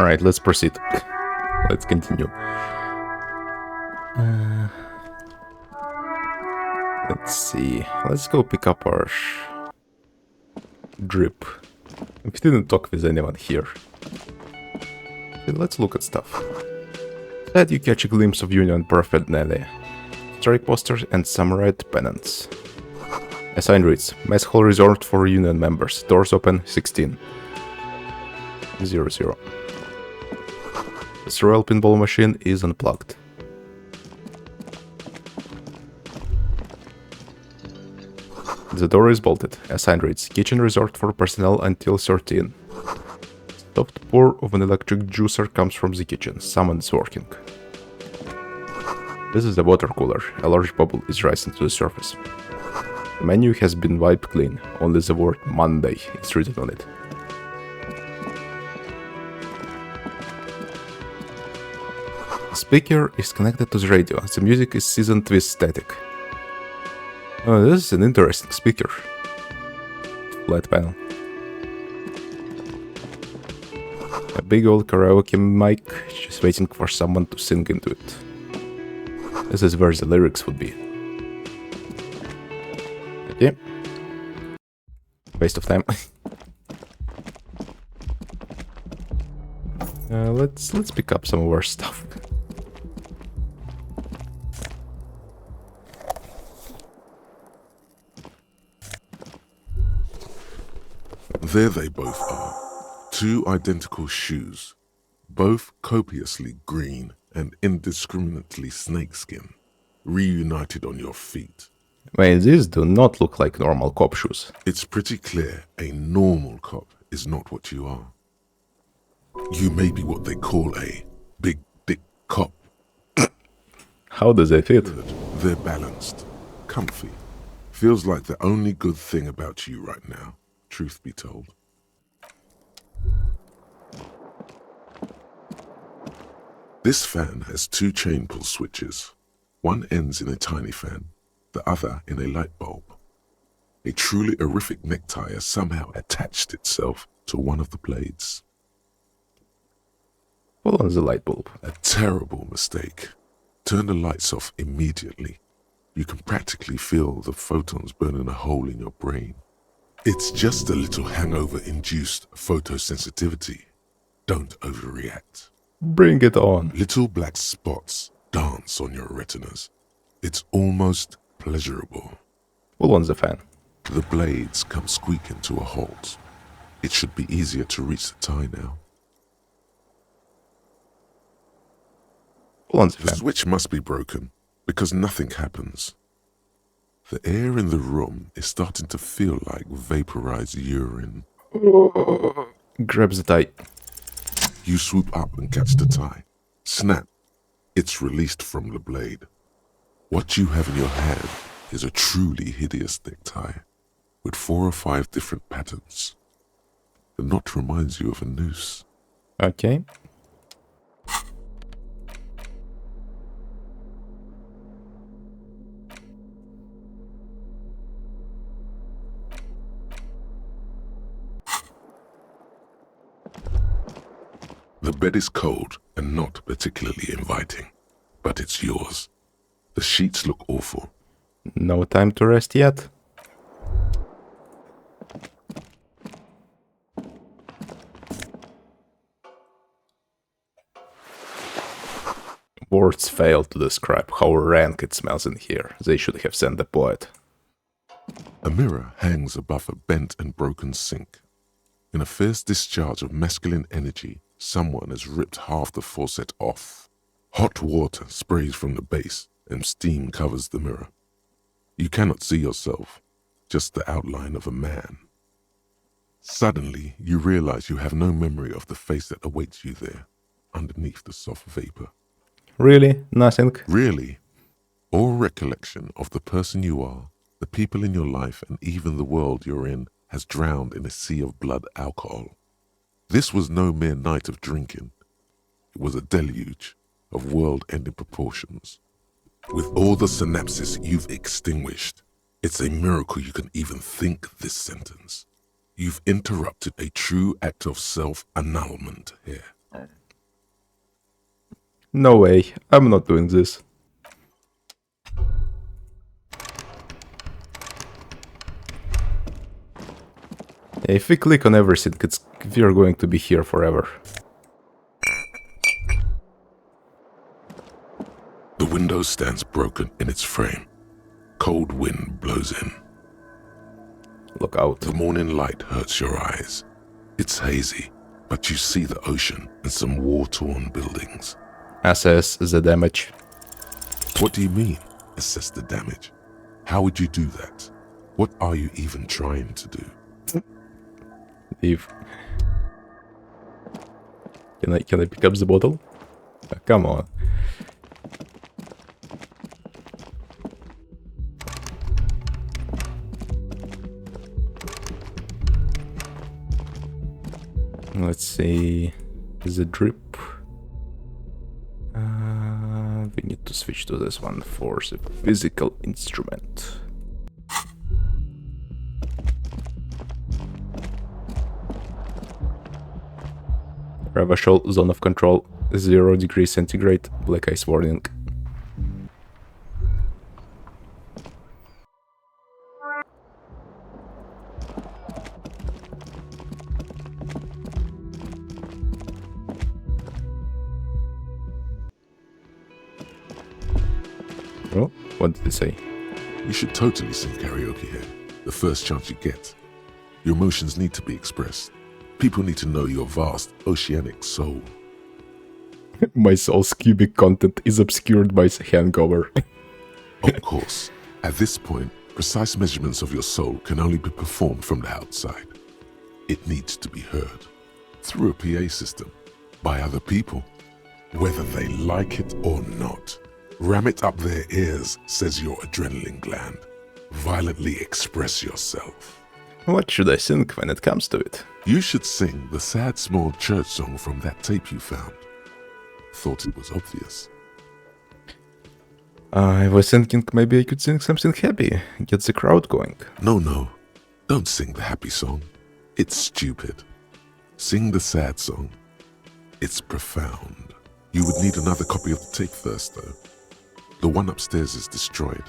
Alright, let's proceed. Let's continue. Let's see. Let's go pick up our drip. We didn't talk with anyone here. Okay, let's look at stuff. Instead, you catch a glimpse of Union paraphernalia, strike posters, and samurai pennants. A sign reads, Mess Hall reserved for Union members. Doors open 16. 00. This royal pinball machine is unplugged. The door is bolted. A sign reads, Kitchen reserved for personnel until 13. Soft pour of an electric juicer comes from the kitchen. Someone is working. This is a water cooler. A large bubble is rising to the surface. The menu has been wiped clean. Only the word Monday is written on it. The speaker is connected to the radio. The music is seasoned with static. Oh, this is an interesting speaker. Flat panel. A big old karaoke mic, just waiting for someone to sing into it. This is where the lyrics would be. Okay. Waste of time. Let's pick up some of our stuff. There they both are. Two identical shoes, both copiously green and indiscriminately snakeskin, reunited on your feet. Man, these do not look like normal cop shoes. It's pretty clear a normal cop is not what you are. You may be what they call a big dick cop. How does they fit? They're balanced, comfy. Feels like the only good thing about you right now, truth be told. This fan has two chain pull switches. One ends in a tiny fan, the other in a light bulb. A truly horrific necktie has somehow attached itself to one of the blades. Pull on the light bulb. A terrible mistake. Turn the lights off immediately. You can practically feel the photons burning a hole in your brain. It's just a little hangover-induced photosensitivity. Don't overreact. Bring it on. Little black spots dance on your retinas. It's almost pleasurable. Pull on the fan. The blades come squeaking to a halt. It should be easier to reach the tie now. Pull on the The fan. switch must be broken because nothing happens. The air in the room is starting to feel like vaporized urine. Grab the tie. You swoop up and catch the tie. Snap. It's released from the blade. What you have in your hand is a truly hideous necktie with 4 or 5 different patterns. The knot reminds you of a noose. Okay. The bed is cold and not particularly inviting, but it's yours. The sheets look awful. No time to rest yet. Words fail to describe how rank it smells in here. They should have sent a poet. A mirror hangs above a bent and broken sink. In a fierce discharge of masculine energy, someone has ripped half the faucet off. Hot water sprays from the base and steam covers the mirror. You cannot see yourself, just the outline of a man. Suddenly, you realize you have no memory of the face that awaits you there, underneath the soft vapor. Really? Nothing? Really? All recollection of the person you are, the people in your life, and even the world you're in has drowned in a sea of blood alcohol. This was no mere night of drinking. It was a deluge of world-ending proportions. With all the synapses you've extinguished, it's a miracle you can even think this sentence. You've interrupted a true act of self-annulment here. No way, I'm not doing this. If we click on everything, we're going to be here forever. The window stands broken in its frame. Cold wind blows in. Look out. The morning light hurts your eyes. It's hazy, but you see the ocean and some war-torn buildings. Assess the damage. What do you mean, assess the damage? How would you do that? What are you even trying to do? Leave. Can I pick up the bottle? Come on. Let's see. The drip. We need to switch to this one for the physical instrument. Ravashol zone of control 0 degrees centigrade, black ice warning. Oh, what did they say? You should totally sing karaoke here, the first chance you get. Your emotions need to be expressed. People need to know your vast, oceanic soul. My soul's cubic content is obscured by the hangover. Of course, at this point, precise measurements of your soul can only be performed from the outside. It needs to be heard, through a PA system, by other people, whether they like it or not. Ram it up their ears, says your adrenaline gland. Violently express yourself. What should I sing when it comes to it? You should sing the sad small church song from that tape you found. Thought it was obvious. I was thinking maybe I could sing something happy, get the crowd going. No. Don't sing the happy song. It's stupid. Sing the sad song. It's profound. You would need another copy of the tape first, though. The one upstairs is destroyed.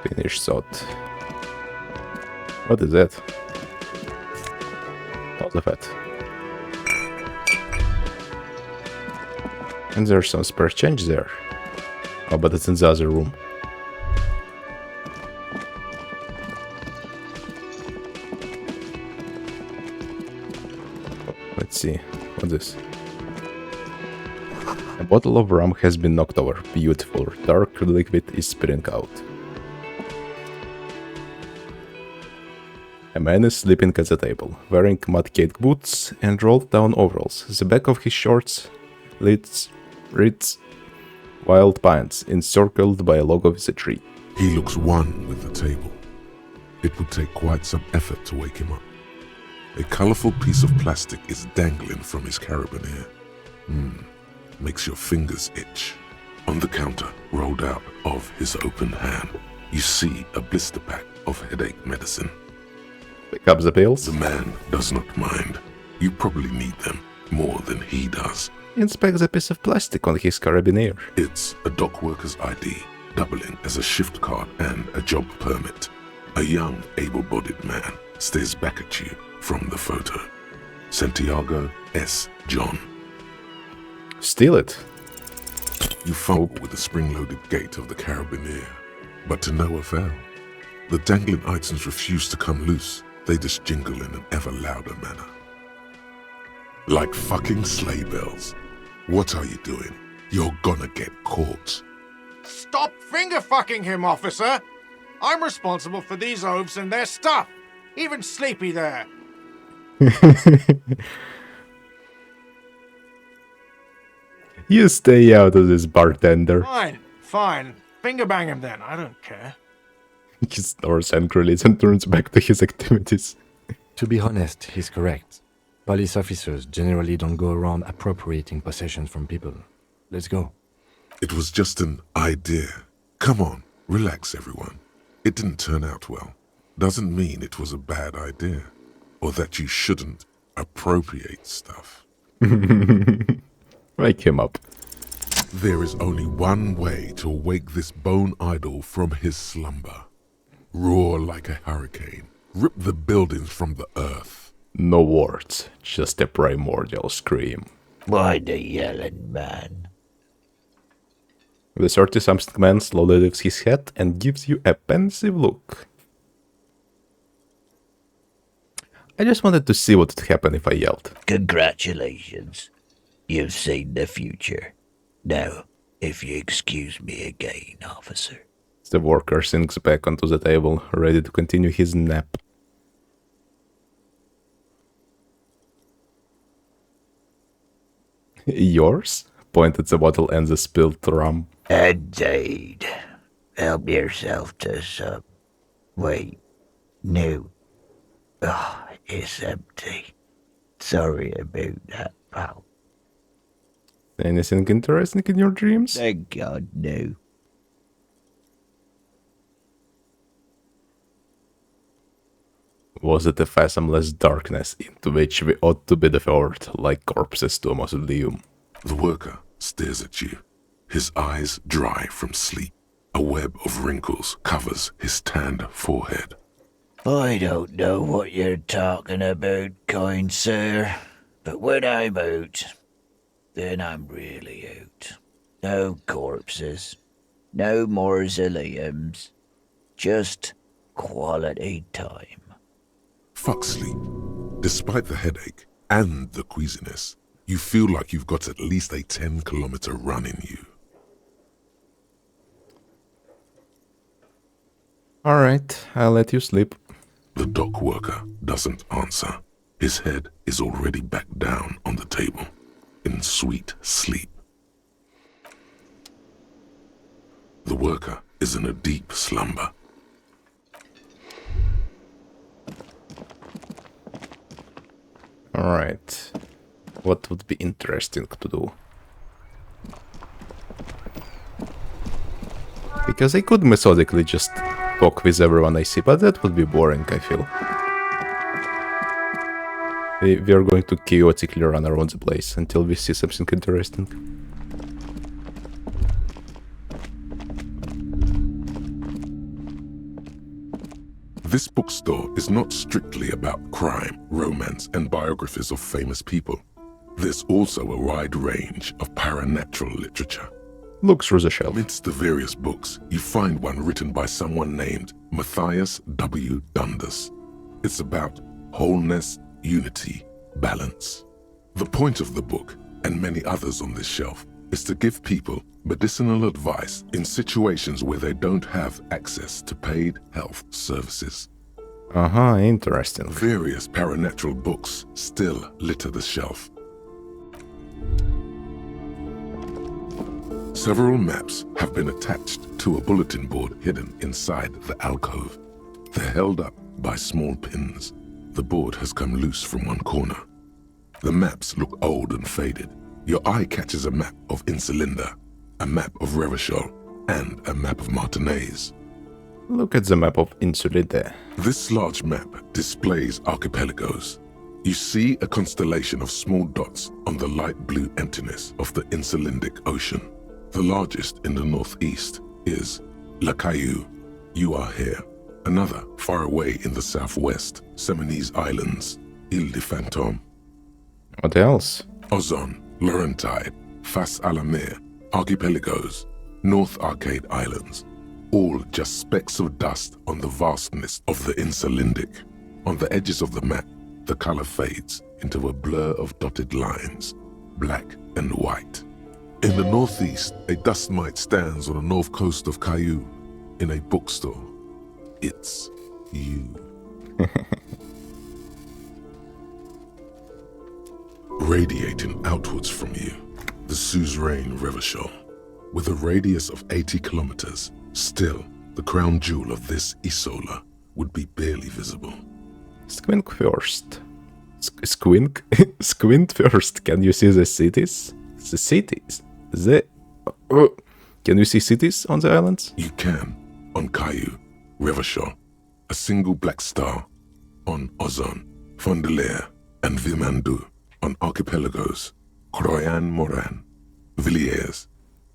Finish thought. What is that? Lots of it. And there's some spare change there. Oh, but it's in the other room. Let's see. What's this? A bottle of rum has been knocked over. Beautiful. Dark liquid is spilling out. A man is sleeping at the table, wearing mud-caked boots and rolled-down overalls. The back of his shorts reads Wild Pines, encircled by a log of the tree. He looks one with the table. It would take quite some effort to wake him up. A colorful piece of plastic is dangling from his carabiner. Makes your fingers itch. On the counter, rolled out of his open hand, you see a blister pack of headache medicine. Pick up the pills. The man does not mind. You probably need them more than he does. Inspect the piece of plastic on his carabiner. It's a dock worker's ID, doubling as a shift card and a job permit. A young, able-bodied man stares back at you from the photo. Santiago S. John. Steal it. You fumble with the spring-loaded gate of the carabiner, but to no avail. The dangling items refuse to come loose. They just jingle in an ever louder manner. Like fucking sleigh bells. What are you doing? You're gonna get caught. Stop finger-fucking him, officer! I'm responsible for these oafs and their stuff. Even Sleepy there. You stay out of this, bartender. Fine. Finger bang him then. I don't care. He snores angrily and turns back to his activities. To be honest, he's correct. Police officers generally don't go around appropriating possessions from people. Let's go. It was just an idea. Come on, relax everyone. It didn't turn out well. Doesn't mean it was a bad idea, or that you shouldn't appropriate stuff. Wake him up. There is only one way to awake this bone idol from his slumber. Roar like a hurricane. Rip the buildings from the earth. No words, just a primordial scream. Why the yelling, man? The 30-something man slowly lifts his head and gives you a pensive look. I just wanted to see what would happen if I yelled. Congratulations. You've seen the future. Now, if you excuse me again, officer. The worker sinks back onto the table, ready to continue his nap. Yours? Pointed the bottle and the spilled rum. Indeed. Help yourself to some. Wait. No. Oh, it's empty. Sorry about that, pal. Anything interesting in your dreams? Thank God, no. Was it a fathomless darkness into which we ought to be devoured like corpses to a mausoleum? The worker stares at you, his eyes dry from sleep. A web of wrinkles covers his tanned forehead. I don't know what you're talking about, kind sir, but when I'm out, then I'm really out. No corpses, no mausoleums, just quality time. Fuck sleep. Despite the headache and the queasiness, you feel like you've got at least a 10-kilometer run in you. Alright, I'll let you sleep. The dock worker doesn't answer. His head is already back down on the table, in sweet sleep. The worker is in a deep slumber. Alright. What would be interesting to do? Because I could methodically just talk with everyone I see, but that would be boring, I feel. We are going to chaotically run around the place until we see something interesting. This bookstore is not strictly about crime, romance, and biographies of famous people. There's also a wide range of paranatural literature. Look through the shelf. Amidst the various books, you find one written by someone named Matthias W. Dundas. It's about wholeness, unity, balance. The point of the book, and many others on this shelf, is to give people medicinal advice in situations where they don't have access to paid health services. Interesting. Various paranatural books still litter the shelf. Several maps have been attached to a bulletin board hidden inside the alcove. They're held up by small pins. The board has come loose from one corner. The maps look old and faded. Your eye catches a map of Insulinda, a map of Revachol, and a map of Martinez. Look at the map of Insulinda. This large map displays archipelagos. You see a constellation of small dots on the light blue emptiness of the Insulindic Ocean. The largest in the northeast is La Caillou. You are here. Another far away in the southwest, Seminese Islands, Ile de Fantôme. What else? Ozon, Laurentide, Fas à la Mer, Archipelagos, North Arcade Islands, all just specks of dust on the vastness of the Insulindic. On the edges of the map, the color fades into a blur of dotted lines, black and white. In the northeast, a dust mite stands on the north coast of Caillou. In a bookstore, it's you. Radiating outwards from you, the suzerain Revachol. With a radius of 80 kilometers, still, the crown jewel of this Isola would be barely visible. Squint first. Squint? Squint first. Can you see the cities? The cities? Can you see cities on the islands? You can, on Caillou, Revachol, a single black star, on Ozon, Fondelier, and Vimandu on archipelagos, Croyan Moran, Villiers,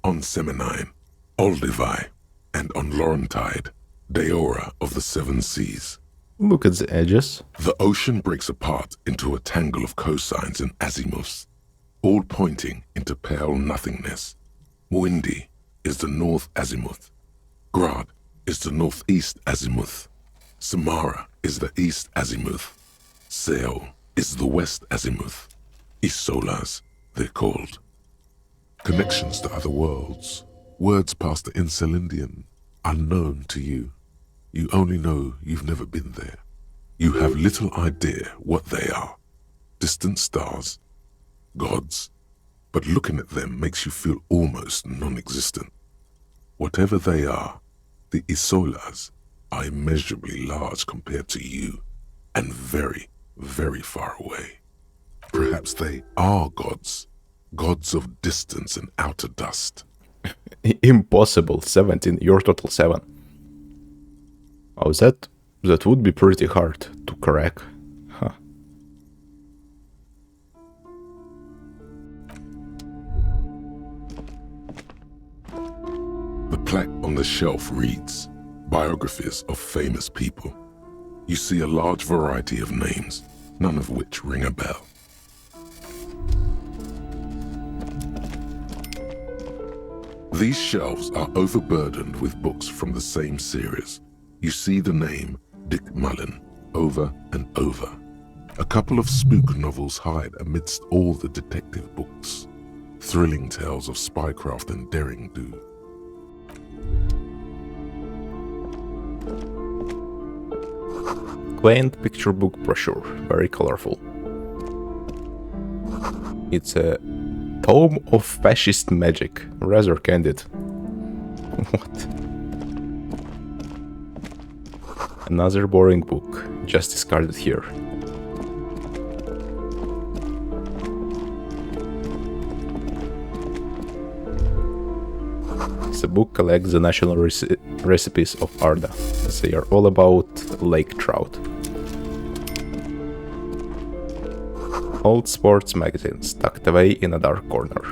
on Semenine, Olduvai, and on Laurentide, Deora of the Seven Seas. Look at the edges. The ocean breaks apart into a tangle of cosines and azimuths, all pointing into pale nothingness. Windy is the north azimuth. Grad is the northeast azimuth. Samara is the east azimuth. Seo is the west azimuth. Isolas, they're called. Connections to other worlds, words past the Incelindian, unknown to you. You only know you've never been there. You have little idea what they are. Distant stars, gods, but looking at them makes you feel almost non-existent. Whatever they are, the Isolas are immeasurably large compared to you, and very, very far away. Perhaps they are gods, gods of distance and outer dust. Impossible. 17. Your total 7. Oh, that would be pretty hard to crack. Huh. The plaque on the shelf reads, Biographies of Famous People. You see a large variety of names, none of which ring a bell. These shelves are overburdened with books from the same series. You see the name Dick Mullen over and over. A couple of spook novels hide amidst all the detective books. Thrilling tales of spycraft and daring-do. Quaint picture book brochure, very colorful. It's a tome of fascist magic, rather candid. What? Another boring book, just discarded here. The book collects the national recipes of Arda. They are all about lake trout. Old sports magazines tucked away in a dark corner.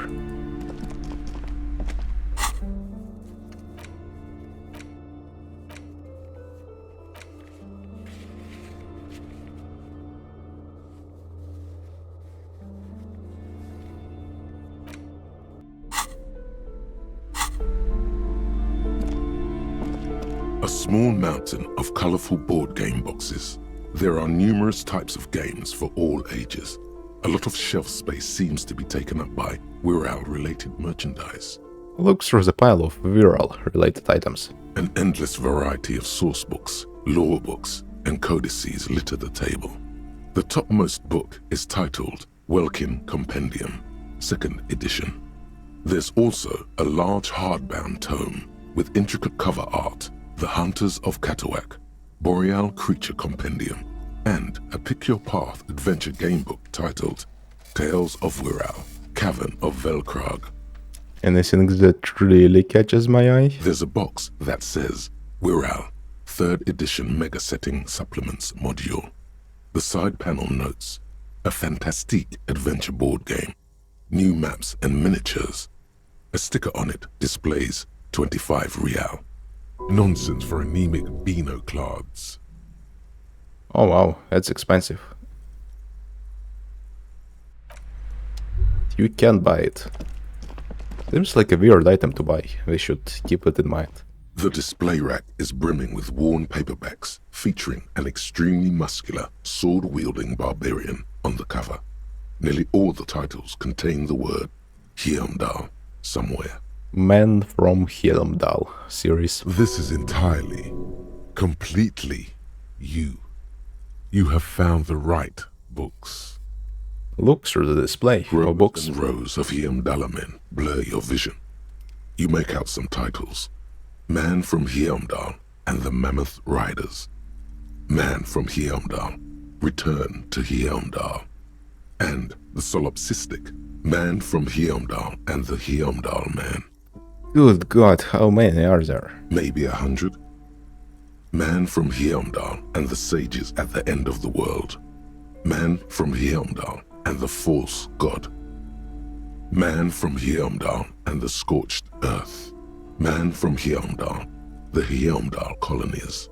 A small mountain of colorful board game boxes. There are numerous types of games for all ages. A lot of shelf space seems to be taken up by Wirral-related merchandise. Look through the pile of Wirral-related items. An endless variety of source books, lore books, and codices litter the table. The topmost book is titled Welkin Compendium, 2nd edition. There's also a large hardbound tome with intricate cover art, The Hunters of Katawak, Boreal Creature Compendium, and a Pick Your Path adventure gamebook titled Tales of Wirral, Cavern of Velkrag. Anything that really catches my eye? There's a box that says Wirral, 3rd edition Mega Setting Supplements Module. The side panel notes, a fantastique adventure board game, new maps and miniatures. A sticker on it displays 25 real. Nonsense for anemic Beano-clads. Oh wow, that's expensive. You can buy it. Seems like a weird item to buy. We should keep it in mind. The display rack is brimming with worn paperbacks featuring an extremely muscular, sword-wielding barbarian on the cover. Nearly all the titles contain the word Heimdall somewhere. Man from Heimdall series. This is entirely, completely you. You have found the right books. Look through the display Rows of books. and rows of Heimdall men blur your vision. You make out some titles. Man from Heimdall and the Mammoth Riders. Man from Heimdall, Return to Heimdall. And the solipsistic Man from Heimdall and the Heimdall Man. Good God, how many are there? Maybe 100. Man from Heimdall and the Sages at the End of the World. Man from Heimdall and the false god. Man from Heimdall and the scorched earth. Man from Heimdall, the Heimdall colonies.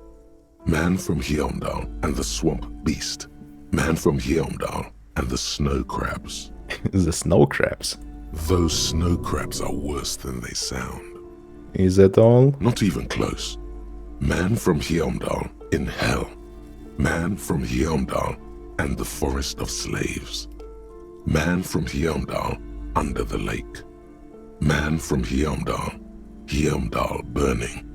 Man from Heimdall and the swamp beast. Man from Heimdall and the snow crabs. The snow crabs. Those snow crabs are worse than they sound. Is that all? Not even close. Man from Heimdall in hell. Man from Heimdall and the forest of slaves. Man from Heimdall under the lake. Man from Heimdall, Heimdall burning.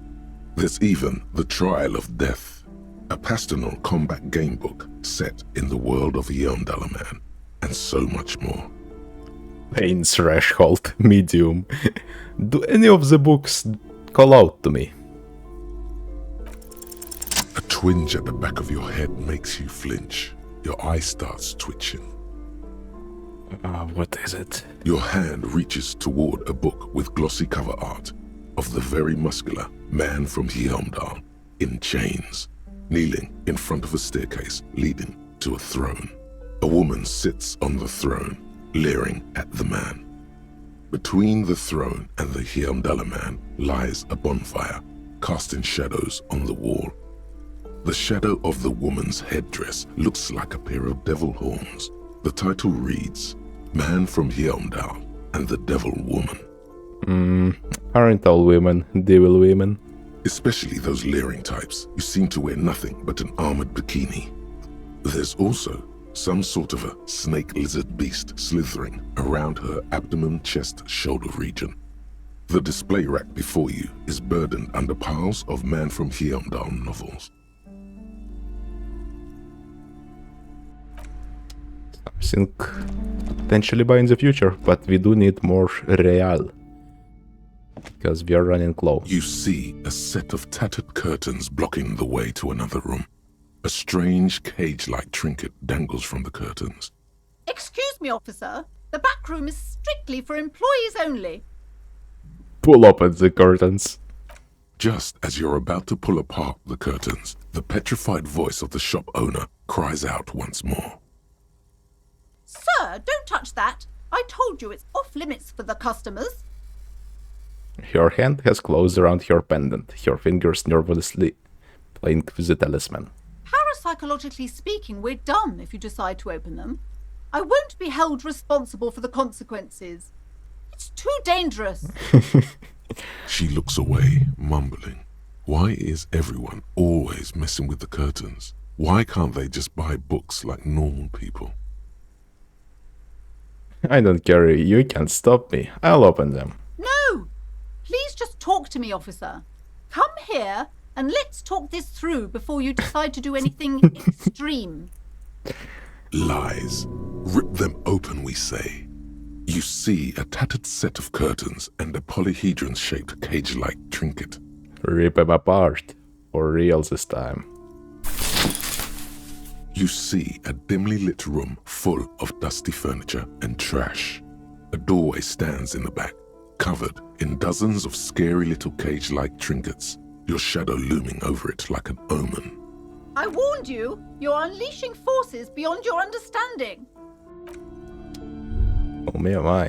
There's even the Trial of Death, a pastoral combat gamebook set in the world of Heimdallaman, and so much more. Pain threshold, medium. Do any of the books call out to me? A twinge at the back of your head makes you flinch. Your eye starts twitching. What is it? Your hand reaches toward a book with glossy cover art of the very muscular man from Heimdall in chains, kneeling in front of a staircase leading to a throne. A woman sits on the throne, leering at the man. Between the throne and the Heimdallaman lies a bonfire, casting shadows on the wall. The shadow of the woman's headdress looks like a pair of devil horns. The title reads, Man from Heimdall and the Devil Woman. Aren't all women devil women? Especially those leering types who seem to wear nothing but an armored bikini. There's also some sort of a snake lizard beast slithering around her abdomen, chest, shoulder region. The display rack before you is burdened under piles of Man from Heimdall novels. Something to potentially buy in the future, but we do need more real. Because we are running low. You see a set of tattered curtains blocking the way to another room. A strange cage-like trinket dangles from the curtains. Excuse me, officer. The back room is strictly for employees only. Pull open the curtains. Just as you're about to pull apart the curtains, the petrified voice of the shop owner cries out once more. Sir, don't touch that. I told you it's off limits for the customers. Your hand has closed around your pendant, your fingers nervously playing with the talisman. Parapsychologically speaking, we're dumb if you decide to open them. I won't be held responsible for the consequences. It's too dangerous. She looks away, mumbling. Why is everyone always messing with the curtains? Why can't they just buy books like normal people? I don't care, you can't stop me. I'll open them. No! Please just talk to me, officer. Come here and let's talk this through before you decide to do anything extreme. Lies. Rip them open, we say. You see a tattered set of curtains and a polyhedron-shaped cage-like trinket. Rip them apart. For real this time. You see a dimly lit room full of dusty furniture and trash. A doorway stands in the back, covered in dozens of scary little cage-like trinkets, your shadow looming over it like an omen. I warned you, you're unleashing forces beyond your understanding. Oh me oh my.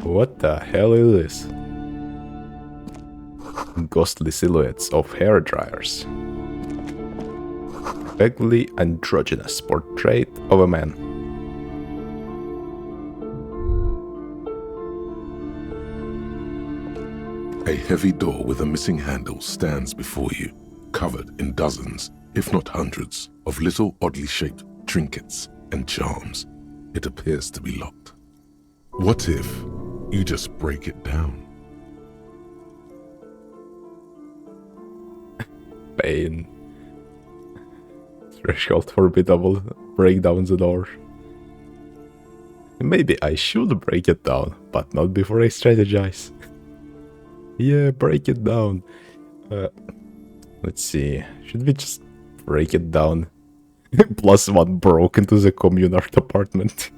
What the hell is this? Ghostly silhouettes of hair dryers. Vaguely androgynous portrait of a man. A heavy door with a missing handle stands before you, covered in dozens, if not hundreds, of little oddly shaped trinkets and charms. It appears to be locked. What if you just break it down? Pain. Threshold formidable. Break down the door. Maybe I should break it down, but not before I strategize. Yeah, break it down. Let's see. Should we just break it down? +1 broke into the commune art apartment.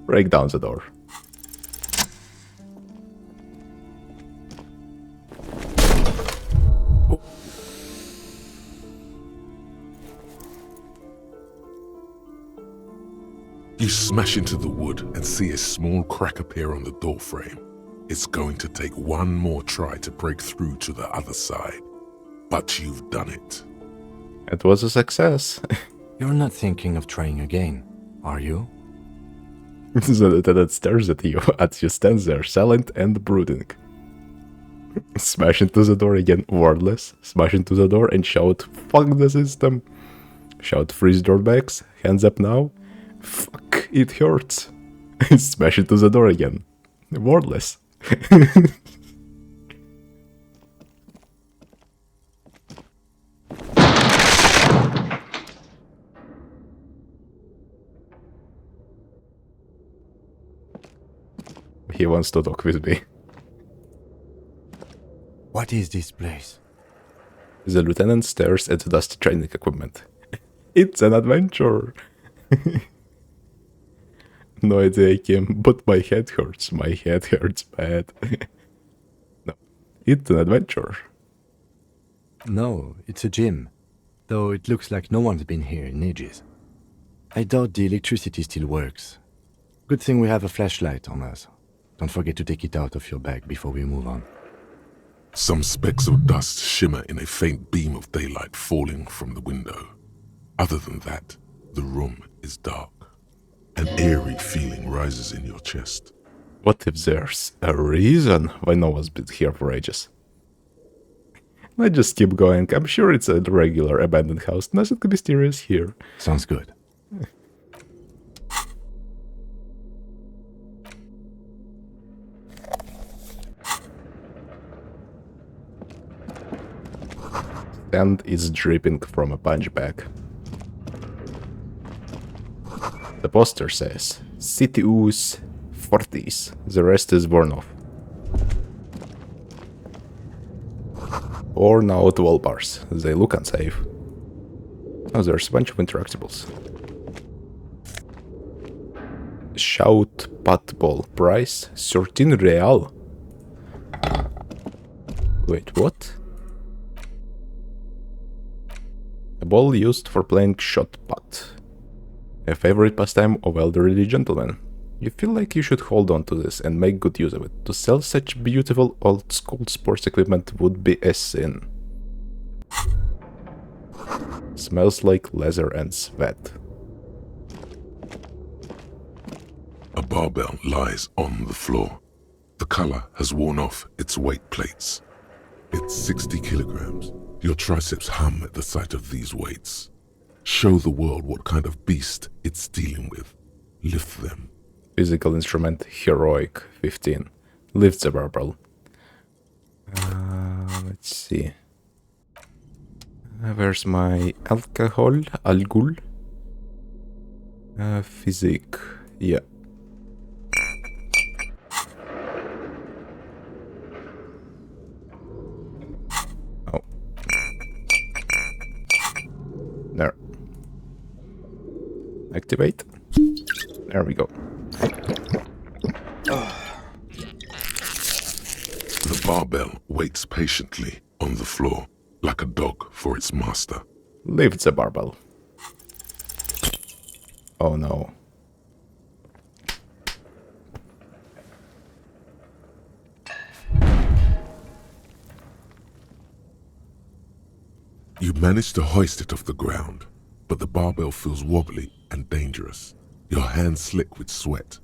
Break down the door. You smash into the wood and see a small crack appear on the door frame. It's going to take one more try to break through to the other side. But you've done it. It was a success. You're not thinking of trying again, are you? The lieutenant stares at you as you stand there, silent and brooding. Smash into the door again, wordless. Smash into the door and shout, "Fuck the system!" Shout, "Freeze drawbacks, hands up now." Fuck, it hurts. Smash into the door again, wordless. He wants to talk with me. What is this place? The lieutenant stares at the dusty training equipment. It's an adventure! No idea, Kim, but my head hurts. My head hurts bad. No, it's an adventure. No, it's a gym. Though it looks like no one's been here in ages. I doubt the electricity still works. Good thing we have a flashlight on us. Don't forget to take it out of your bag before we move on. Some specks of dust shimmer in a faint beam of daylight falling from the window. Other than that, the room is dark. An eerie feeling rises in your chest. What if there's a reason why no one's been here for ages? Let's just keep going. I'm sure it's a regular abandoned house. Nothing mysterious here. Sounds good. Sand is dripping from a punch bag. The poster says, "Citius Fortis." The rest is worn off. Worn out wall bars. They look unsafe. Oh, there's a bunch of interactables. Shout putt ball. Price 13 real. Wait, what? A ball used for playing shot putt. A favorite pastime of elderly gentlemen. You feel like you should hold on to this and make good use of it. To sell such beautiful old-school sports equipment would be a sin. Smells like leather and sweat. A barbell lies on the floor. The color has worn off its weight plates. It's 60 kilograms. Your triceps hum at the sight of these weights. Show the world what kind of beast it's dealing with. Lift them. Physical instrument, heroic, 15. Lift the barbell. Let's see. Where's my alcohol? Physique. Yeah. Oh. There. Activate. There we go. The barbell waits patiently on the floor, like a dog for its master. Lift the barbell. Oh no. You manage to hoist it off the ground, but the barbell feels wobbly and dangerous. Your hands slick with sweat.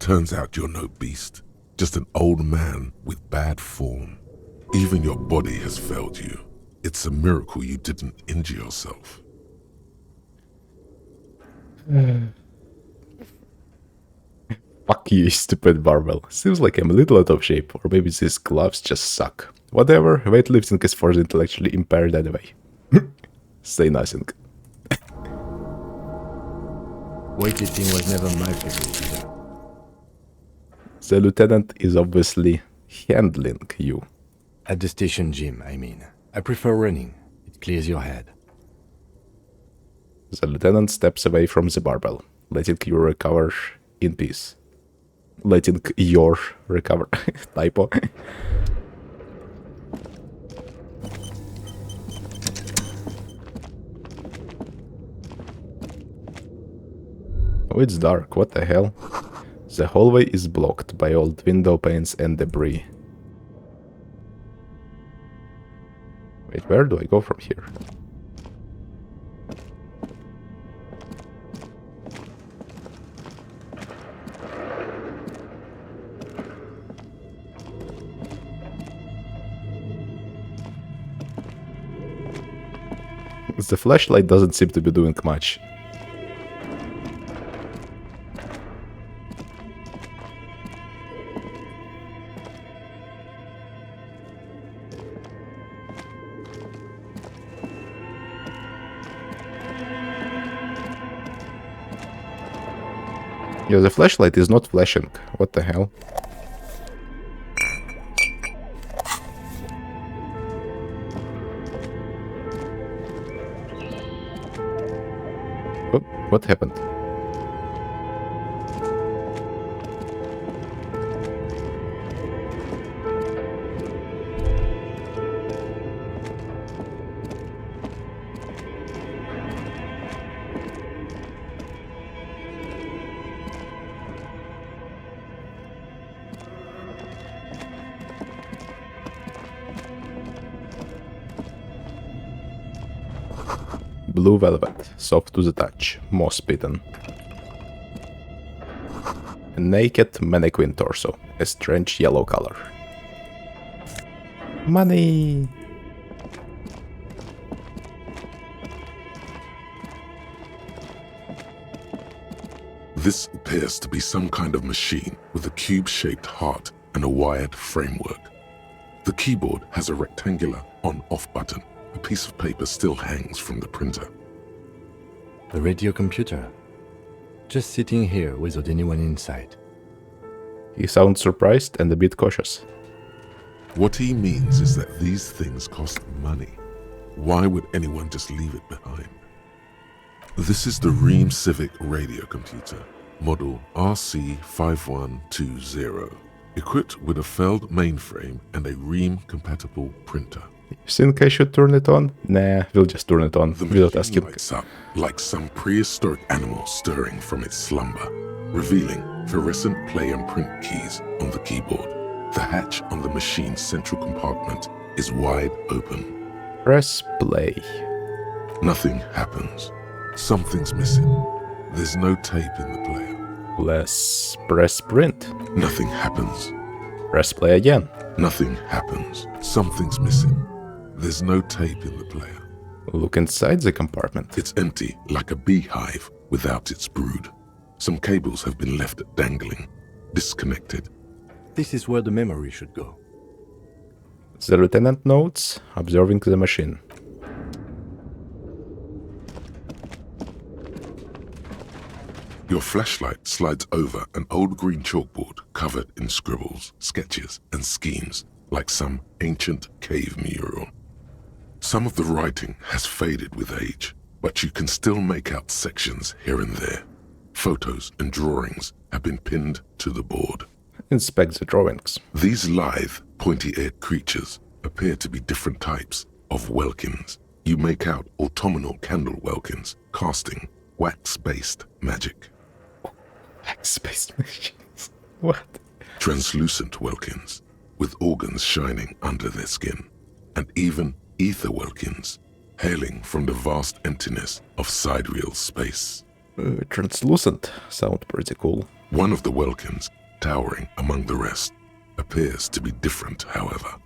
Turns out you're no beast, just an old man with bad form. Even your body has failed you. It's a miracle you didn't injure yourself. Fuck you, stupid barbell. Seems like I'm a little out of shape, or maybe these gloves just suck. Whatever, weightlifting is for the intellectually impaired anyway. Say nothing. Weightlifting was never my favorite either. The lieutenant is obviously handling you. At the station gym, I mean. I prefer running. It clears your head. The lieutenant steps away from the barbell, letting you recover in peace. Letting your recover. Typo. Oh, it's dark. What the hell? The hallway is blocked by old window panes and debris. Wait, where do I go from here? The flashlight doesn't seem to be doing much. Yeah, the flashlight is not flashing. What the hell? Oh, what happened? Blue velvet, soft to the touch, moss bitten. A naked mannequin torso, a strange yellow color. Money! This appears to be some kind of machine with a cube-shaped heart and a wired framework. The keyboard has a rectangular on-off button. A piece of paper still hangs from the printer. A radio computer. Just sitting here without anyone inside. He sounds surprised and a bit cautious. What he means is that these things cost money. Why would anyone just leave it behind? This is the Ream Civic radio computer, model RC5120, equipped with a Feld mainframe and a Ream-compatible printer. You think I should turn it on? Nah, we'll just turn it on The without machine asking. lights up like some prehistoric animal stirring from its slumber, revealing fluorescent play and print keys on the keyboard. The hatch on the machine's central compartment is wide open. Press play. Nothing happens. Something's missing. There's no tape in the player. Let's press print. Nothing happens. Press play again. Nothing happens. Something's missing. There's no tape in the player. Look inside the compartment. It's empty, like a beehive without its brood. Some cables have been left dangling, disconnected. This is where the memory should go. The lieutenant notes, observing the machine. Your flashlight slides over an old green chalkboard covered in scribbles, sketches, and schemes like some ancient cave mural. Some of the writing has faded with age, but you can still make out sections here and there. Photos and drawings have been pinned to the board. Inspect the drawings. These lithe, pointy-eared creatures appear to be different types of welkins. You make out autumnal candle welkins, casting wax-based magic. Space machines. What? Translucent welkins, with organs shining under their skin, and even ether welkins, hailing from the vast emptiness of sidereal space. Translucent. Sound pretty cool. One of the welkins, towering among the rest, appears to be different, however.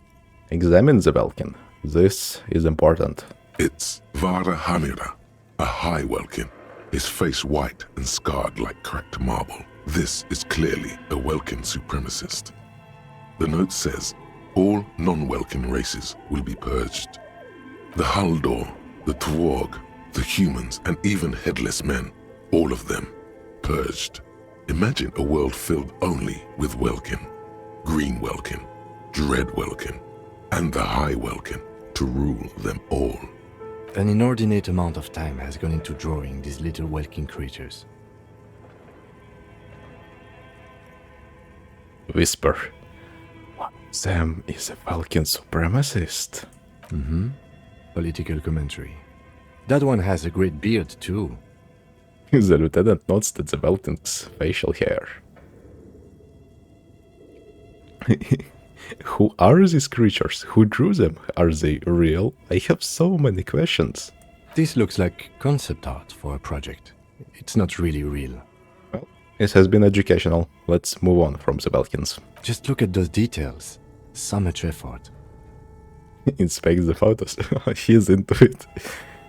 Examine the Velkin. This is important. It's Vara Hamira, a high welkin, his face white and scarred like cracked marble. This is clearly a Welkin supremacist. The note says, all non-Welkin races will be purged. The Haldor, the Twarg, the humans, and even headless men, all of them, purged. Imagine a world filled only with Welkin, Green Welkin, Dread Welkin, and the High Welkin to rule them all. An inordinate amount of time has gone into drawing these little Welkin creatures. Whisper. Sam is a Vulcan supremacist. Political commentary. That one has a great beard too. The lieutenant notes the Velton's facial hair. Who are these creatures? Who drew them? Are they real? I have so many questions. This looks like concept art for a project. It's not really real. Well, this has been educational. Let's move on from the Belkins. Just look at those details. So much effort. Inspect the photos. He's into it.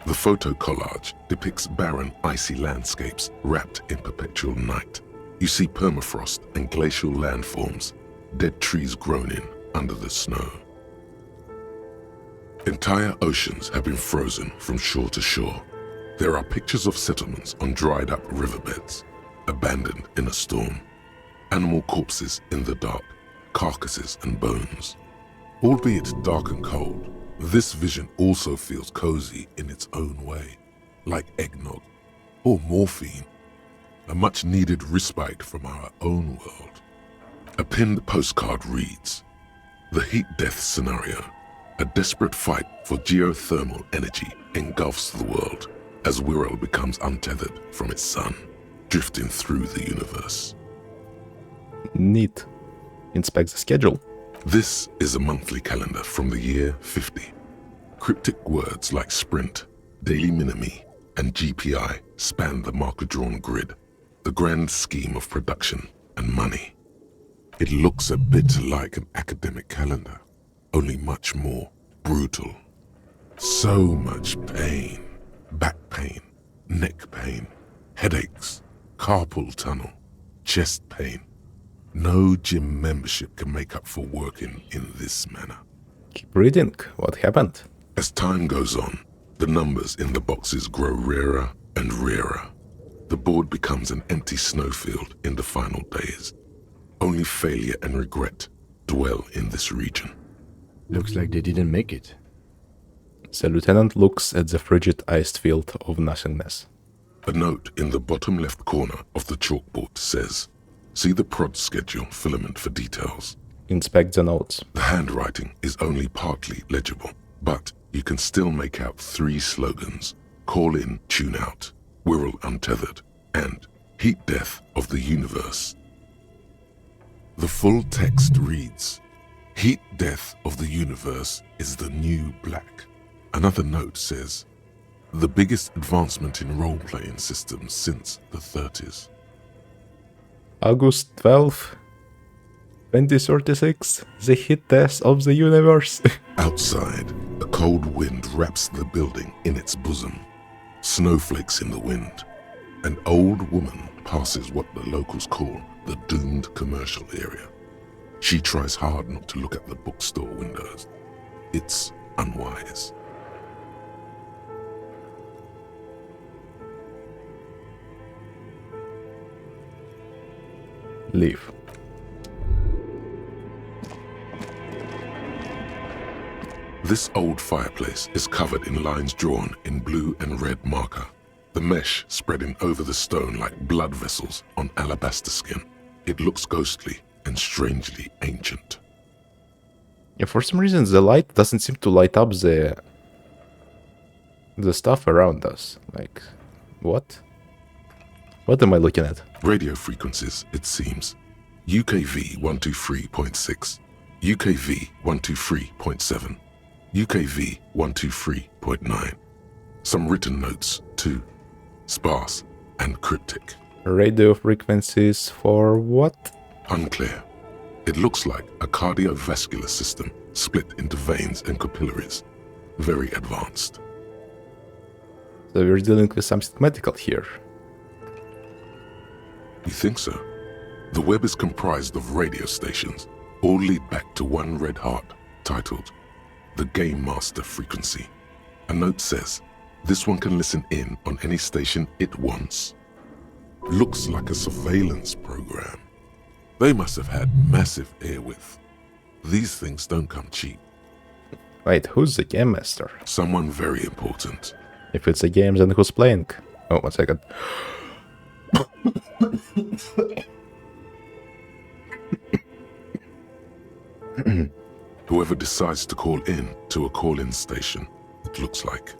The photo collage depicts barren, icy landscapes wrapped in perpetual night. You see permafrost and glacial landforms, dead trees grown in under the snow. Entire oceans have been frozen from shore to shore. There are pictures of settlements on dried up riverbeds, abandoned in a storm. Animal corpses in the dark, carcasses and bones. Albeit dark and cold, this vision also feels cozy in its own way, like eggnog or morphine, a much-needed respite from our own world. A pinned postcard reads, "The heat death scenario, a desperate fight for geothermal energy engulfs the world as Wirral becomes untethered from its sun, drifting through the universe." Neat. Inspect the schedule. This is a monthly calendar from the year 50. Cryptic words like sprint, daily minimi, and GPI span the marker-drawn grid, the grand scheme of production and money. It looks a bit like an academic calendar, only much more brutal. So much pain, back pain, neck pain, headaches, carpal tunnel, chest pain. No gym membership can make up for working in this manner. Keep reading. What happened? As time goes on, the numbers in the boxes grow rarer and rarer. The board becomes an empty snowfield in the final days. Only failure and regret dwell in this region. Looks like they didn't make it. The lieutenant looks at the frigid iced field of nothingness. A note in the bottom left corner of the chalkboard says, "See the prod schedule filament for details." Inspect the notes. The handwriting is only partly legible, but you can still make out 3 slogans: "Call in, tune out," "Wirral untethered," and "Heat death of the universe." The full text reads, "Heat death of the universe is the new black." Another note says, "The biggest advancement in role-playing systems since the 30s. August 12th, 2036, the heat death of the universe. Outside, a cold wind wraps the building in its bosom. Snowflakes in the wind. An old woman passes what the locals call the doomed commercial area. She tries hard not to look at the bookstore windows. It's unwise. Leave. This old fireplace is covered in lines drawn in blue and red marker, the mesh spreading over the stone like blood vessels on alabaster skin. It looks ghostly and strangely ancient. Yeah, for some reason the light doesn't seem to light up the stuff around us. Like, what? What am I looking at? Radio frequencies, it seems. UKV 123.6, UKV 123.7, UKV 123.9. Some written notes, too. Sparse and cryptic. Radio frequencies for what? Unclear. It looks like a cardiovascular system split into veins and capillaries. Very advanced. So we're dealing with something medical here. You think so? The web is comprised of radio stations, all lead back to one red heart, titled the Game Master Frequency. A note says, this one can listen in on any station it wants. Looks like a surveillance program. They must have had massive airwidth. These things don't come cheap. Wait, who's the game master? Someone very important. If it's a game, then who's playing? Oh, 1 second. Whoever decides to call in to a call-in station, it looks like.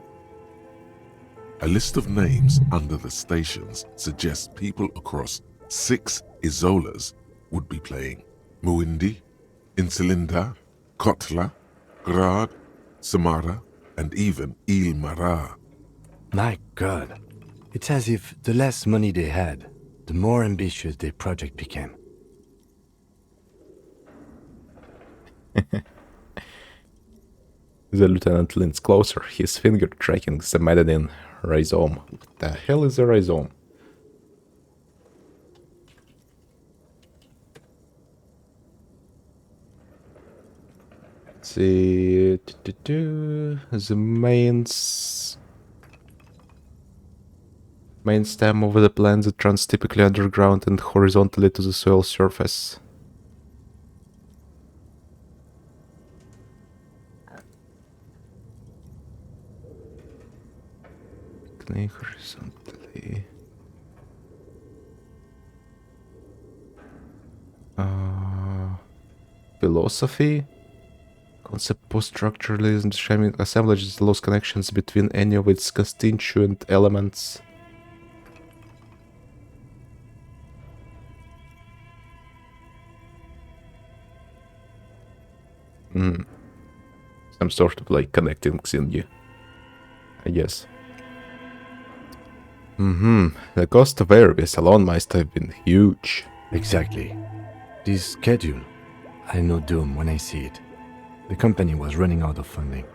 A list of names under the stations suggests people across 6 Isolas would be playing. Muindi, Insulinda, Kotla, Grad, Samara, and even Il Mara. My god. It's as if the less money they had, the more ambitious their project became. The lieutenant leans closer, his finger tracking the Medellin rhizome. What the hell is a rhizome? Let's see. The main stem of the plant that runs typically underground and horizontally to the soil surface. Horizontally. Philosophy? Concept post-structuralism describing assemblages that lost connections between any of its constituent elements. Some sort of like connecting thingy, I guess. The cost of Airbus alone must have been huge. Exactly. This schedule, I know doom when I see it. The company was running out of funding.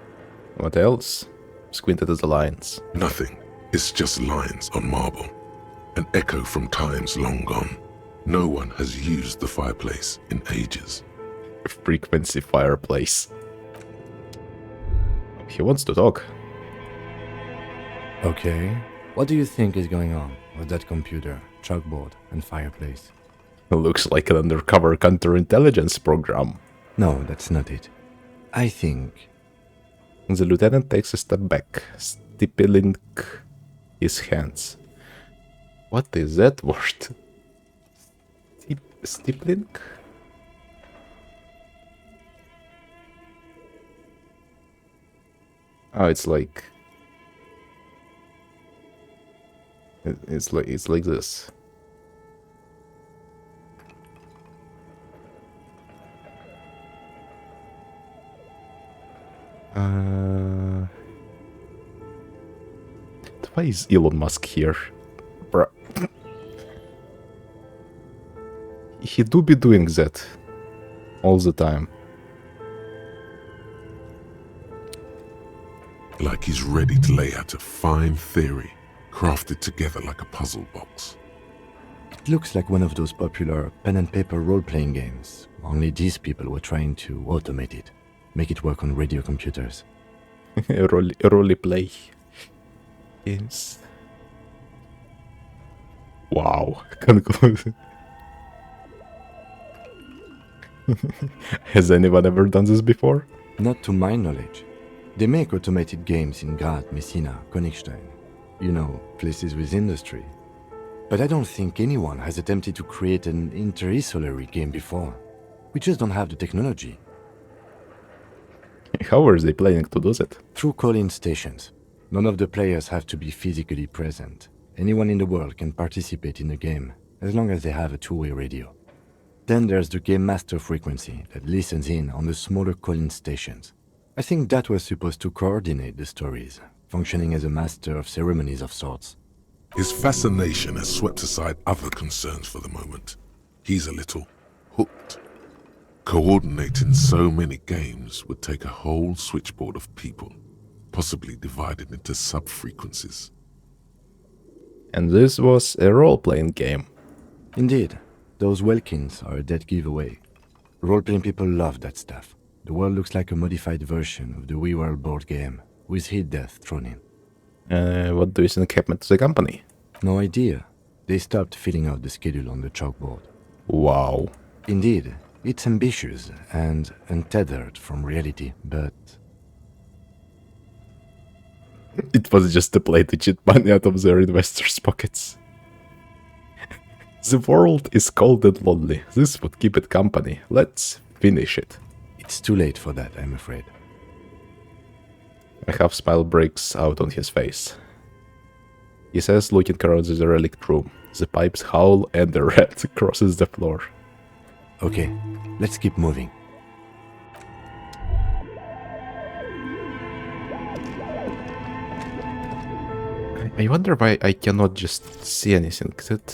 What else? Squinted at the lines. Nothing. It's just lines on marble. An echo from times long gone. No one has used the fireplace in ages. Frequency fireplace. He wants to talk. Okay. What do you think is going on with that computer, chalkboard, and fireplace? Looks like an undercover counterintelligence program. No, that's not it. I think... The lieutenant takes a step back, stippling his hands. What is that word? Stippling? Oh, it's like... It's like this. Why is Elon Musk here? Bruh. He do be doing that all the time. Like he's ready to lay out a fine theory, crafted together like a puzzle box. it looks like one of those popular pen and paper role-playing games. Only these people were trying to automate it, make it work on radio computers. Role play games. Wow. Conclusion. Has anyone ever done this before? Not to my knowledge. They make automated games in Graz, Messina, Königstein. You know, places with industry. But I don't think anyone has attempted to create an inter-isolary game before. We just don't have the technology. How are they planning to do that? Through call-in stations. None of the players have to be physically present. Anyone in the world can participate in the game, as long as they have a two-way radio. Then there's the game master frequency that listens in on the smaller call-in stations. I think that was supposed to coordinate the stories, functioning as a master of ceremonies of sorts. His fascination has swept aside other concerns for the moment. He's a little hooked. Coordinating so many games would take a whole switchboard of people, possibly divided into sub-frequencies. And this was a role-playing game. Indeed, those Welkins are a dead giveaway. Role-playing people love that stuff. The world looks like a modified version of the WeWorld board game, with hit death thrown in. What do you think happened to the company? No idea. They stopped filling out the schedule on the chalkboard. Wow. Indeed, it's ambitious and untethered from reality, but... It was just a play to cheat money out of their investors' pockets. The world is cold and lonely. This would keep it company. Let's finish it. It's too late for that, I'm afraid. A half smile breaks out on his face. He says looking around the relic room. The pipes howl and the rat crosses the floor. Okay, let's keep moving. I wonder why I cannot just see anything. Is it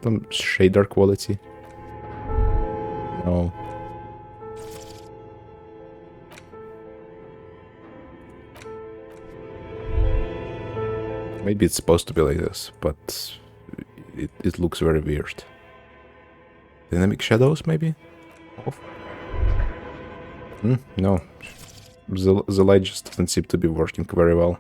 some shader quality? No. Maybe it's supposed to be like this, but it looks very weird. Dynamic shadows, maybe? Off? No. The light just doesn't seem to be working very well.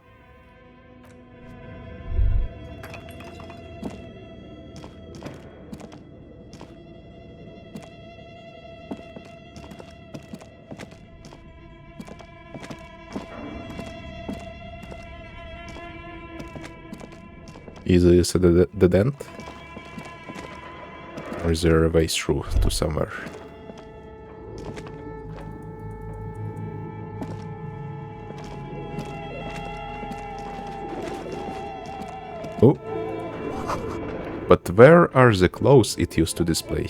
Is this a dead end? Or is there a way through to somewhere? Oh! But where are the clothes it used to display?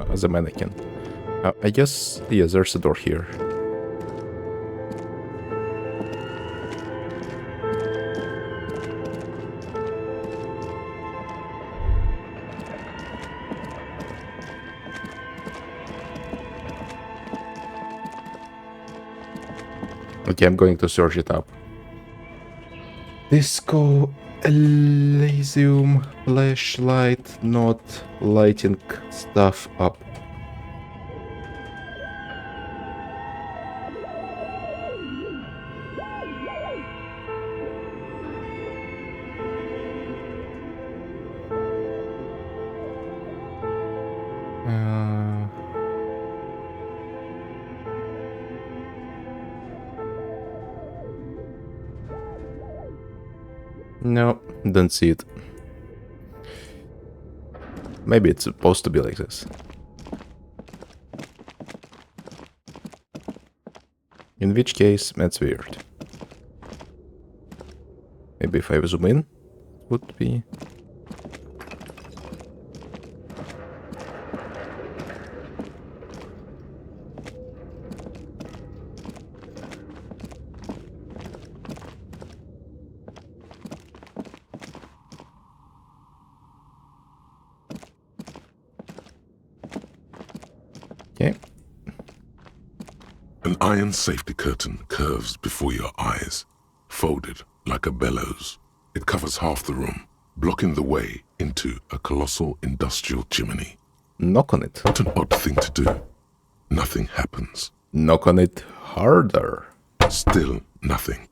As a mannequin. I guess, yeah, there's a door here. Okay, I'm going to search it up. Disco Elysium flashlight not lighting stuff up. No, don't see it. Maybe it's supposed to be like this. In which case, that's weird. Maybe if I zoom in, would be... Okay. An iron safety curtain curves before your eyes, folded like a bellows. It covers half the room, blocking the way into a colossal industrial chimney. Knock on it. What an odd thing to do. Nothing happens. Knock on it harder. Still nothing.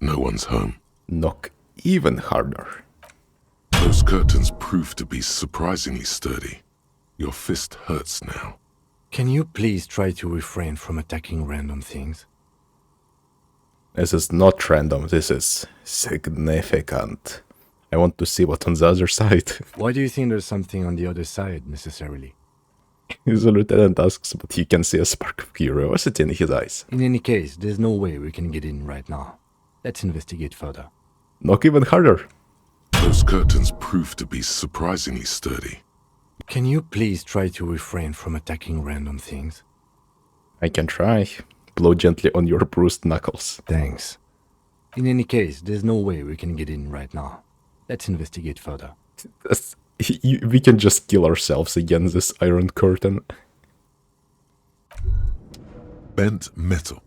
No one's home. Knock even harder. Those curtains prove to be surprisingly sturdy. Your fist hurts now. Can you please try to refrain from attacking random things? This is not random, this is significant. I want to see what's on the other side. Why do you think there's something on the other side, necessarily? The lieutenant asks, but he can see a spark of curiosity in his eyes. In any case, there's no way we can get in right now. Let's investigate further. Knock even harder. Those curtains prove to be surprisingly sturdy. Can you please try to refrain from attacking random things? I can try. Blow gently on your bruised knuckles. Thanks. In any case, there's no way we can get in right now. Let's investigate further. We can just kill ourselves against this iron curtain. Bent metal.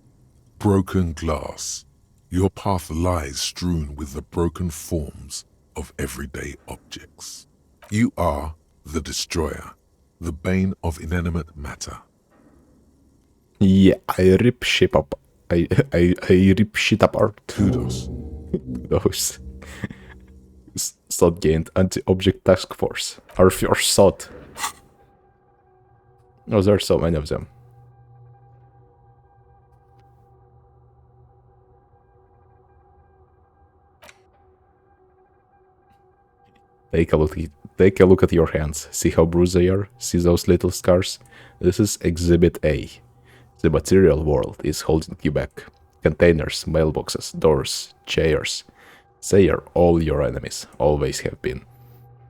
Broken glass. Your path lies strewn with the broken forms of everyday objects. You are the destroyer, the bane of inanimate matter. Yeah, I rip shit up. I rip shit apart. Kudos. Those. Thought gained anti-object task force. Our first thought. Oh, there are so many of them. Take a look at your hands. See how bruised they are? See those little scars? This is Exhibit A. The material world is holding you back. Containers, mailboxes, doors, chairs. They are all your enemies, always have been.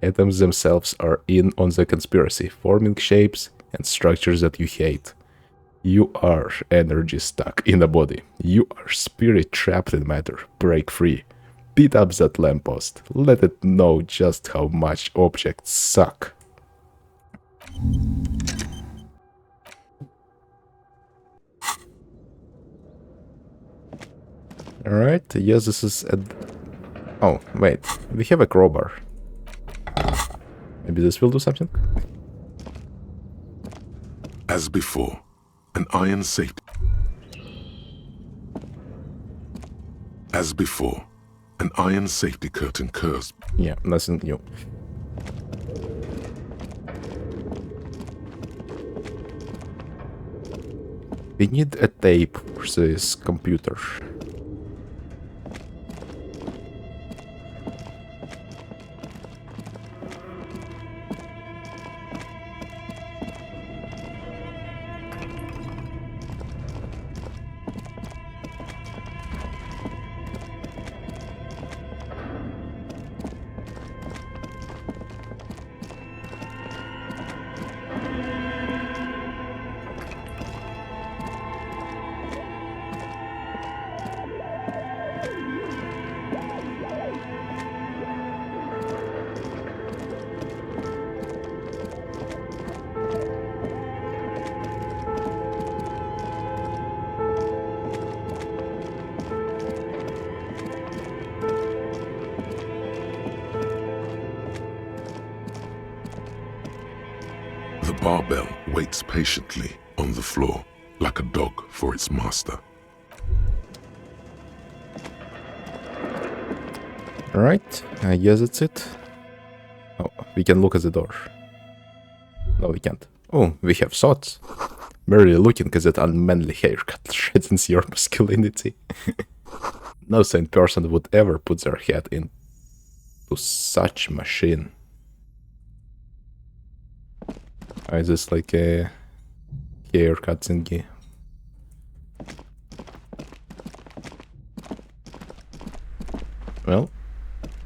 Atoms themselves are in on the conspiracy, forming shapes and structures that you hate. You are energy stuck in a body. You are spirit trapped in matter. Break free. Beat up that lamppost. Let it know just how much objects suck. Alright, yes, this is a... Oh, wait, we have a crowbar. Maybe this will do something? As before, an iron safety. As before, an iron safety curtain curves. Yeah, nothing new. We need a tape for this computer. The barbell waits patiently on the floor, like a dog for its master. Alright, I guess that's it. Oh, we can look at the door. No, we can't. Oh, we have thoughts. Merely looking at that unmanly haircut threatens your masculinity. No sane person would ever put their head into such machine. Is this like a haircut thingy? Well,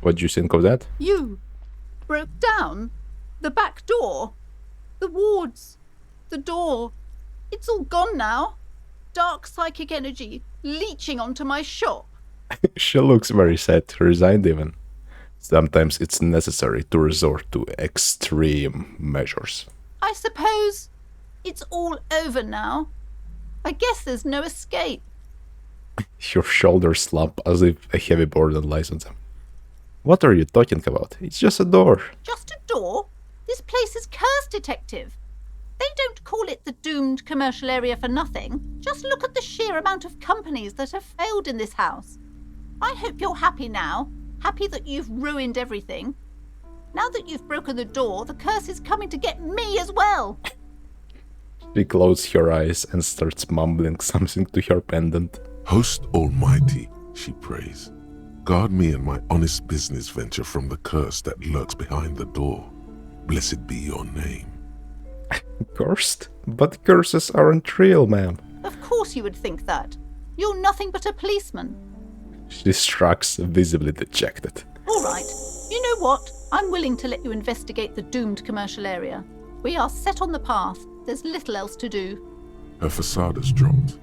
what do you think of that? You broke down the back door, the wards, the door. It's all gone now. Dark psychic energy leeching onto my shop. She looks very sad, resigned even. Sometimes it's necessary to resort to extreme measures. I suppose it's all over now. I guess there's no escape. Your shoulders slump as if a heavy burden lies on them. What are you talking about? It's just a door. Just a door? This place is cursed, Detective. They don't call it the doomed commercial area for nothing. Just look at the sheer amount of companies that have failed in this house. I hope you're happy now. Happy that you've ruined everything. Now that you've broken the door, the curse is coming to get me as well. She closes her eyes and starts mumbling something to her pendant. Host Almighty, she prays, guard me and my honest business venture from the curse that lurks behind the door. Blessed be your name. Cursed? But curses aren't real, ma'am. Of course you would think that. You're nothing but a policeman. She shrugs, visibly dejected. All right. You know what? I'm willing to let you investigate the doomed commercial area. We are set on the path. There's little else to do. Her facade has dropped.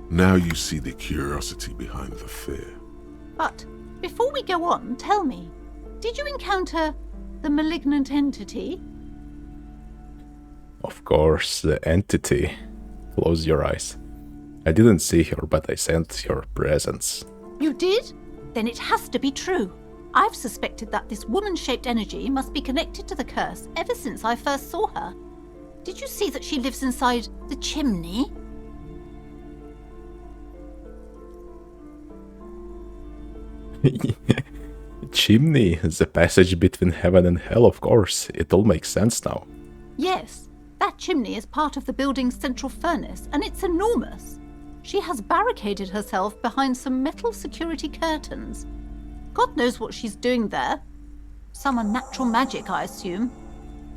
Now you see the curiosity behind the fear. But before we go on, tell me, did you encounter the malignant entity? Of course, the entity. Close your eyes. I didn't see her, but I sensed her presence. You did? Then it has to be true. I've suspected that this woman-shaped energy must be connected to the curse ever since I first saw her. Did you see that she lives inside the chimney? Chimney, the passage between heaven and hell, of course. It all makes sense now. Yes, that chimney is part of the building's central furnace, and it's enormous. She has barricaded herself behind some metal security curtains. God knows what she's doing there. Some unnatural magic, I assume.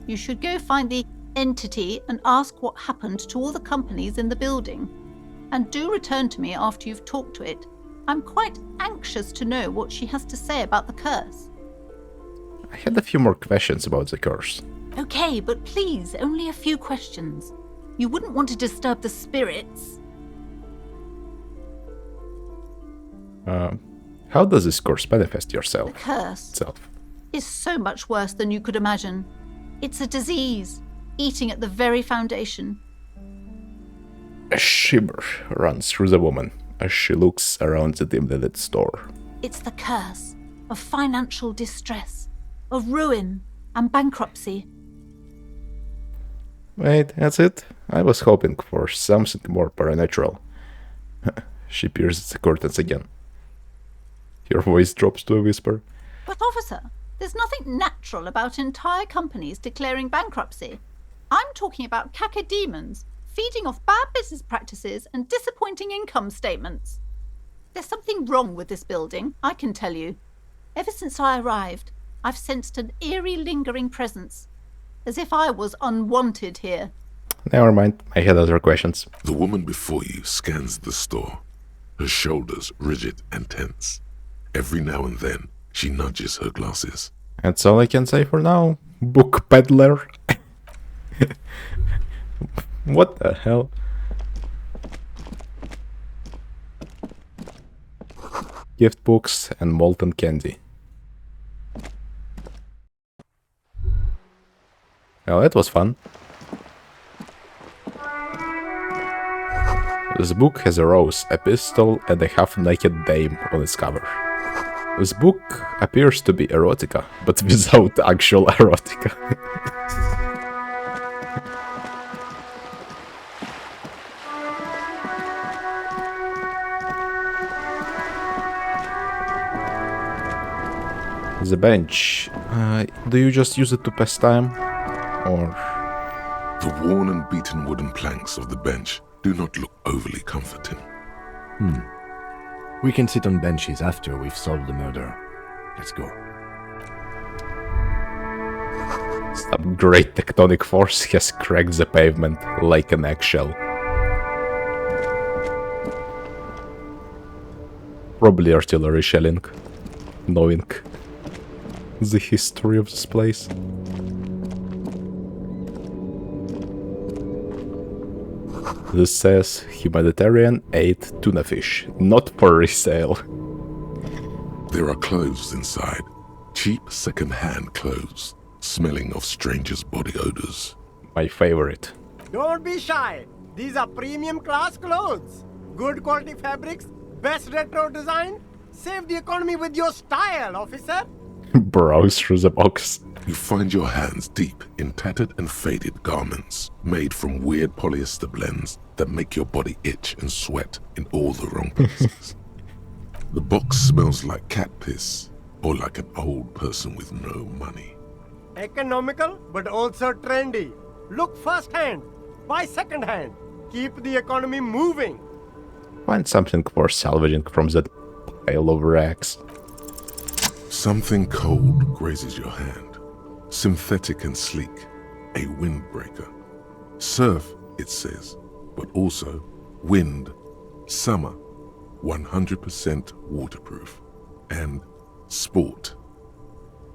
You should go find the entity and ask what happened to all the companies in the building. And do return to me after you've talked to it. I'm quite anxious to know what she has to say about the curse. I had a few more questions about the curse. Okay, but please, only a few questions. You wouldn't want to disturb the spirits. How does this curse manifest The yourself? curse Itself? is so much worse than you could imagine. It's a disease, eating at the very foundation. A shiver runs through the woman as she looks around the dimly lit store. It's the curse of financial distress, of ruin and bankruptcy. Wait, that's it? I was hoping for something more supernatural. She pierces the curtains again. Your voice drops to a whisper. But officer, there's nothing natural about entire companies declaring bankruptcy. I'm talking about cacodemons feeding off bad business practices and disappointing income statements. There's something wrong with this building, I can tell you. Ever since I arrived, I've sensed an eerie lingering presence, as if I was unwanted here. Never mind, I had other questions. The woman before you scans the store, her shoulders rigid and tense. Every now and then, she nudges her glasses. That's all I can say for now. Book peddler. What the hell? Gift books and molten candy. Well, that was fun. This book has a rose, a pistol, and a half-naked dame on its cover. This book appears to be erotica, but without actual erotica. The bench. Do you just use it to pass time? Or... The worn and beaten wooden planks of the bench do not look overly comforting. We can sit on benches after we've solved the murder. Let's go. some great tectonic force has cracked the pavement like an eggshell. Probably artillery shelling, knowing the history of this place. This says humanitarian aid tuna fish, not for resale. There are clothes inside. Cheap second-hand clothes, smelling of strangers' body odors. My favorite. Don't be shy. These are premium class clothes. Good quality fabrics, best retro design. Save the economy with your style, officer. Browse through the box. You find your hands deep in tattered and faded garments made from weird polyester blends that make your body itch and sweat in all the wrong places. The box smells like cat piss or like an old person with no money. Economical, but also trendy. Look first-hand, buy second-hand. Keep the economy moving. Find something for salvaging from that pile of rags. Something cold grazes your hand. Synthetic and sleek, a windbreaker. Surf, it says, but also wind, summer, 100% waterproof, and sport.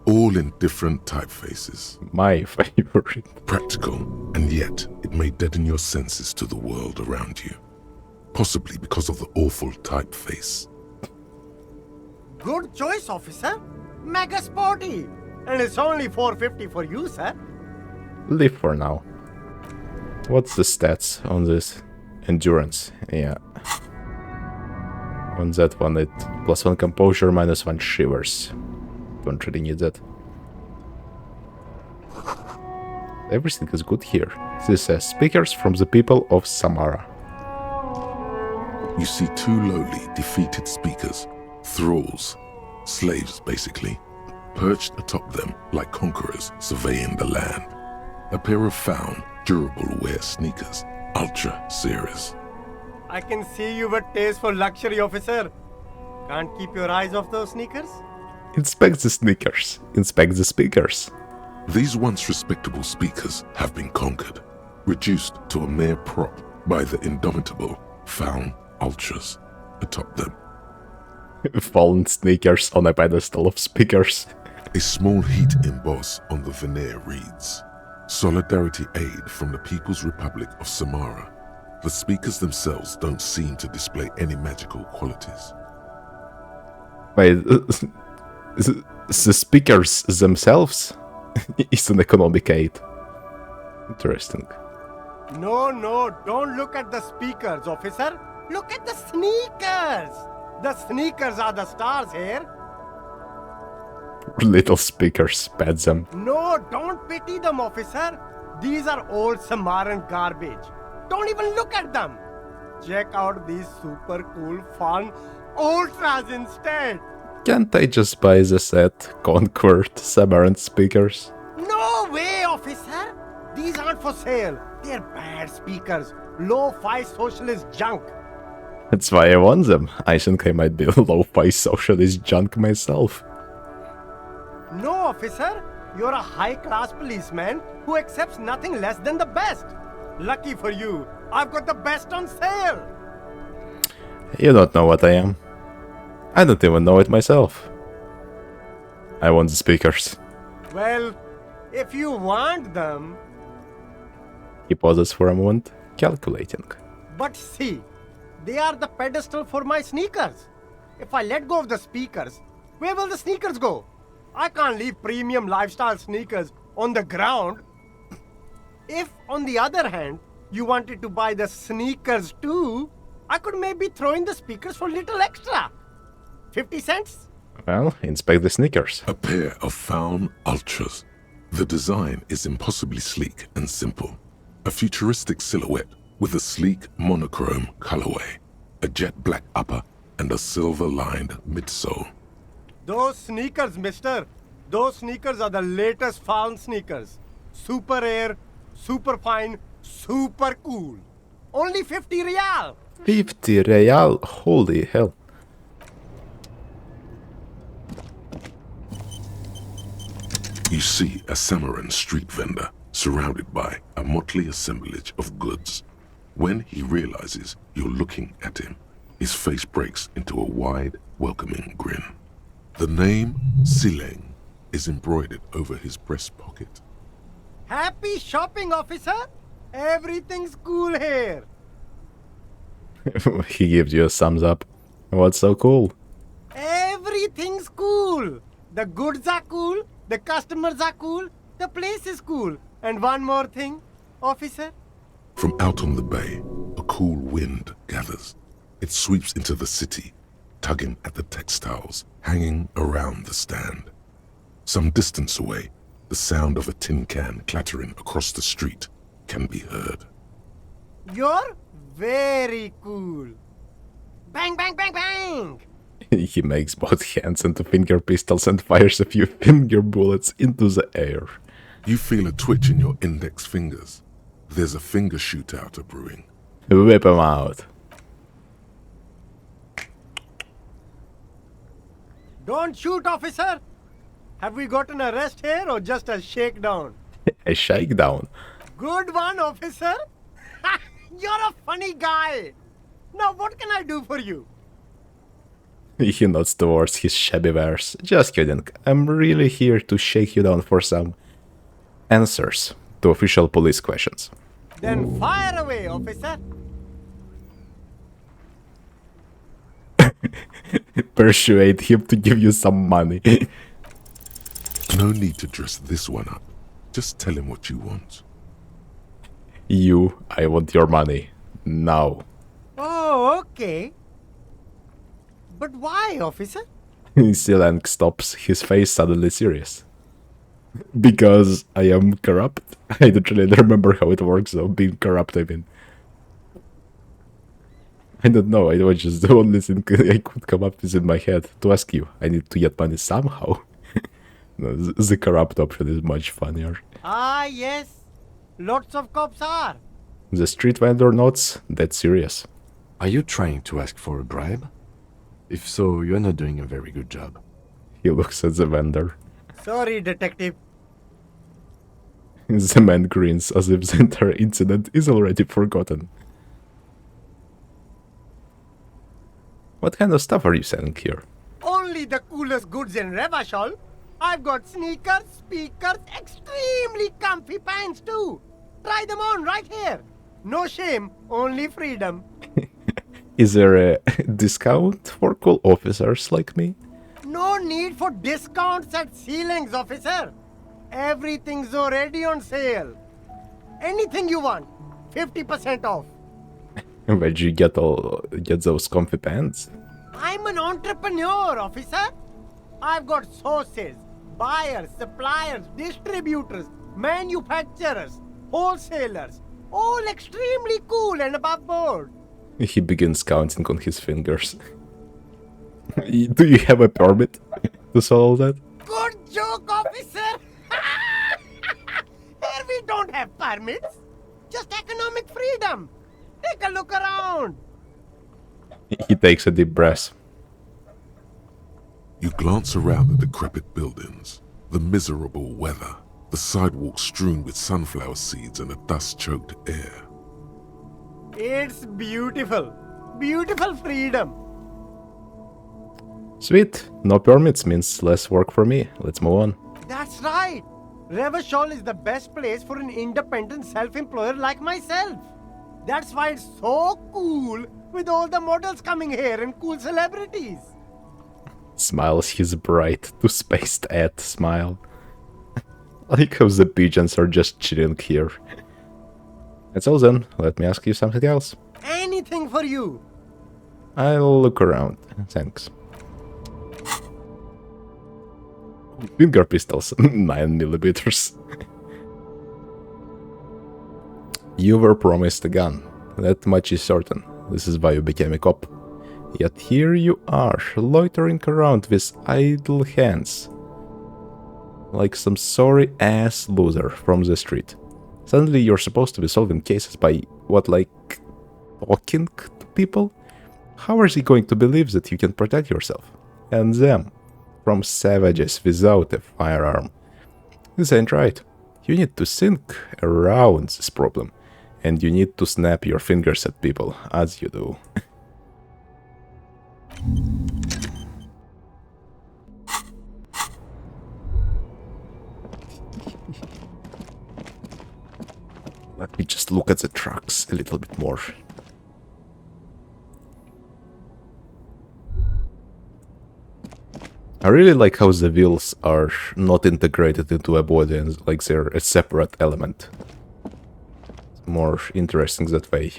All in different typefaces. My favorite. Practical, and yet it may deaden your senses to the world around you. Possibly because of the awful typeface. Good choice, officer. Mega sporty. And it's only $4.50 for you, sir. Leave for now. What's the stats on this? Endurance, yeah. On that one, it +1 composure, -1 shivers. Don't really need that. Everything is good here. This says speakers from the people of Samara. You see two lowly, defeated speakers, thralls, slaves basically, perched atop them like conquerors surveying the land. A pair of found, durable wear sneakers, ultra series. I can see you've a taste for luxury, officer. Can't keep your eyes off those sneakers? Inspect the sneakers. Inspect the speakers. These once respectable speakers have been conquered, reduced to a mere prop by the indomitable found ultras atop them. Fallen sneakers on a pedestal of speakers. A small heat emboss on the veneer reads, Solidarity Aid from the People's Republic of Samara. The speakers themselves don't seem to display any magical qualities. Wait, the speakers themselves is an economic aid. Interesting. No, don't look at the speakers, officer. Look at the sneakers. The sneakers are the stars here. Little speakers, pet them. No, don't pity them, officer. These are old Samaran garbage. Don't even look at them. Check out these super cool, fun ultras instead. Can't I just buy the set Concord Samaran speakers? No way, officer. These aren't for sale. They're bad speakers. Low-fi socialist junk. That's why I want them. I think I might be a lo-fi socialist junk myself. No, officer. You're a high-class policeman who accepts nothing less than the best. Lucky for you, I've got the best on sale. You don't know what I am. I don't even know it myself. I want the speakers. Well, if you want them... He pauses for a moment, calculating. But see, they are the pedestal for my sneakers. If I let go of the speakers, where will the sneakers go? I can't leave premium lifestyle sneakers on the ground. If, on the other hand, you wanted to buy the sneakers too, I could maybe throw in the speakers for little extra. 50 cents? Well, inspect the sneakers. A pair of Faun Ultras. The design is impossibly sleek and simple. A futuristic silhouette with a sleek monochrome colorway, a jet black upper, and a silver-lined midsole. Those sneakers, mister. Those sneakers are the latest Faun sneakers. Super air, super fine, super cool. Only 50 real. 50 real? Holy hell. You see a Samaran street vendor surrounded by a motley assemblage of goods. When he realizes you're looking at him, his face breaks into a wide, welcoming grin. The name Sileng is embroidered over his breast pocket. Happy shopping, officer. Everything's cool here. He gives you a thumbs up. What's so cool? Everything's cool. The goods are cool. The customers are cool. The place is cool. And one more thing, officer. From out on the bay, a cool wind gathers. It sweeps into the city, tugging at the textiles hanging around the stand. Some distance away, the sound of a tin can clattering across the street can be heard. You're very cool. Bang, bang, bang, bang. He makes both hands into finger pistols and fires a few finger bullets into the air. You feel a twitch in your index fingers. There's a finger shootout brewing. Whip him out. Don't shoot, officer. Have we got an arrest here or just a shakedown? A shakedown. Good one, officer. You're a funny guy. Now what can I do for you? He nods towards his shabby wares. Just kidding. I'm really here to shake you down for some answers to official police questions. Then fire away, officer. Persuade him to give you some money. No need to dress this one up. Just tell him what you want. I want your money. Now. Oh, okay. But why, officer? Sileng stops, his face suddenly serious. Because I am corrupt? I don't really remember how it works though, being corrupt, I mean. I don't know, it was just the only thing I could come up with in my head to ask you. I need to get money somehow. No, the corrupt option is much funnier. Ah, yes. Lots of cops are. The street vendor nods, that's serious. Are you trying to ask for a bribe? If so, you're not doing a very good job. He looks at the vendor. Sorry, detective. The man grins as if the entire incident is already forgotten. What kind of stuff are you selling here? easily the coolest goods in Revachol. I've got sneakers, speakers, extremely comfy pants too. Try them on right here. No shame, only freedom. Is there a discount for cool officers like me? No need for discounts at ceilings, officer. Everything's already on sale. Anything you want, 50% off. Where'd you get those comfy pants? I'm an entrepreneur, officer. I've got sources, buyers, suppliers, distributors, manufacturers, wholesalers, all extremely cool and above board. He begins counting on his fingers. Do you have a permit to sell all that? Good joke, officer. Here we don't have permits, just economic freedom. Take a look around. He takes a deep breath. You glance around the decrepit buildings, the miserable weather, the sidewalks strewn with sunflower seeds and a dust-choked air. It's beautiful. Beautiful freedom. Sweet. No permits means less work for me. Let's move on. That's right. Revachol is the best place for an independent self-employer like myself. That's why it's so cool with all the models coming here and cool celebrities. Smiles his bright, too-spaced-at smile. Like how the pigeons are just chilling here. That's all then. Let me ask you something else. Anything for you. I'll look around. Thanks. Finger pistols, 9mm. You were promised a gun. That much is certain. This is why you became a cop. Yet here you are, loitering around with idle hands. Like some sorry-ass loser from the street. Suddenly you're supposed to be solving cases by, what, like, talking to people? How is he going to believe that you can protect yourself? And them? From savages without a firearm? This ain't right. You need to think around this problem. And you need to snap your fingers at people, as you do. Let me just look at the trucks a little bit more. I really like how the wheels are not integrated into a body and like they're a separate element. It's more interesting that way.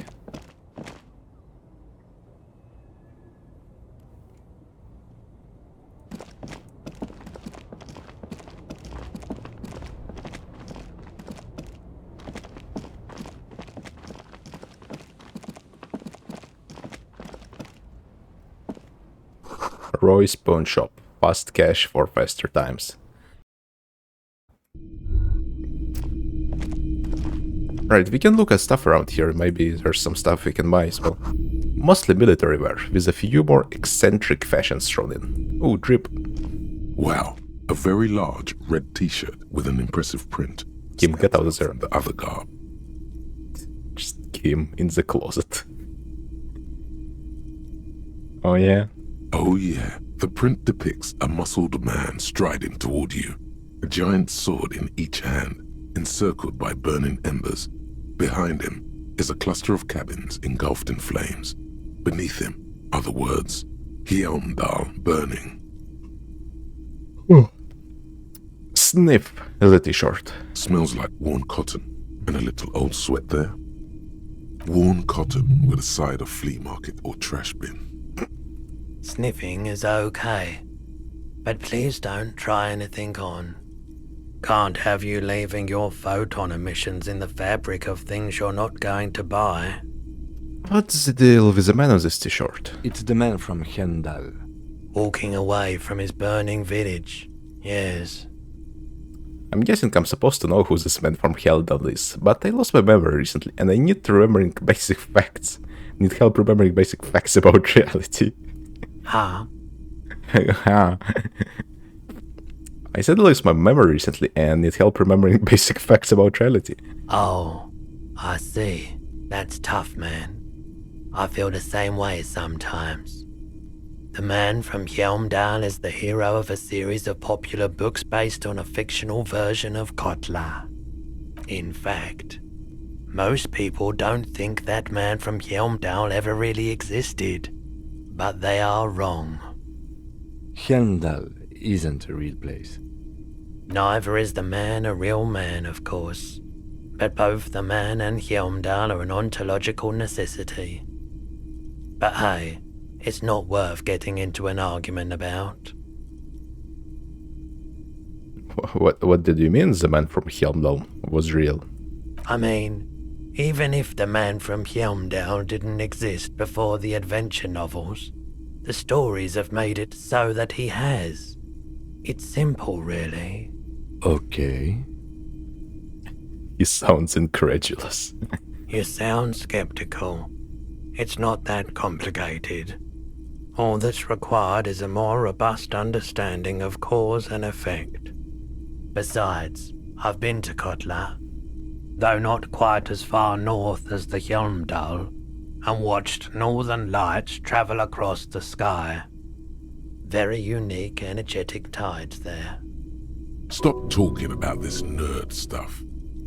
Roy's Pawn Shop. Fast cash for faster times. Right, we can look at stuff around here. Maybe there's some stuff we can buy as well. Mostly military wear, with a few more eccentric fashions thrown in. Oh, drip. Wow, a very large red t-shirt with an impressive print. Kim, get out of there. From the other garb. Just Kim in the closet. Oh yeah? Oh yeah, the print depicts a muscled man striding toward you, a giant sword in each hand, encircled by burning embers. Behind him is a cluster of cabins engulfed in flames. Beneath him are the words, Hyundai burning. Sniff the t-shirt. Smells like worn cotton and a little old sweat there. Worn cotton with a side of flea market or trash bin. Sniffing is okay, but please don't try anything on. Can't have you leaving your photon emissions in the fabric of things you're not going to buy. What's the deal with the man on this t-shirt? It's the man from Hendal. Walking away from his burning village, yes. I'm guessing I'm supposed to know who this man from Heldal is, but I lost my memory recently and I need remembering basic facts. Need help remembering basic facts about reality. Huh? I said I lost my memory recently and need help remembering basic facts about reality. Oh, I see. That's tough, man. I feel the same way sometimes. The man from Helmdale is the hero of a series of popular books based on a fictional version of Kotla. In fact, most people don't think that man from Helmdale ever really existed, but they are wrong. Helmdal isn't a real place. Neither is the man a real man, of course, but both the man and Helmdal are an ontological necessity. But hey, it's not worth getting into an argument about. What did you mean the man from Helmdale was real? I mean, even if the man from Helmdale didn't exist before the adventure novels, the stories have made it so that he has. It's simple, really. Okay. He sounds incredulous. You sound skeptical. It's not that complicated. All that's required is a more robust understanding of cause and effect. Besides, I've been to Kotla, though not quite as far north as the Helmdal, and watched northern lights travel across the sky. Very unique, energetic tides there. Stop talking about this nerd stuff.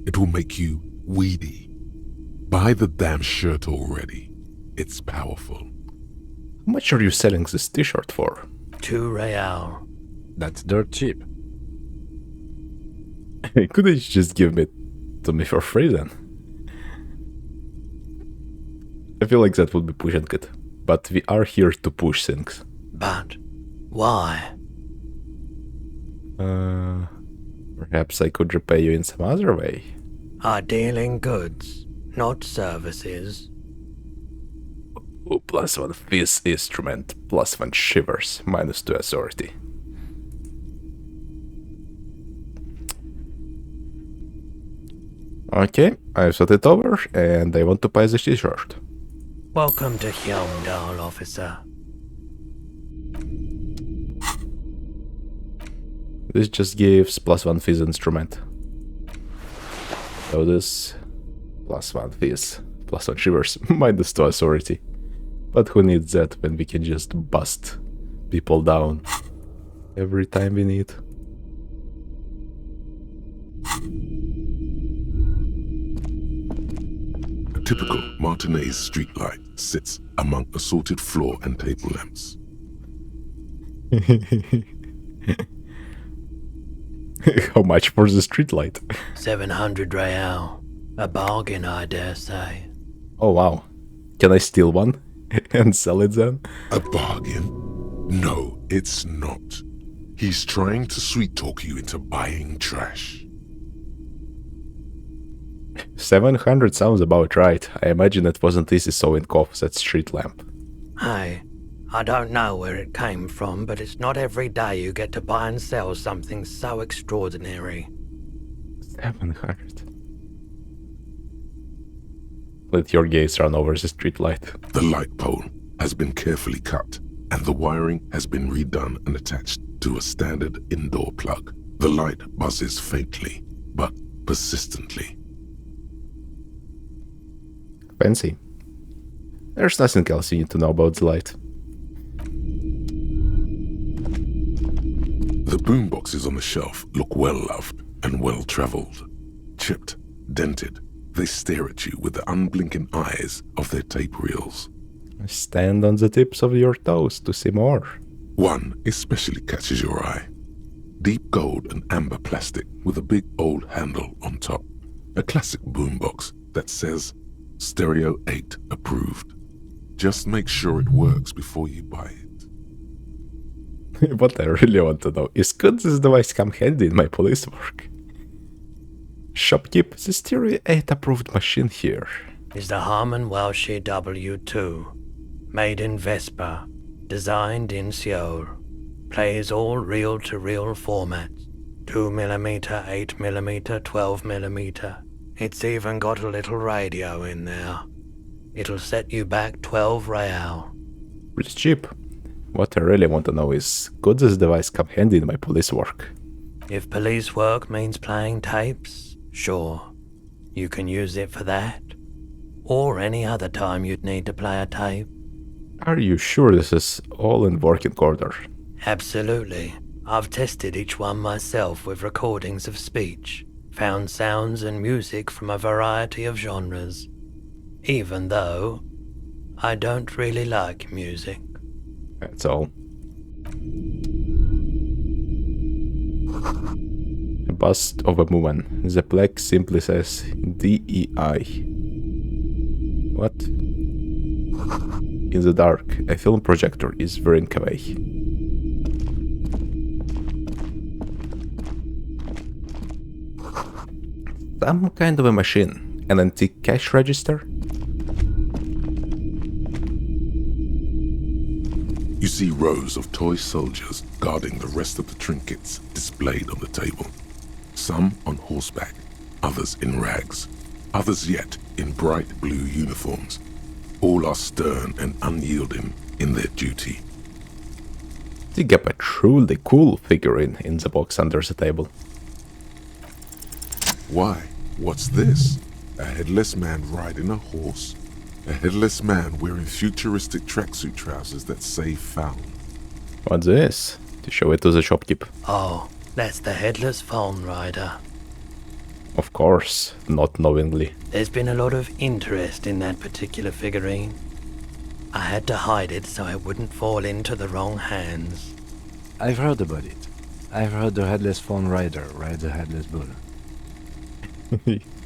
It will make you weedy. Buy the damn shirt already. It's powerful. How much are you selling this t-shirt for? 2 real. That's dirt cheap. Couldn't you just give it to me for free then? I feel like that would be pushing it. But we are here to push things. But why? Perhaps I could repay you in some other way. I deal in goods, not services. Ooh, +1 fizz instrument, +1 shivers, -2 authority. Okay, I've thought it over, and I want to buy the t-shirt. Welcome to Helmdal, officer. This just gives +1 fizz instrument. So this +1 fizz, +1 shivers, -2 authority. But who needs that when we can just bust people down every time we need? A typical Martinez streetlight sits among assorted floor and table lamps. How much for the streetlight? 700 real. A bargain, I dare say. Oh wow. Can I steal one and sell it then? A bargain? No, it's not. He's trying to sweet-talk you into buying trash. 700 sounds about right. I imagine it wasn't easy sewing off that street lamp. Hey, I don't know where it came from, but it's not every day you get to buy and sell something so extraordinary. 700. Let your gaze run over the streetlight. The light pole has been carefully cut, and the wiring has been redone and attached to a standard indoor plug. The light buzzes faintly, but persistently. Fancy. There's nothing else you need to know about the light. The boomboxes on the shelf look well-loved and well-traveled. Chipped, dented, they stare at you with the unblinking eyes of their tape reels. Stand on the tips of your toes to see more. One especially catches your eye. Deep gold and amber plastic with a big old handle on top. A classic boombox that says Stereo 8 approved. Just make sure it works before you buy it. What I really want to know is, could this device come handy in my police work? Shopkeep, the Stereo 8 approved machine here. Is the Harman Welsh W2, made in Vespa, designed in Seoul, plays all reel-to-reel formats, 2mm, 8mm, 12mm. It's even got a little radio in there. It'll set you back 12 real. Pretty cheap. What I really want to know is, could this device come handy in my police work? If police work means playing tapes, sure. You can use it for that. Or any other time you'd need to play a tape. Are you sure this is all in working order? Absolutely. I've tested each one myself with recordings of speech, found sounds and music from a variety of genres. Even though I don't really like music. That's all. A bust of a woman. The plaque simply says DEI. What? In the dark, a film projector is veering away. Some kind of a machine. An antique cash register? You see rows of toy soldiers guarding the rest of the trinkets displayed on the table. Some on horseback, others in rags, others yet in bright blue uniforms. All are stern and unyielding in their duty. Dig up a truly cool figurine in the box under the table. Why? What's this? A headless man riding a horse? A headless man wearing futuristic tracksuit trousers that say found. What's this? To show it to the shopkeep. Oh, that's the headless phone rider. Of course, not knowingly. There's been a lot of interest in that particular figurine. I had to hide it so it wouldn't fall into the wrong hands. I've heard about it. I've heard the headless phone rider rides a headless bull.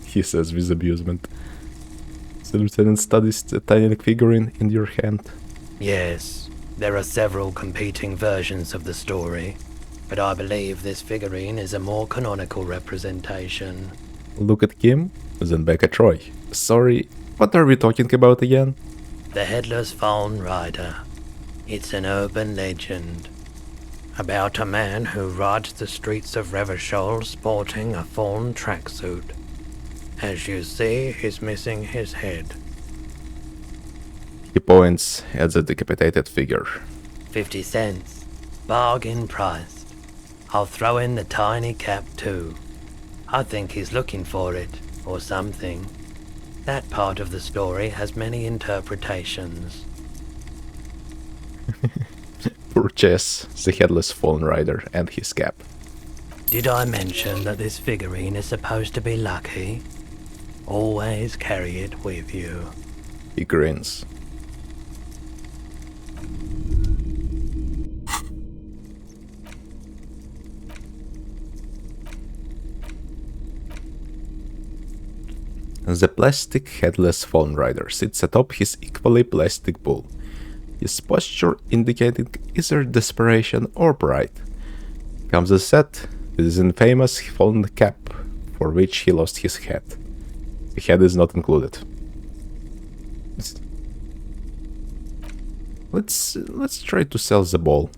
He says with amusement. The lieutenant studies the tiny figurine in your hand. Yes, there are several competing versions of the story, but I believe this figurine is a more canonical representation. Look at Kim, then back at Troy. Sorry, what are we talking about again? The Headless Phone Rider. It's an urban legend about a man who rides the streets of Revachol sporting a fawn tracksuit. As you see, he's missing his head. He points at the decapitated figure. 50 cents. Bargain priced. I'll throw in the tiny cap too. I think he's looking for it, or something. That part of the story has many interpretations. Poor Chess, the headless phone rider, and his cap. Did I mention that this figurine is supposed to be lucky? Always carry it with you. He grins. The plastic headless phone rider sits atop his equally plastic bull, his posture indicating either desperation or pride. Comes a set with his infamous phone cap, for which he lost his head. The head is not included. Let's try to sell the ball.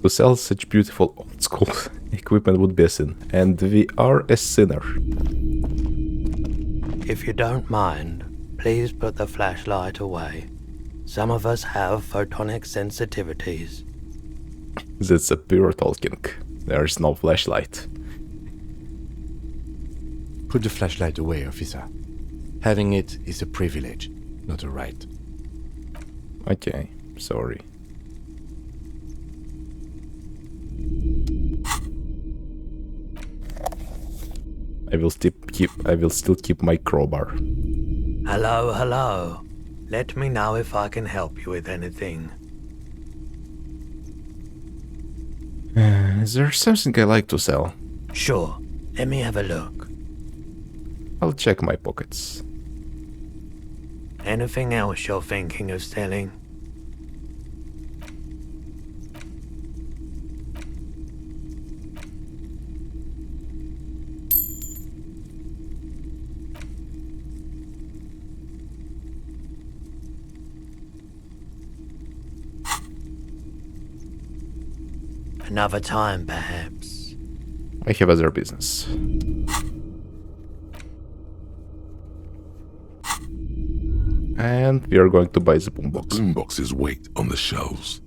To sell such beautiful old school equipment would be a sin, and we are a sinner. If you don't mind, please put the flashlight away. Some of us have photonic sensitivities. That's a pure talking. There's no flashlight. Put the flashlight away, officer. Having it is a privilege, not a right. Okay, sorry. I will still keep my crowbar. Hello, hello. Let me know if I can help you with anything. Is there something I like to sell? Sure, let me have a look. I'll check my pockets. Anything else you're thinking of selling? Another time, perhaps. I have other business. And we are going to buy the boombox. Boomboxes wait on the shelves.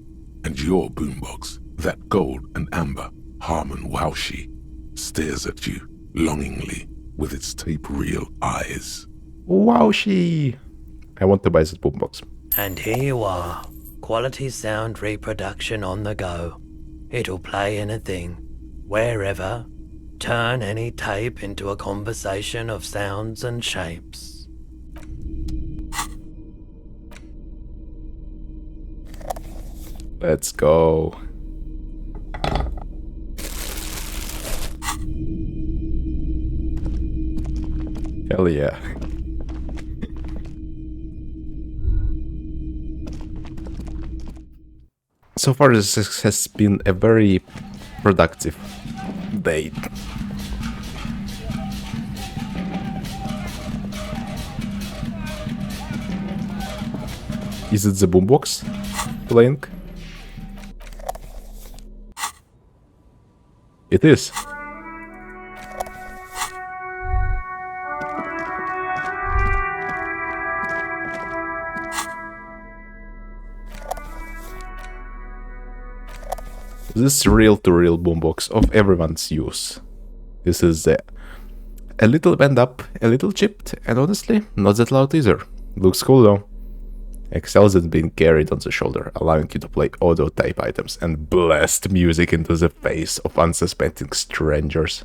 And your boombox, that gold and amber Harmon Waushi, stares at you longingly with its tape reel eyes. Wow, she! I want to buy that boombox. And here you are. Quality sound reproduction on the go. It'll play anything, wherever. Turn any tape into a conversation of sounds and shapes. Let's go. Hell yeah. So far this has been a very productive day. Is it the boombox playing? It is. This reel-to-reel boombox of everyone's use. This is a little bent up, a little chipped, and honestly, not that loud either. Looks cool though. Excels at being carried on the shoulder, allowing you to play audio type items and blast music into the face of unsuspecting strangers.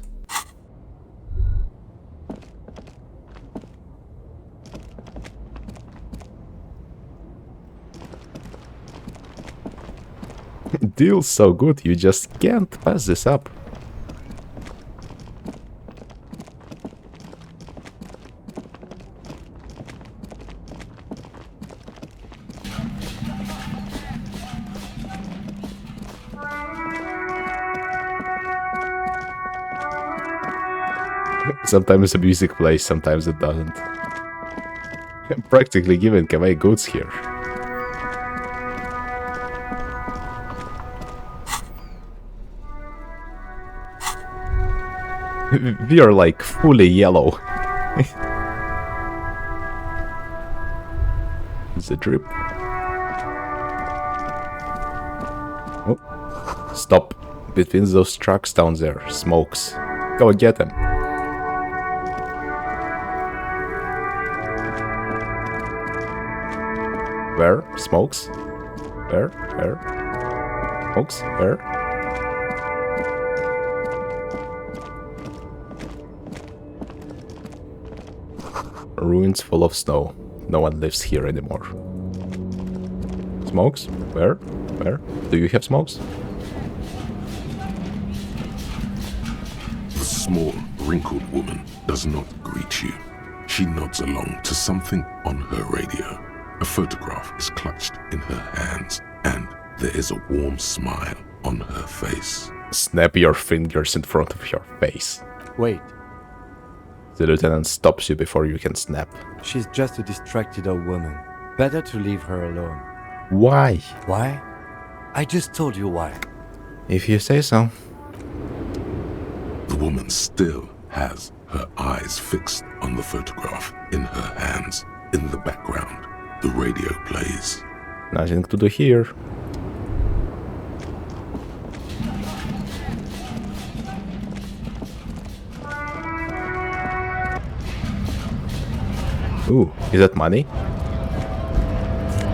Deal's so good, you just can't pass this up. Sometimes the music plays, sometimes it doesn't. I'm practically giving away goods here. We are like fully yellow. The drip. Oh, stop. Between those trucks down there, smokes. Go and get them. Where? Smokes? Where? Where? Smokes? Where? Ruins full of snow. No one lives here anymore. Smokes? Where? Where? Do you have smokes? The small, wrinkled woman does not greet you. She nods along to something on her radio. A photograph is clutched in her hands, and there is a warm smile on her face. Snap your fingers in front of your face. Wait, The lieutenant stops you before you can snap. she's just a distracted old woman. Better to leave her alone. Why? Why? I just told you why. If you say so. The woman still has her eyes fixed on the photograph in her hands. In the background, the radio plays. Nothing to do here. Ooh, is that money?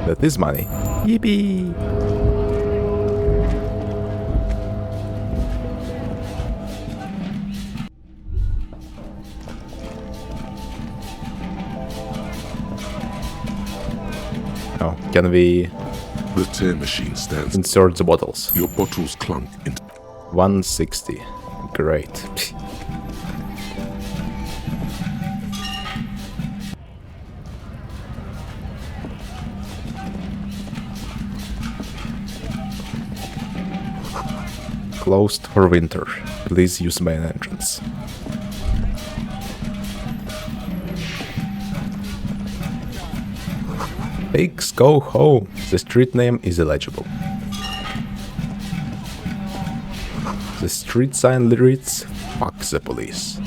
That is money. Yippee! Oh, can we The tear machine stands. insert the bottles? Your bottles clunk into 160. Great. Closed for winter. Please use main entrance. Pigs go home. The street name is illegible. The street sign reads, "Fuck the police."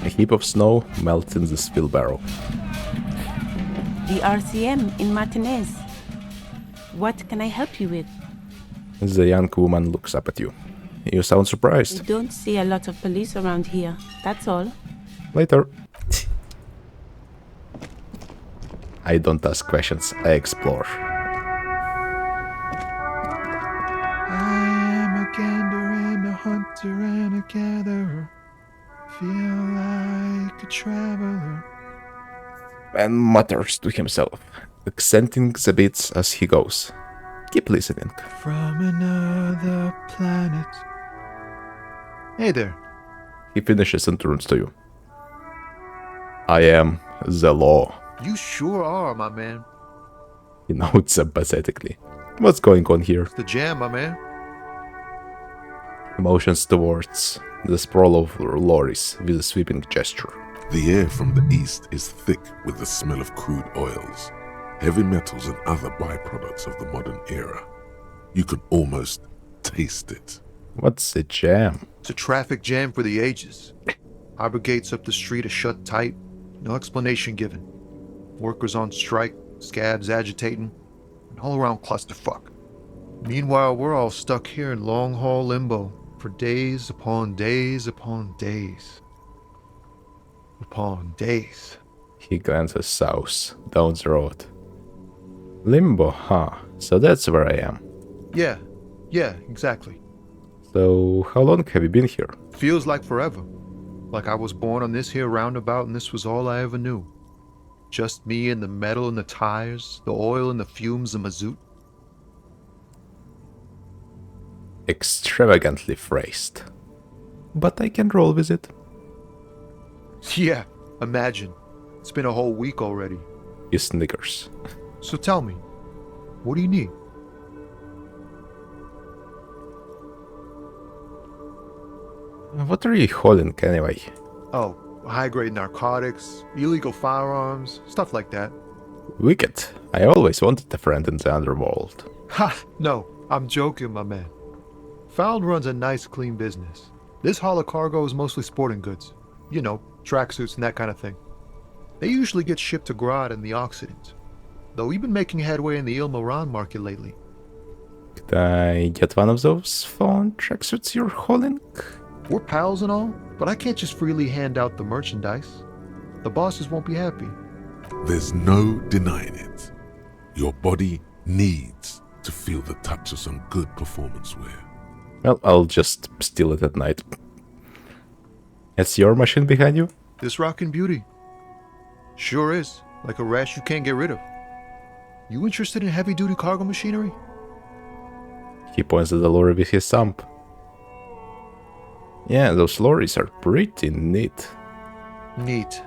A heap of snow melts in the spill barrel. The RCM in Martinez. What can I help you with? The young woman looks up at you. You sound We surprised. don't see a lot of police around here, that's all. Later. I don't ask questions, I explore. I am a gander and a hunter and a gatherer. Feel like a traveler. And mutters to himself, accenting the beats as he goes. Keep listening. From another planet. Hey there. He finishes and turns to you. I am the law. You sure are, my man. He nods apathetically. What's going on here? It's the jam, my man. He motions towards the sprawl of lorries with a sweeping gesture. The air from the east is thick with the smell of crude oils, heavy metals and other byproducts of the modern era. You can almost taste it. What's a jam? It's a traffic jam for the ages. Harbor gates up the street are shut tight. No explanation given. Workers on strike, scabs agitating, an all-around clusterfuck. Meanwhile, we're all stuck here in long-haul limbo for days upon days upon days. Upon days. He glances south, down the road. Limbo, huh? So that's where I am. Yeah, exactly. So, how long have you been here? Feels like forever. Like I was born on this here roundabout and this was all I ever knew. Just me and the metal and the tires, the oil and the fumes of mazout. Extravagantly phrased. But I can roll with it. Yeah, imagine. It's been a whole week already. He snickers. So tell me, what do you need? What are you hauling anyway? Oh, high-grade narcotics, illegal firearms, stuff like that. Wicked. I always wanted a friend in the underworld. Ha! No, I'm joking, my man. Found runs a nice, clean business. This haul of cargo is mostly sporting goods. You know, tracksuits and that kind of thing. They usually get shipped to Grad and the Occident. Though we've been making headway in the Il Moran market lately. Could I get one of those phone tracksuits you're hauling? We're pals and all, but I can't just freely hand out the merchandise. The bosses won't be happy. There's no denying it. Your body needs to feel the touch of some good performance wear. Well, I'll just steal it at night. It's your machine behind you? This rockin' beauty. Sure is. Like a rash you can't get rid of. You interested in heavy-duty cargo machinery? He points at the lorry with his thumb. Yeah, those lorries are pretty neat. Neat.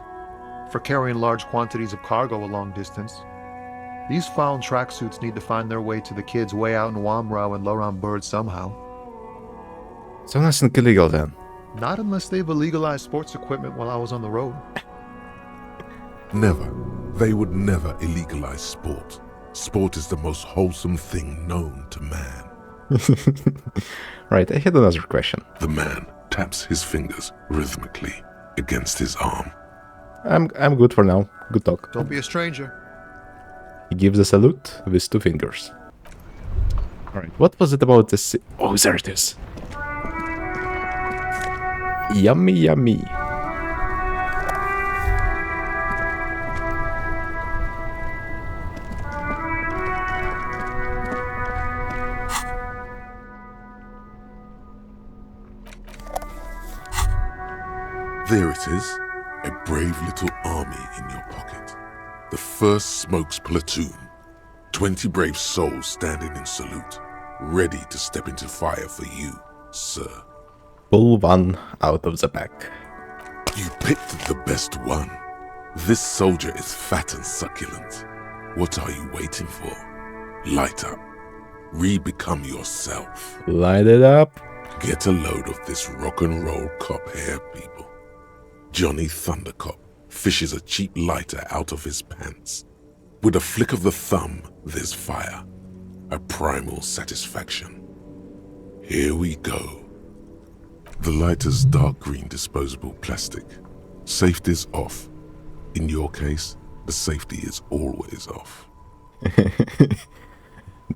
For carrying large quantities of cargo a long distance. These found tracksuits need to find their way to the kids way out in Wamrau and Loran Bird somehow. So nothing illegal then. Not unless they've illegalized sports equipment while I was on the road. Never. They would never illegalize sport. Sport is the most wholesome thing known to man. Right, I had another question. The man taps his fingers rhythmically against his arm. I'm good for now. Good talk. Don't be a stranger. He gives a salute with 2 fingers. Alright, what was it about this? Oh, there it is. Yummy, yummy. There it is, a brave little army in your pocket. The 1st Smokes platoon. 20 brave souls standing in salute, ready to step into fire for you, sir. Pull one out of the pack. You picked the best one. This soldier is fat and succulent. What are you waiting for? Light up. Re-become yourself. Light it up. Get a load of this rock and roll cop hair, people. Johnny Thundercop fishes a cheap lighter out of his pants. With a flick of the thumb, there's fire. A primal satisfaction. Here we go. The lighter's dark green disposable plastic. Safety's off. In your case, the safety is always off.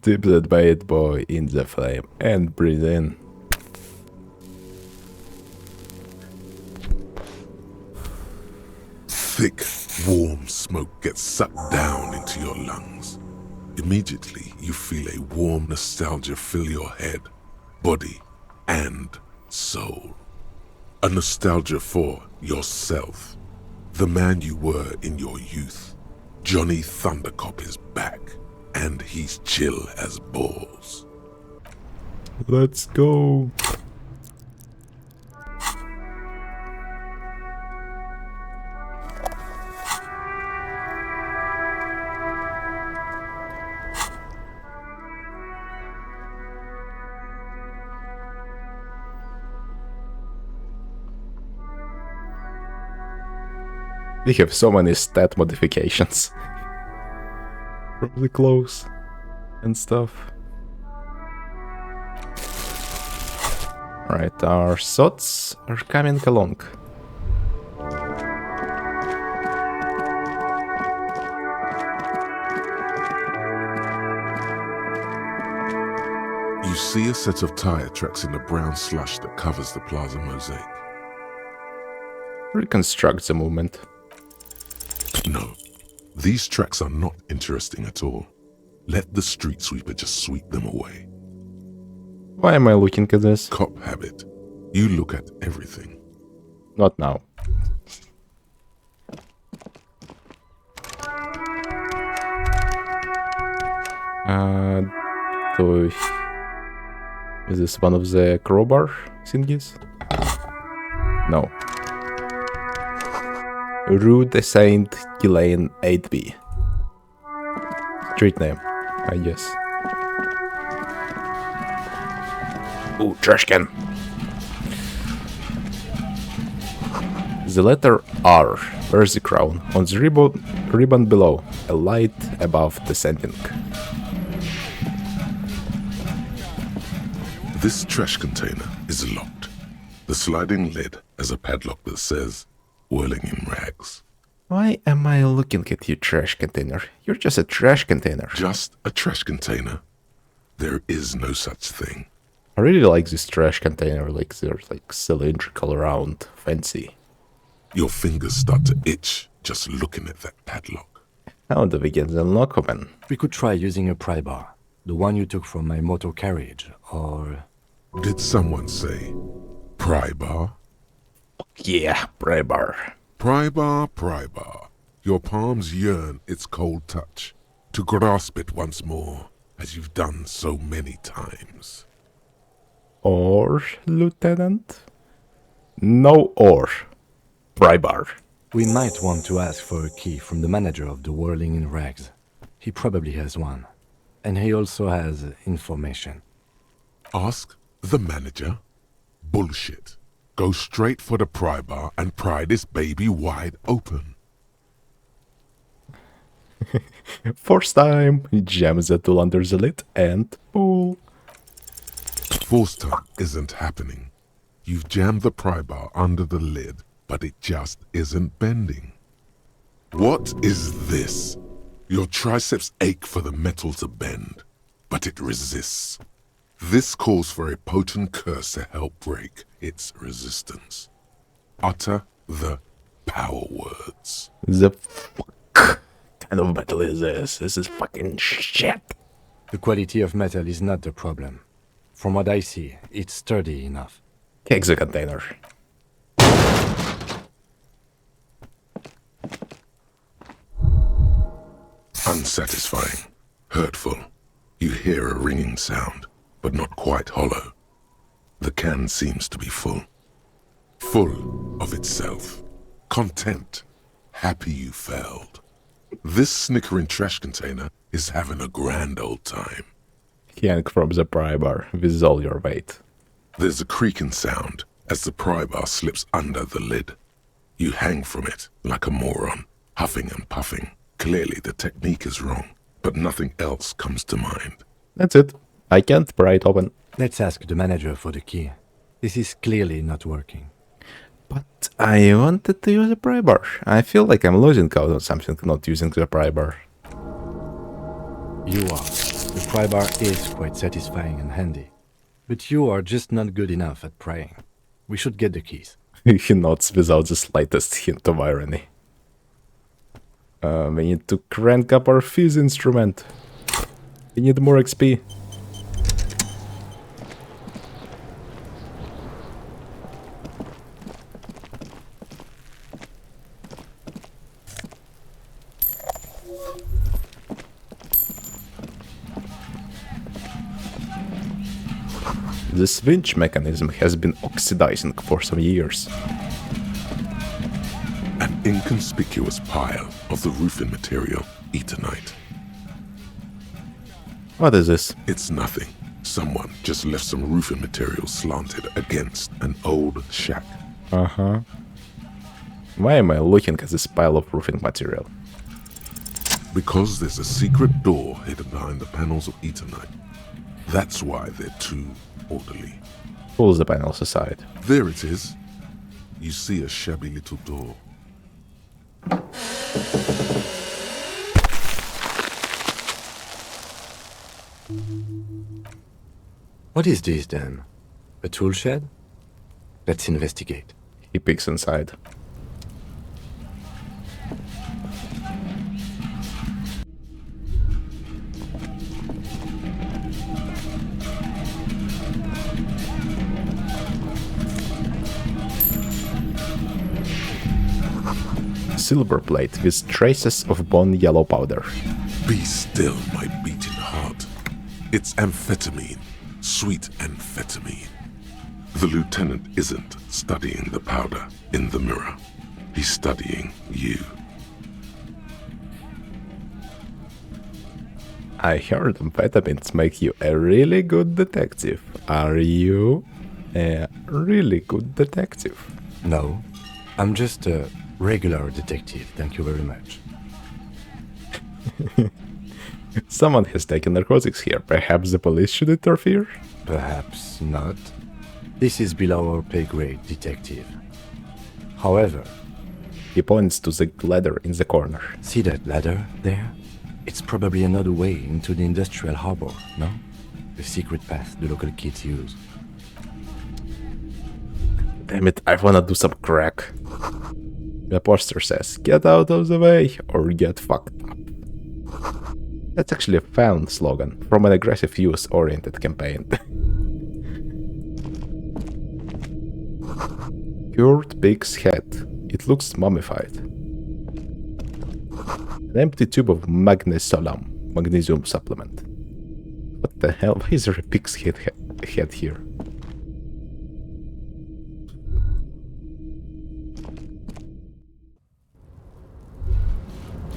Dip that bad boy in the flame and breathe in. Thick, warm smoke gets sucked down to your lungs. Immediately, you feel a warm nostalgia fill your head, body, and soul. A nostalgia for yourself, the man you were in your youth. Johnny Thundercop is back, and he's chill as balls. Let's go. We have so many stat modifications from the clothes and stuff. Right, our thoughts are coming along. You see a set of tire tracks in the brown slush that covers the plaza mosaic. Reconstruct the movement. No, these tracks are not interesting at all. Let the street sweeper just sweep them away. Why am I looking at this? Cop habit. You look at everything. Not now. Is this one of the crowbar thingies? No. Rue de Saint Ghislaine 8B. Street name, I guess. Ooh, trash can. The letter R. Where's the crown? On the ribbon below. A light above descending. This trash container is locked. The sliding lid has a padlock that says, "Whirling in rags." Why am I looking at you, trash container? You're just a trash container. Just a trash container. There is no such thing. I really like this trash container, like they're like cylindrical, round, fancy. Your fingers start to itch just looking at that padlock. How do we get the lock open? We could try using a pry bar, the one you took from my motor carriage, or... Did someone say pry bar? Yeah, pry bar. Pry bar, pry bar. Your palms yearn its cold touch, to grasp it once more, as you've done so many times. Or, Lieutenant? No or. Pry bar. We might want to ask for a key from the manager of the Whirling in Rags. He probably has one. And he also has information. Ask the manager? Bullshit. Go straight for the pry bar and pry this baby wide open. First time, jam the tool under the lid and pull. Force time isn't happening. You've jammed the pry bar under the lid, but it just isn't bending. What is this? Your triceps ache for the metal to bend, but it resists. This calls for a potent curse to help break its resistance. Utter the power words. The fuck kind of metal is this? This is fucking shit. The quality of metal is not the problem. From what I see, it's sturdy enough. Kick the container. Unsatisfying. Hurtful. You hear a ringing sound, but not quite hollow. The can seems to be full. Full of itself. Content. Happy you failed. This snickering trash container is having a grand old time. Yank from the pry bar with all your weight. There's a creaking sound as the pry bar slips under the lid. You hang from it like a moron, huffing and puffing. Clearly the technique is wrong, but nothing else comes to mind. That's it. I can't pry it open. Let's ask the manager for the key. This is clearly not working. But I wanted to use a pry bar. I feel like I'm losing out on something not using the pry bar. You are. The pry bar is quite satisfying and handy. But you are just not good enough at prying. We should get the keys. He nods without the slightest hint of irony. We need to crank up our fizz instrument. We need more XP. This winch mechanism has been oxidizing for some years. An inconspicuous pile of the roofing material, Eternite. What is this? It's nothing. Someone just left some roofing material slanted against an old shack. Uh-huh. Why am I looking at this pile of roofing material? Because there's a secret door hidden behind the panels of Eternite. That's why they're too orderly. Pulls the panels aside. There it is. You see a shabby little door. What is this then? A tool shed? Let's investigate. He peeks inside. Silver plate with traces of bone yellow powder. Be still, my beating heart. It's amphetamine. Sweet amphetamine. The lieutenant isn't studying the powder in the mirror. He's studying you. I heard amphetamines make you a really good detective. Are you a really good detective? No, I'm just a regular detective, thank you very much. Someone has taken narcotics here. Perhaps the police should interfere? Perhaps not. This is below our pay grade, detective. However, he points to the ladder in the corner. See that ladder there? It's probably another way into the industrial harbor, no? The secret path the local kids use. Damn it, I wanna do some crack. The poster says, get out of the way or get fucked up. That's actually a found slogan from an aggressive youth-oriented campaign. Cured pig's head. It looks mummified. An empty tube of magnesium supplement. What the hell? Why is there a pig's head here?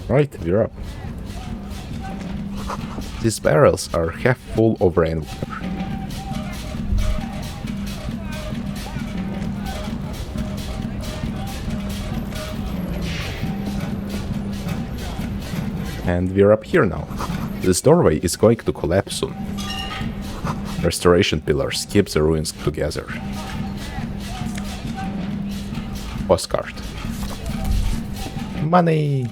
Right, we're up. These barrels are half full of rainwater. And we're up here now. This doorway is going to collapse soon. Restoration pillars keep the ruins together. Postcard. Money!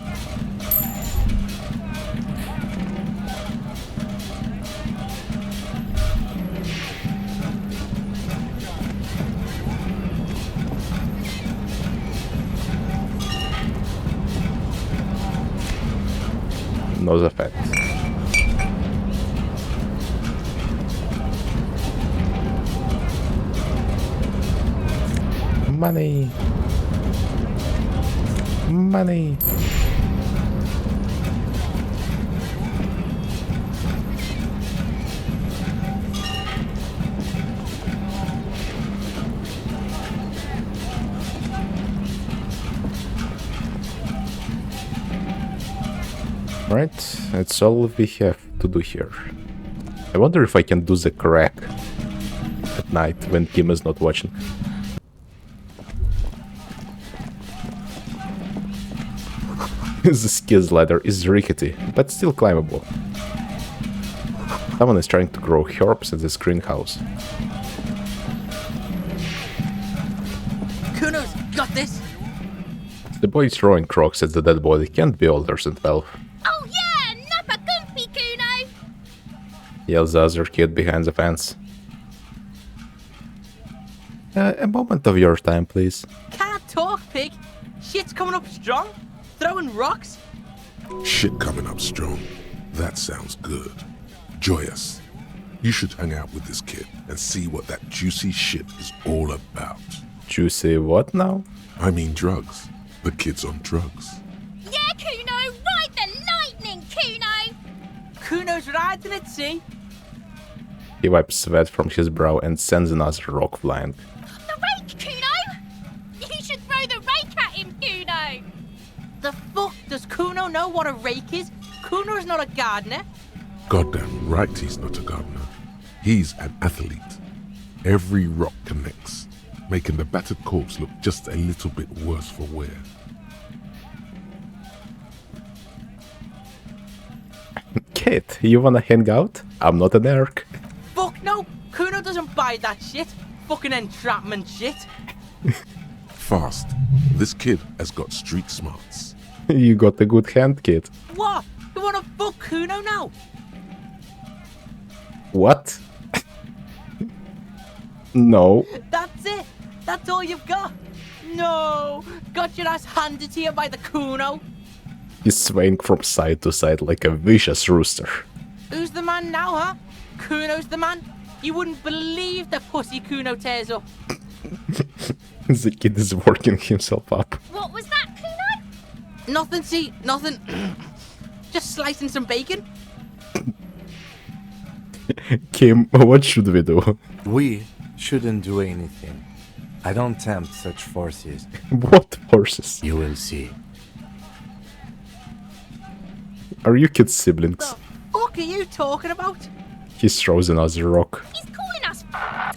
Nose effect. Money. Money. Right, that's all we have to do here. I wonder if I can do the crack at night when Kim is not watching. The skills ladder is rickety, but still climbable. Someone is trying to grow herbs in this greenhouse. Kuno's got this! The boy throwing crocs at the dead body can't be older than 12. Oh yeah, nappa gumpy, Kuno! Yells the other kid behind the fence. A moment of your time, please. Can't talk, pig. Shit's coming up strong. Throwing rocks. Shit coming up strong. That sounds good. Joyous, you should hang out with this kid and see what that juicy shit is all about. Juicy what now? I mean drugs. The kid's on drugs. Yeah, Kuno! Ride the lightning, Kuno! Kuno's riding it, see? He wipes sweat from his brow and sends another rock flying. The rake, Kuno! You should throw the rake at him, Kuno! The fuck does Kuno know what a rake is? Kuno's not a gardener. Goddamn right he's not a gardener. He's an athlete. Every rock connects, making the battered corpse look just a little bit worse for wear. Kid, you wanna hang out? I'm not an erk. Fuck no! Kuno doesn't buy that shit. Fucking entrapment shit. Fast. This kid has got street smarts. You got a good hand, kid. What? You wanna fuck Kuno now? What? No. That's it? That's all you've got? No! Got your ass handed to you by the Kuno? He's swaying from side to side like a vicious rooster. Who's the man now, huh? Kuno's the man? You wouldn't believe the pussy Kuno tears up. The kid is working himself up. What was that, Kuno? Nothing, see, nothing. Just slicing some bacon. Kim, what should we do? We shouldn't do anything. I don't tempt such forces. What horses? You will see. Are you kids' siblings? The fuck are you talking about? He throws another rock. He's calling us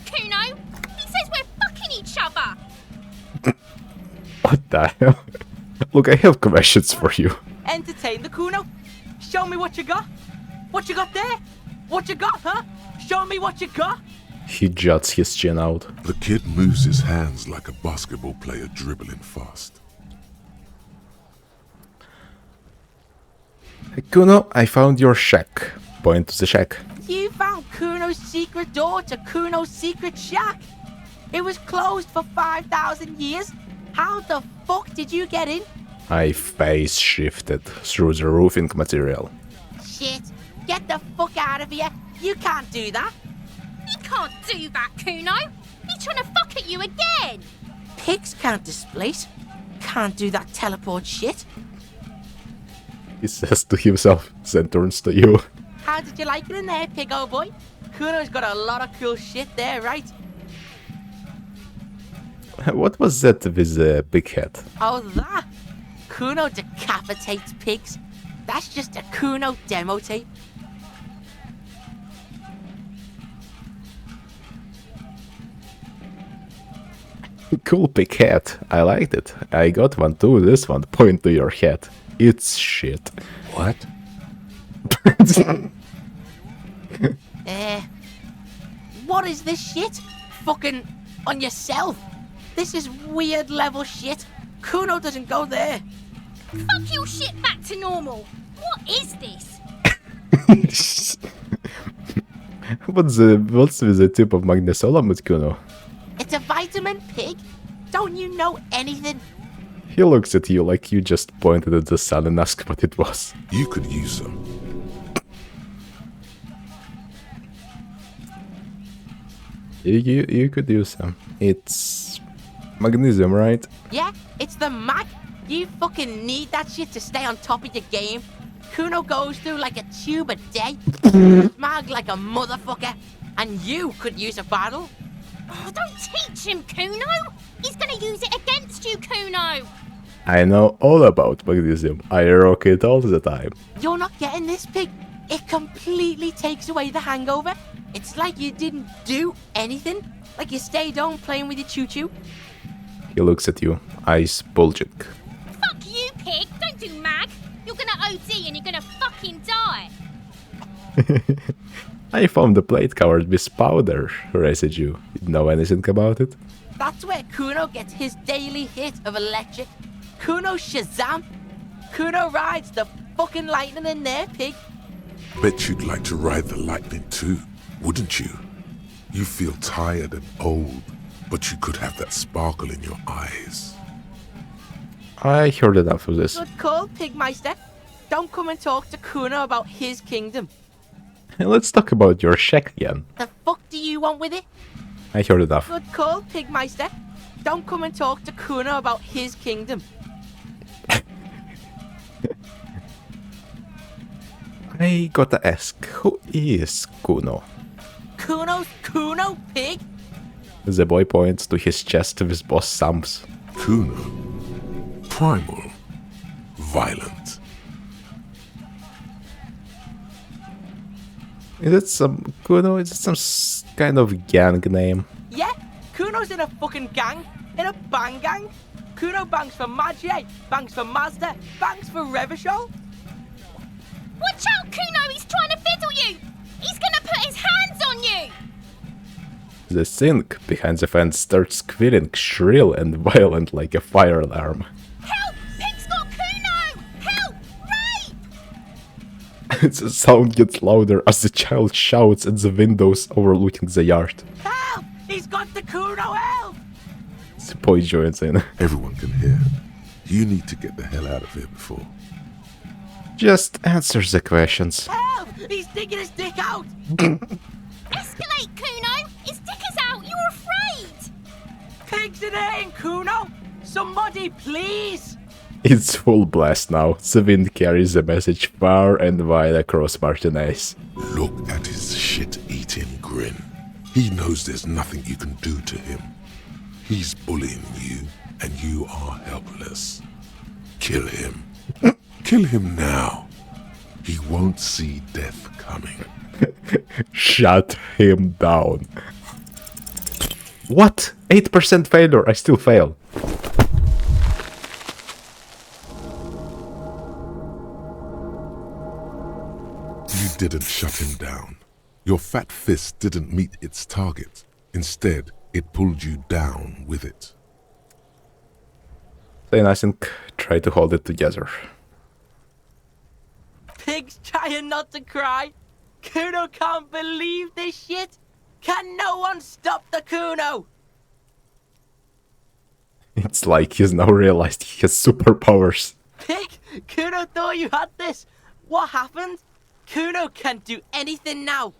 Kuno! He says we're fucking each other! What the hell? Look, I have questions for you. Entertain the Kuno. Show me what you got. What you got there? What you got, huh? Show me what you got. He juts his chin out. The kid moves his hands like a basketball player dribbling fast. Kuno, I found your shack. Point to the shack. You found Kuno's secret door to Kuno's secret shack. It was closed for 5,000 years. How the fuck did you get in? I face shifted through the roofing material. Shit. Get the fuck out of here. You can't do that. He can't do that, Kuno! He's trying to fuck at you again! Pigs can't displace. Can't do that teleport shit. He says to himself, then turns to you. How did you like it in there, pig old boy? Kuno's got a lot of cool shit there, right? What was that with the big head? Oh, that? Kuno decapitates pigs. That's just a Kuno demo tape. Cool big head. I liked it. I got one too. This one. Point to your head. It's shit. What? What is this shit? Fucking on yourself. This is weird level shit. Kuno doesn't go there. Fuck your shit back to normal! What is this? What's with the tip of Magnesium with Kuno? It's a vitamin pig. Don't you know anything? He looks at you like you just pointed at the sun and asked what it was. You could use some. You could use some. It's magnesium, right? Yeah, it's the mag. You fucking need that shit to stay on top of your game. Kuno goes through like a tube a day. Mag like a motherfucker. And you could use a bottle. Oh, don't teach him, Kuno! He's gonna use it against you, Kuno! I know all about magnesium. I rock it all the time. You're not getting this, pig. It completely takes away the hangover. It's like you didn't do anything. Like you stayed home playing with your choo-choo. He looks at you, eyes bulging. Fuck you, pig! Don't do mag! You're gonna OD and you're gonna fucking die! I found the plate covered with powder residue. You know anything about it? That's where Kuno gets his daily hit of electric. Kuno Shazam. Kuno rides the fucking lightning in there, pig. Bet you'd like to ride the lightning too, wouldn't you? You feel tired and old, but you could have that sparkle in your eyes. I heard enough of this. Good call, Pigmeister. Don't come and talk to Kuno about his kingdom. Let's talk about your shack again. The fuck do you want with it? I heard enough. Good call, Pigmeister. Don't come and talk to Kuno about his kingdom. I gotta ask, who is Kuno? Kuno's Kuno, pig? The boy points to his chest with both thumbs. Kuno. Primal. Violent. Is it some Kuno? Is it some kind of gang name? Yeah, Kuno's in a fucking gang. In a bang gang. Kuno bangs for Magie, bangs for Mazda, bangs for Revachol. Watch out, Kuno! He's trying to fiddle you! He's gonna put his hands on you! The sink behind the fence starts squealing shrill and violent like a fire alarm. Help! Pig's got Kuno! Help! Rape! The sound gets louder as the child shouts at the windows overlooking the yard. Help! He's got the Kuno, help! The boy joins in. Everyone can hear. You need to get the hell out of here before. Just answer the questions. Help! He's sticking his dick out! Escalate, Kuno! His dick is out! You're afraid! Pigs in here, Kuno! Somebody, please! It's full blast now. The wind carries the message far and wide across Martinez. Look at his shit-eating grin. He knows there's nothing you can do to him. He's bullying you, and you are helpless. Kill him. Kill him now. He won't see death coming. Shut him down. What? 8% failure. I still fail. You didn't shut him down. Your fat fist didn't meet its target. Instead, it pulled you down with it. Then I think try to hold it together. Pig's trying not to cry. Kuno can't believe this shit. Can no one stop the Kuno? It's like he's now realized he has superpowers. Pig, Kuno thought you had this. What happened? Kuno can't do anything now.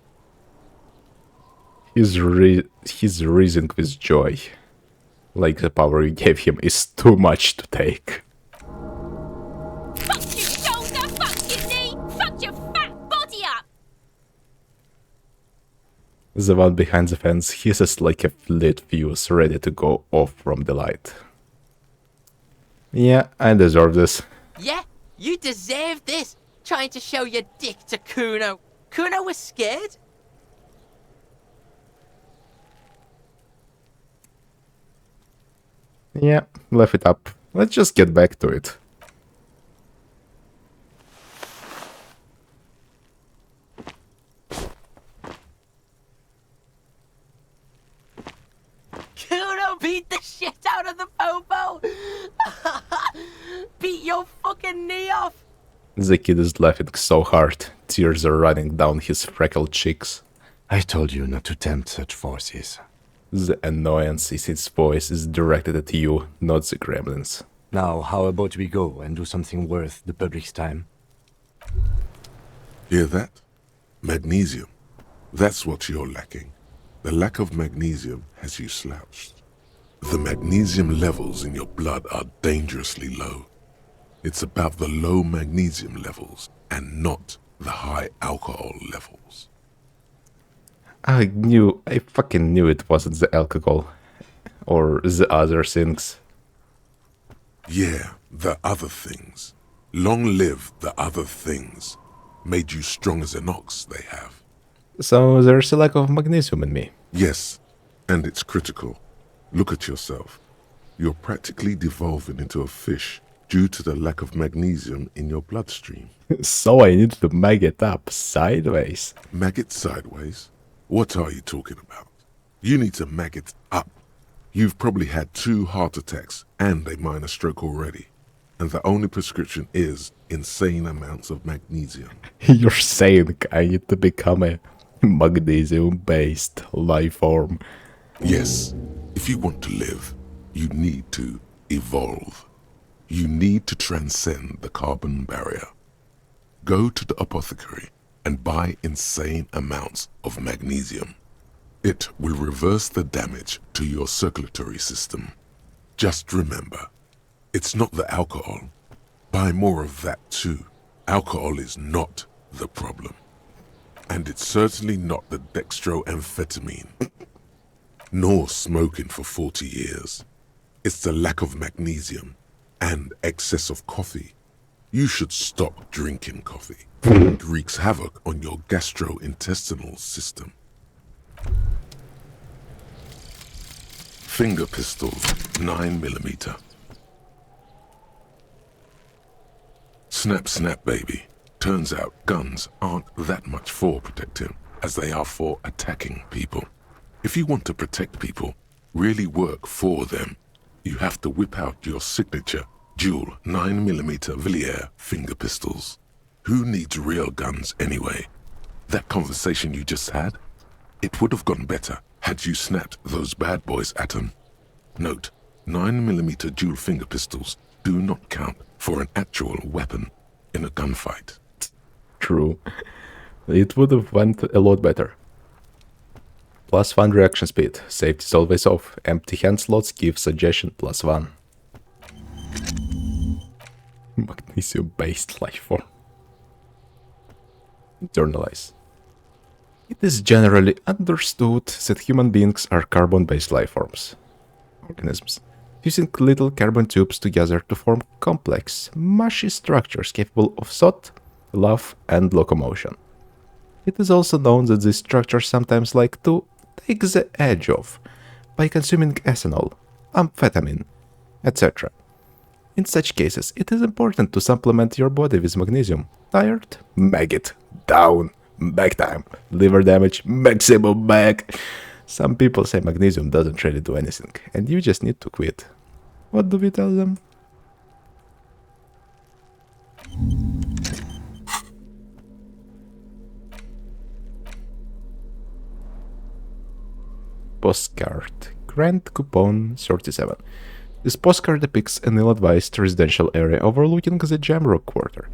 He's reasoning with joy. Like the power you gave him is too much to take. Fuck your shoulder, fuck your knee, fuck your fat body up! The one behind the fence hisses like a lit fuse ready to go off from the light. Yeah, I deserve this. Yeah, you deserve this. Trying to show your dick to Kuno. Kuno was scared. Yeah, left it up. Let's just get back to it. Kuno beat the shit out of the popo. Beat your fucking knee off. The kid is laughing so hard, tears are running down his freckled cheeks. I told you not to tempt such forces. The annoyance in his voice is directed at you, not the gremlins. Now, how about we go and do something worth the public's time? Hear that? Magnesium. That's what you're lacking. The lack of magnesium has you slouched. The magnesium levels in your blood are dangerously low. It's about the low magnesium levels and not the high alcohol levels. I fucking knew it wasn't the alcohol. Or the other things. Yeah, the other things. Long live the other things. Made you strong as an ox, they have. So there's a lack of magnesium in me. Yes, and it's critical. Look at yourself. You're practically devolving into a fish due to the lack of magnesium in your bloodstream. So I need to mag it up sideways. Mag it sideways? What are you talking about? You need to mag it up. You've probably had 2 heart attacks and a minor stroke already. And the only prescription is insane amounts of magnesium. You're saying I need to become a magnesium-based life form. Yes, if you want to live, you need to evolve. You need to transcend the carbon barrier. Go to the apothecary and buy insane amounts of magnesium. It will reverse the damage to your circulatory system. Just remember, it's not the alcohol. Buy more of that too. Alcohol is not the problem. And it's certainly not the dextroamphetamine. Nor smoking for 40 years. It's the lack of magnesium and excess of coffee. You should stop drinking coffee. It wreaks havoc on your gastrointestinal system. Finger pistols, 9mm. Snap, snap, baby. Turns out guns aren't that much for protecting as they are for attacking people. If you want to protect people, really work for them, you have to whip out your signature dual 9mm Villiers finger pistols. Who needs real guns anyway? That conversation you just had? It would have gone better had you snapped those bad boys at them. Note, 9mm dual finger pistols do not count for an actual weapon in a gunfight. True. It would have went a lot better. +1 reaction speed. Safety is always off. Empty hand slots give suggestion +1. Magnesium-based life form. Internalize. It is generally understood that human beings are carbon-based life forms. Organisms. Using little carbon tubes together to form complex, mushy structures capable of thought, love, and locomotion. It is also known that these structures sometimes like to take the edge off by consuming ethanol, amphetamine, etc. In such cases, it is important to supplement your body with magnesium. Tired? Mag it. Down. Back time. Liver damage? Maximum back. Some people say magnesium doesn't really do anything, and you just need to quit. What do we tell them? Postcard. Grand Coupon 37. This postcard depicts an ill-advised residential area overlooking the Jamrock Quarter.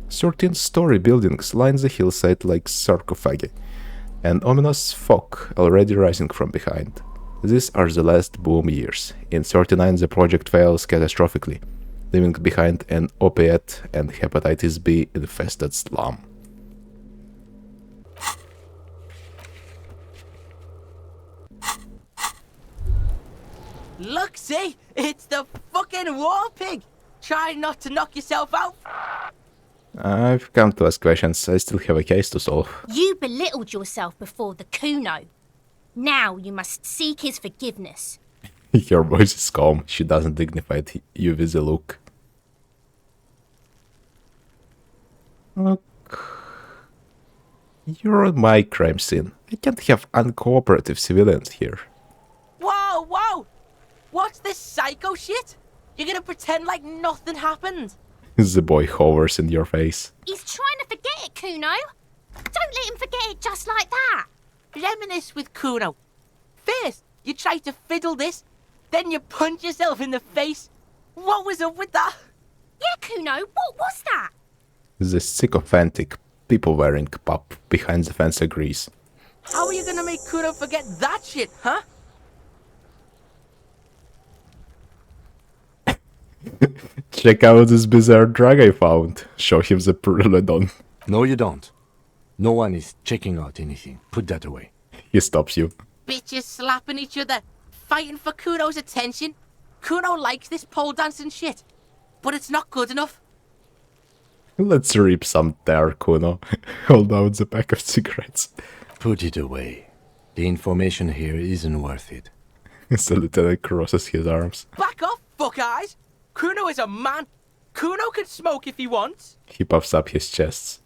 13-story buildings line the hillside like sarcophagi, and ominous fog already rising from behind. These are the last boom years. In 39 the project fails catastrophically, leaving behind an opiate and hepatitis B infested slum. Look, see? It's the fucking war pig! Try not to knock yourself out. I've come to ask questions. I still have a case to solve. You belittled yourself before the Kuno. Now you must seek his forgiveness. Your voice is calm. She doesn't dignify you with a look. Look. You're on my crime scene. I can't have uncooperative civilians here. Whoa, whoa! What's this psycho shit? You're gonna pretend like nothing happened? The boy hovers in your face. He's trying to forget it, Kuno. Don't let him forget it just like that. Reminisce with Kuno. First, you try to fiddle this, then you punch yourself in the face. What was up with that? Yeah, Kuno, what was that? The sycophantic, people-wearing pup behind the fence agrees. How are you gonna make Kuno forget that shit, huh? Check out this bizarre drug I found. Show him the Purulodon. No, you don't. No one is checking out anything. Put that away. He stops you. Bitches slapping each other, fighting for Kuno's attention. Kuno likes this pole dancing shit, but it's not good enough. Let's rip some there, Kuno. Hold out the pack of cigarettes. Put it away. The information here isn't worth it. The lieutenant crosses his arms. Back off, fuck eyes! Kuno is a man. Kuno can smoke if he wants. He puffs up his chest.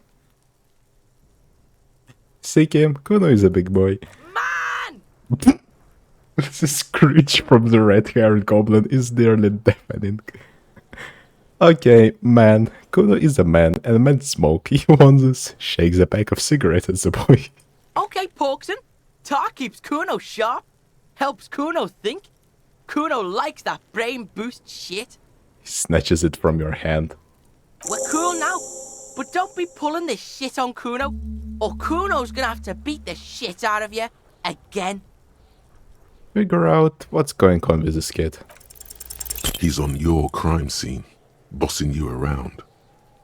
Seek him. Kuno is a big boy. Man! The screech from the red-haired goblin is nearly deafening. Okay, man. Kuno is a man, and men smoke. He wants this. Shakes a pack of cigarettes at the boy. Okay, Porkson. Tar keeps Kuno sharp. Helps Kuno think. Kuno likes that brain boost shit. He snatches it from your hand. We're cool now. But don't be pulling this shit on Kuno, or Kuno's gonna have to beat the shit out of you again. Figure out what's going on with this kid. He's on your crime scene, bossing you around.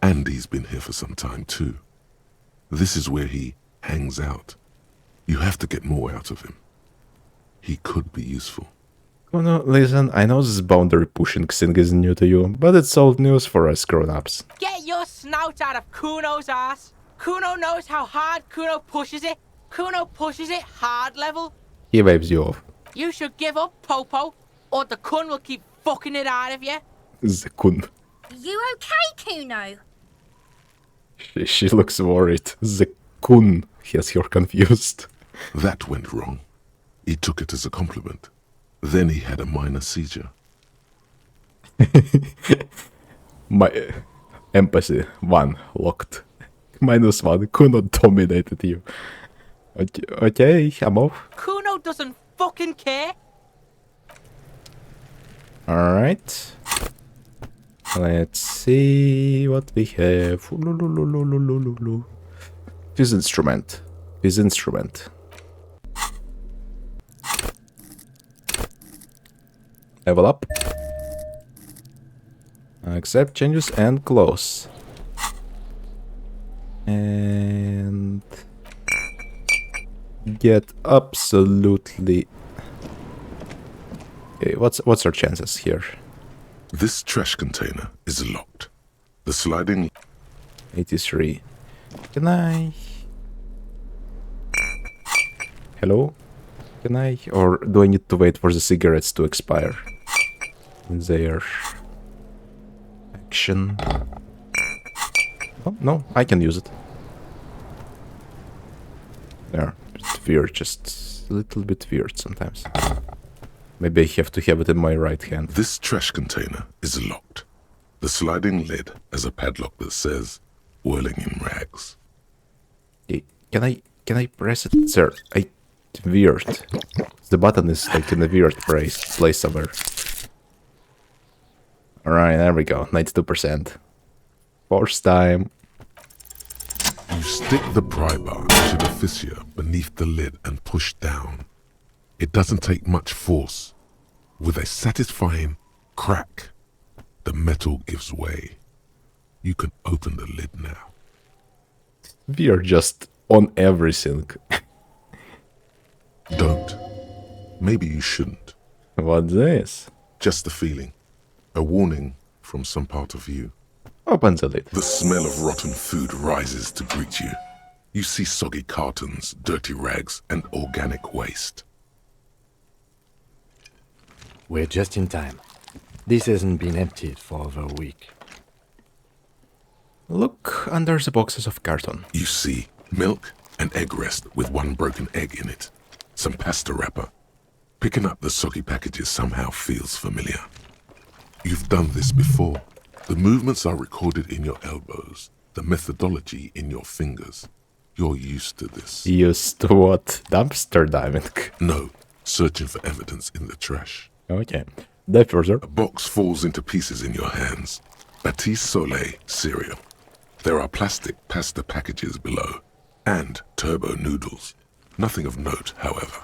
And he's been here for some time too. This is where he hangs out. You have to get more out of him. He could be useful. Kuno, listen, I know this boundary pushing thing is new to you, but it's old news for us grown-ups. Get your snout out of Kuno's ass. Kuno knows how hard Kuno pushes it. Kuno pushes it hard level. He waves you off. You should give up, Popo, or the Kun will keep fucking it out of you. The Kun. You okay, Kuno? She looks worried. The Kun has her confused. That went wrong. He took it as a compliment. Then he had a minor seizure. My empathy 1 locked. -1. Kuno dominated you. Okay, I'm off. Kuno doesn't fucking care. Alright. Let's see what we have. This instrument. This instrument. Level up. Accept changes and close. And get absolutely. Okay, what's our chances here? This trash container is locked. The sliding 83. Can I? Hello? Can I? Or do I need to wait for the cigarettes to expire? There. Action. Oh, no, I can use it. There. It's weird, just a little bit weird sometimes. Maybe I have to have it in my right hand. This trash container is locked. The sliding lid has a padlock that says, whirling in rags. Okay, can I press it? Sir, weird. The button is like in a weird place somewhere. Alright, there we go. 92%. First time. You stick the pry bar into the fissure beneath the lid and push down. It doesn't take much force. With a satisfying crack, the metal gives way. You can open the lid now. We are just on everything. Don't. Maybe you shouldn't. What's this? Just a feeling. A warning from some part of you. Open the lid. The smell of rotten food rises to greet you. You see soggy cartons, dirty rags, and organic waste. We're just in time. This hasn't been emptied for over a week. Look under the boxes of carton. You see milk and egg rest with one broken egg in it. Some pasta wrapper. Picking up the soggy packages somehow feels familiar. You've done this before. The movements are recorded in your elbows, the methodology in your fingers. You're used to this. Used to what? Dumpster diving? No, searching for evidence in the trash. Okay. Dive further. A box falls into pieces in your hands. Batiste Soleil cereal. There are plastic pasta packages below, and turbo noodles. Nothing of note, however.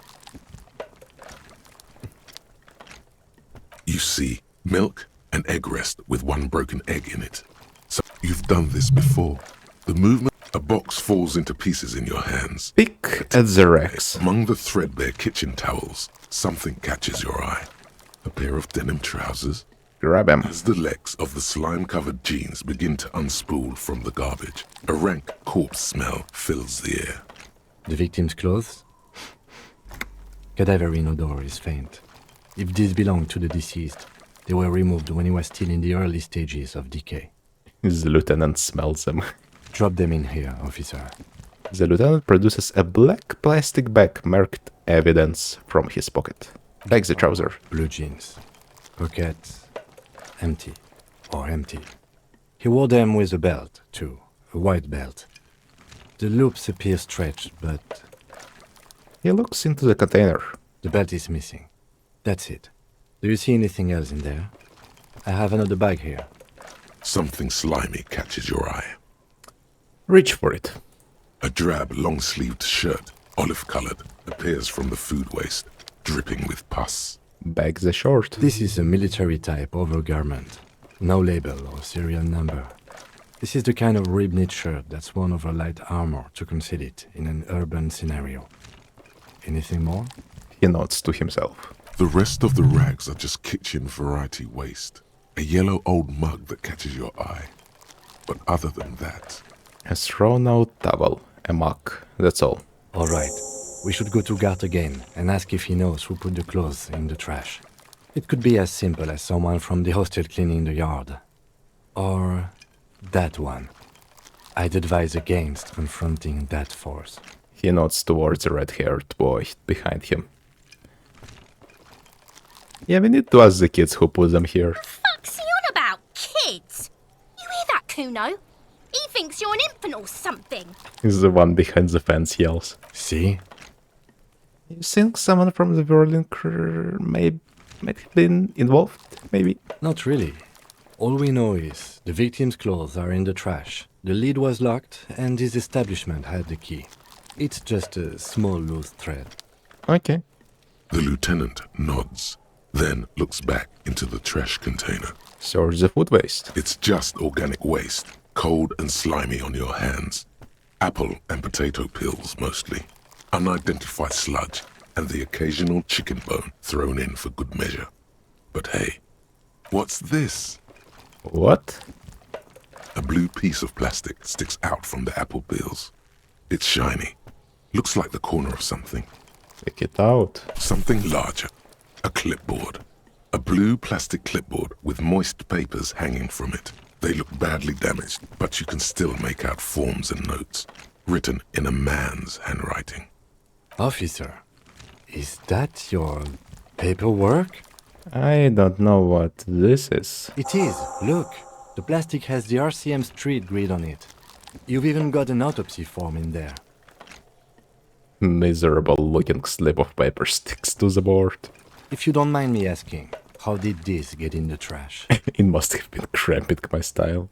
You see milk and egg rest with one broken egg in it. So you've done this before. The movement, a box falls into pieces in your hands. Pick at the racks. Among the threadbare kitchen towels, something catches your eye. A pair of denim trousers. Grab them. As the legs of the slime-covered jeans begin to unspool from the garbage, a rank corpse smell fills the air. The victim's clothes? Cadaverine odor is faint. If these belong to the deceased, they were removed when he was still in the early stages of decay. The lieutenant smells them. Drop them in here, officer. The lieutenant produces a black plastic bag marked evidence from his pocket. Takes the trouser. Blue jeans. Pockets. Empty. Or empty. He wore them with a belt, too. A white belt. The loops appear stretched, but... He looks into the container. The belt is missing. That's it. Do you see anything else in there? I have another bag here. Something slimy catches your eye. Reach for it. A drab, long-sleeved shirt, olive-colored, appears from the food waste, dripping with pus. Bag the short. This is a military type overgarment. No label or serial number. This is the kind of rib-knit shirt that's worn over light armor to conceal it in an urban scenario. Anything more? He nods to himself. The rest of the rags are just kitchen variety waste. A yellow old mug that catches your eye. But other than that... A thrown-out towel. A mug. That's all. All right. We should go to Gart again and ask if he knows who put the clothes in the trash. It could be as simple as someone from the hostel cleaning the yard. Or that one. I'd advise against confronting that force. He nods towards the red-haired boy behind him. Yeah, we need to ask the kids who put them here. Fuck's he on about? Kids? You hear that, Kuno? He thinks you're an infant or something. He's the one behind the fence yells. See? You think someone from the Berlin crew may have been involved? Maybe? Not really. All we know is the victim's clothes are in the trash. The lid was locked and his establishment had the key. It's just a small loose thread. Okay. The lieutenant nods, then looks back into the trash container. Search the food waste. It's just organic waste, cold and slimy on your hands. Apple and potato peels, mostly. Unidentified sludge, and the occasional chicken bone thrown in for good measure. But hey, what's this? What? A blue piece of plastic sticks out from the apple peels. It's shiny. Looks like the corner of something. Take it out. Something larger. A clipboard. A blue plastic clipboard with moist papers hanging from it. They look badly damaged, but you can still make out forms and notes, written in a man's handwriting. Officer, is that your paperwork? I don't know what this is. It is. Look, the plastic has the RCM street grid on it. You've even got an autopsy form in there. Miserable looking slip of paper sticks to the board. If you don't mind me asking, how did this get in the trash? It must have been cramping my style.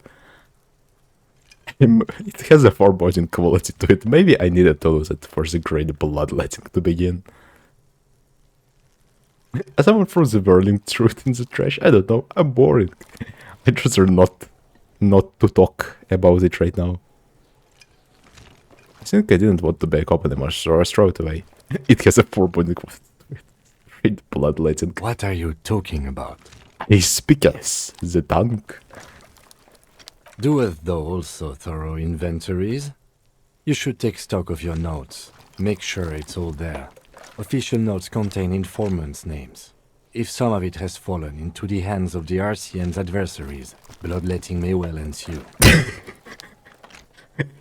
It has a foreboding quality to it. Maybe I needed to lose it for the great bloodletting to begin. As someone threw the whirling truth in the trash, I don't know, I'm boring. I'd rather not to talk about it right now. I think I didn't want to back up anymore, so I throw it away. It has a foreboding quality to it. Great bloodletting. What are you talking about? A speakers, the tongue. Doeth thou also thorough inventories? You should take stock of your notes. Make sure it's all there. Official notes contain informants' names. If some of it has fallen into the hands of the RCM's adversaries, bloodletting may well ensue.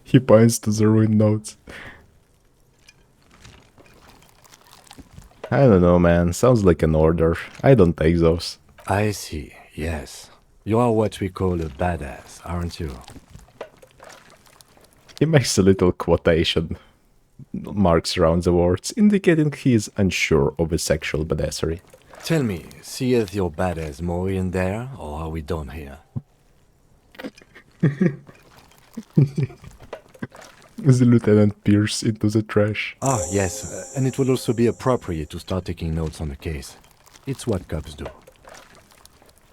He points to the ruined notes. I don't know, man. Sounds like an order. I don't take those. I see, yes. You are what we call a badass, aren't you? He makes a little quotation marks around the words, indicating he is unsure of his sexual badassery. Tell me, seeth your badass more in there, or are we done here? The lieutenant peers into the trash. Ah, yes, and it would also be appropriate to start taking notes on the case. It's what cops do.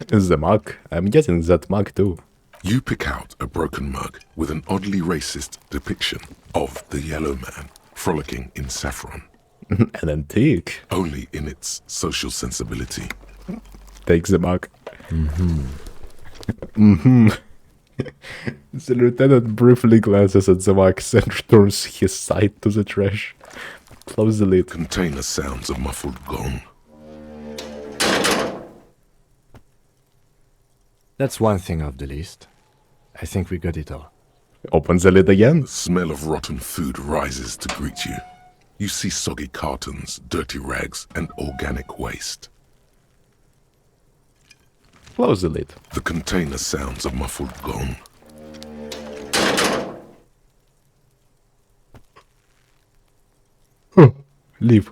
The mug. I'm getting that mug too. You pick out a broken mug with an oddly racist depiction of the yellow man frolicking in saffron. An antique. Only in its social sensibility. Takes the mug. Mm-hmm. Mm-hmm. The lieutenant briefly glances at the mug and returns his sight to the trash. Close the lid. Container sounds a muffled gong. That's one thing off the list. I think we got it all. Opens the lid again. The smell of rotten food rises to greet you. You see soggy cartons, dirty rags, and organic waste. Close the lid. The container sounds a muffled gong. Leave.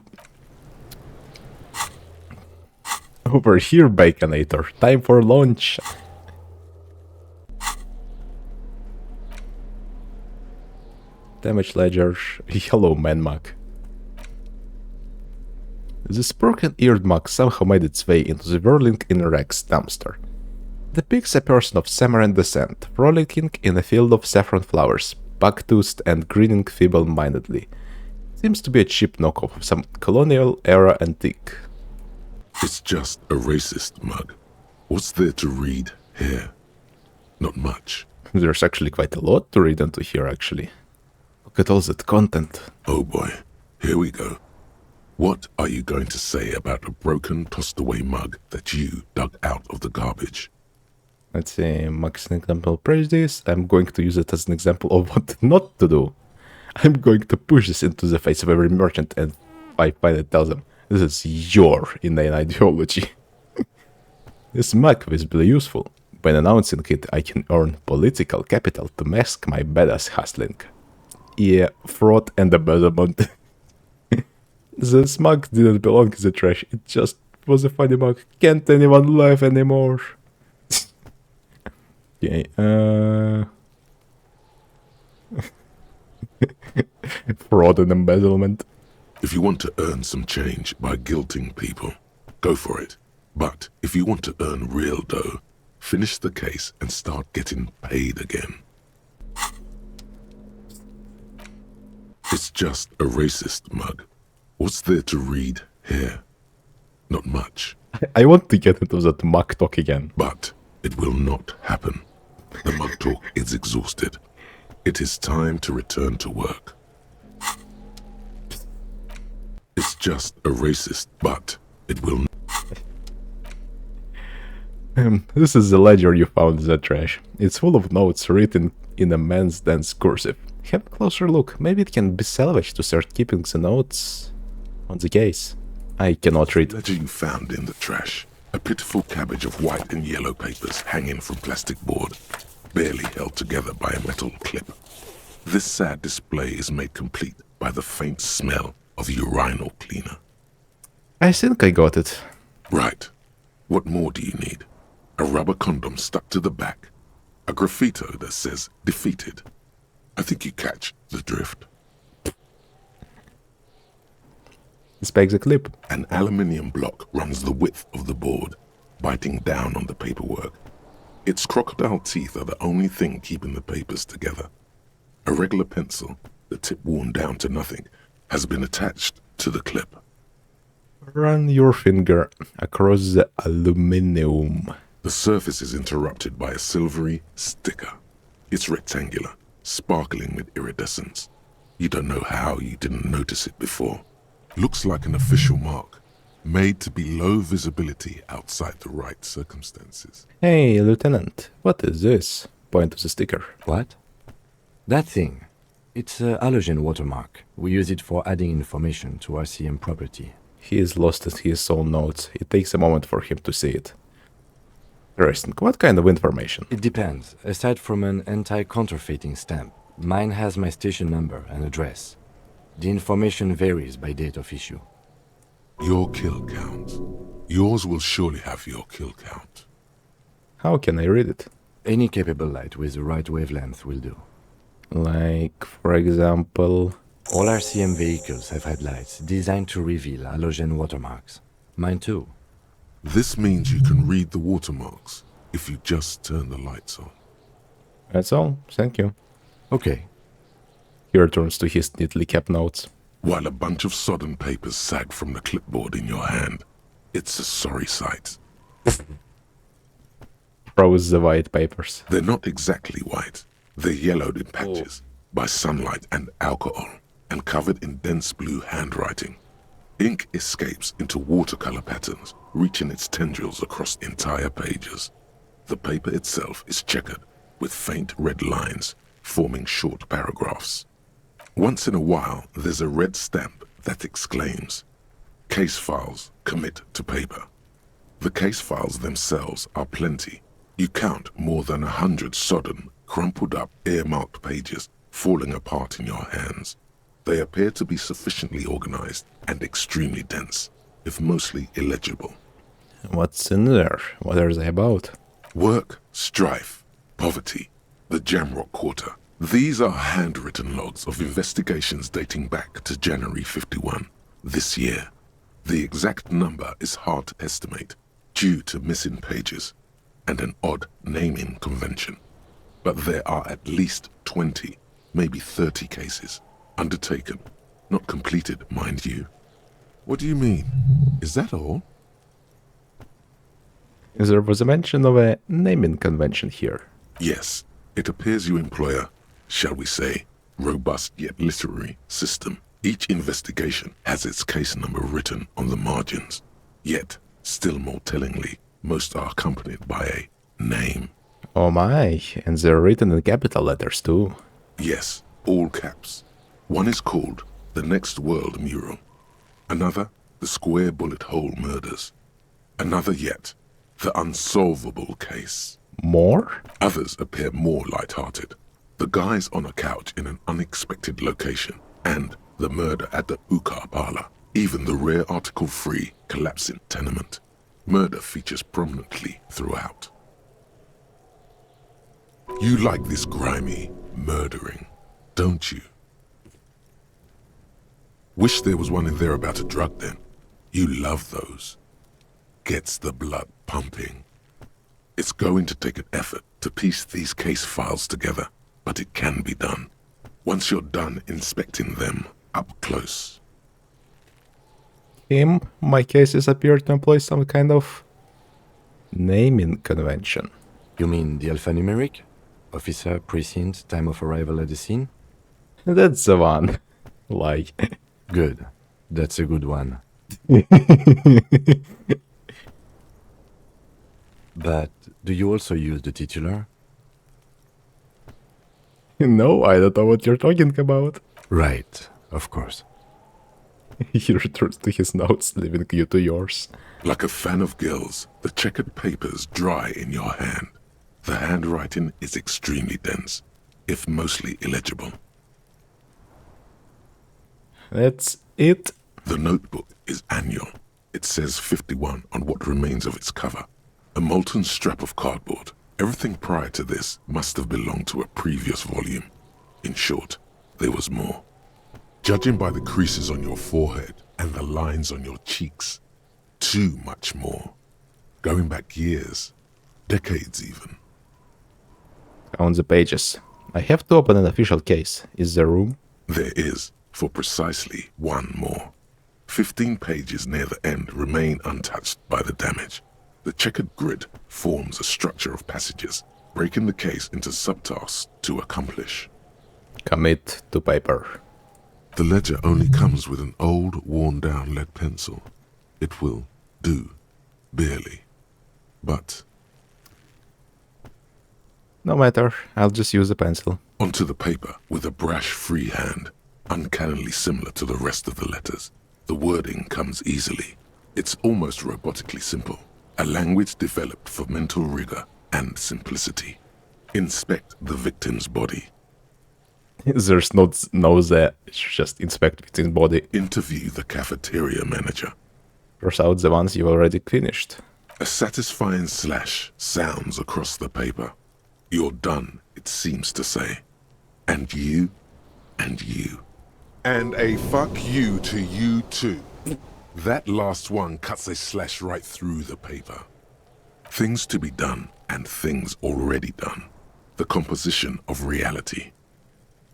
Over here, Baconator. Time for lunch. Damage ledger. Hello, man mug. This broken-eared mug somehow made its way into the whirling in Rex dumpster. Depicts a person of Samaran descent, frolicking in a field of saffron flowers, buck-toothed and grinning feeble-mindedly. Seems to be a cheap knockoff of some colonial-era antique. It's just a racist mug. What's there to read here? Not much. There's actually quite a lot to read into here, actually. Look at all that content. Oh boy, here we go. What are you going to say about a broken, tossed-away mug that you dug out of the garbage? Let's see, Max an example praise this. I'm going to use it as an example of what not to do. I'm going to push this into the face of every merchant and finally tell them, this is your inane ideology. This mug is visibly useful. By announcing it, I can earn political capital to mask my badass hustling. Yeah, fraud and embezzlement. This mug didn't belong in the trash, it just was a funny mug. Can't anyone laugh anymore? Okay, fraud and embezzlement. If you want to earn some change by guilting people, go for it. But if you want to earn real dough, finish the case and start getting paid again. It's just a racist mug. What's there to read here? Not much. I want to get into that mug talk again. But it will not happen. The mug talk is exhausted. It is time to return to work. It's just a racist, but it will not. This is the ledger you found in the trash. It's full of notes written in a man's dense cursive. Have a closer look. Maybe it can be salvaged to start keeping the notes on the case. I cannot read. The ledger you found in the trash. A pitiful cabbage of white and yellow papers hanging from plastic board, barely held together by a metal clip. This sad display is made complete by the faint smell of urinal cleaner. I think I got it. Right. What more do you need? A rubber condom stuck to the back. A graffito that says defeated. I think you catch the drift. Inspect the clip. An aluminium block runs the width of the board, biting down on the paperwork. Its crocodile teeth are the only thing keeping the papers together. A regular pencil, the tip worn down to nothing, has been attached to the clip. Run your finger across the aluminium. The surface is interrupted by a silvery sticker. It's rectangular, sparkling with iridescence. You don't know how you didn't notice it before. Looks like an official mark, made to be low visibility outside the right circumstances. Hey, Lieutenant, what is this? Point to the sticker. What? That thing. It's a halogen watermark. We use it for adding information to RCM property. He is lost in his own notes. It takes a moment for him to see it. Interesting. What kind of information? It depends. Aside from an anti-counterfeiting stamp, mine has my station number and address. The information varies by date of issue. Your kill count. Yours will surely have your kill count. How can I read it? Any capable light with the right wavelength will do. Like, for example... All RCM vehicles have headlights designed to reveal halogen watermarks. Mine too. This means you can read the watermarks if you just turn the lights on. That's all. Thank you. Okay. He returns to his neatly kept notes. While a bunch of sodden papers sag from the clipboard in your hand, it's a sorry sight. Throws the white papers. They're not exactly white. They're yellowed in patches by sunlight and alcohol, and covered in dense blue handwriting. Ink escapes into watercolor patterns, reaching its tendrils across entire pages. The paper itself is checkered, with faint red lines, forming short paragraphs. Once in a while, there's a red stamp that exclaims, "Case files commit to paper." The case files themselves are plenty. You count more than 100 sodden, crumpled up, earmarked pages falling apart in your hands. They appear to be sufficiently organized and extremely dense, if mostly illegible. What's in there? What are they about? Work, strife, poverty, the Jamrock Quarter, These are handwritten logs of investigations dating back to January 51, this year. The exact number is hard to estimate due to missing pages and an odd naming convention. But there are at least 20, maybe 30 cases undertaken, not completed, mind you. What do you mean? Is that all? There was a mention of a naming convention here. Yes, it appears you employ a, shall we say, robust yet literary system. Each investigation has its case number written on the margins. Yet, still more tellingly, most are accompanied by a name. Oh my, and they're written in capital letters too. Yes, all caps. One is called The Next World Mural. Another, The Square Bullet Hole Murders. Another yet, The Unsolvable Case. More? Others appear more light-hearted. The guys on a couch in an unexpected location, and the murder at the hookah parlor. Even the rare article-free collapsing tenement. Murder features prominently throughout. You like this grimy murdering, don't you? Wish there was one in there about a drug then. You love those. Gets the blood pumping. It's going to take an effort to piece these case files together, but it can be done. Once you're done inspecting them up close. My cases appear to employ some kind of naming convention. You mean the alphanumeric? Officer, precinct, time of arrival at the scene? That's the one. Like. Good. That's a good one. But do you also use the titular? No, I don't know what you're talking about. Right, of course. He returns to his notes, leaving you to yours. Like a fan of gills, the checkered papers dry in your hand. The handwriting is extremely dense, if mostly illegible. That's it. The notebook is annual. It says 51 on what remains of its cover. A molten strap of cardboard. Everything prior to this must have belonged to a previous volume. In short, there was more. Judging by the creases on your forehead and the lines on your cheeks, too much more. Going back years, decades even. On the pages. I have to open an official case. Is there room? There is, for precisely one more. 15 pages near the end remain untouched by the damage. The checkered grid forms a structure of passages, breaking the case into subtasks to accomplish. Commit to paper. The ledger only comes with an old, worn-down lead pencil. It will do, barely. But no matter, I'll just use a pencil. Onto the paper with a brash free hand, uncannily similar to the rest of the letters. The wording comes easily. It's almost robotically simple. A language developed for mental rigor and simplicity. Inspect the victim's body. There's no there. It's just inspect victim's body. Interview the cafeteria manager. Cross out the ones you already finished. A satisfying slash sounds across the paper. You're done, it seems to say. And you, and you. And a fuck you to you too. That last one cuts a slash right through the paper. Things to be done and things already done. The composition of reality.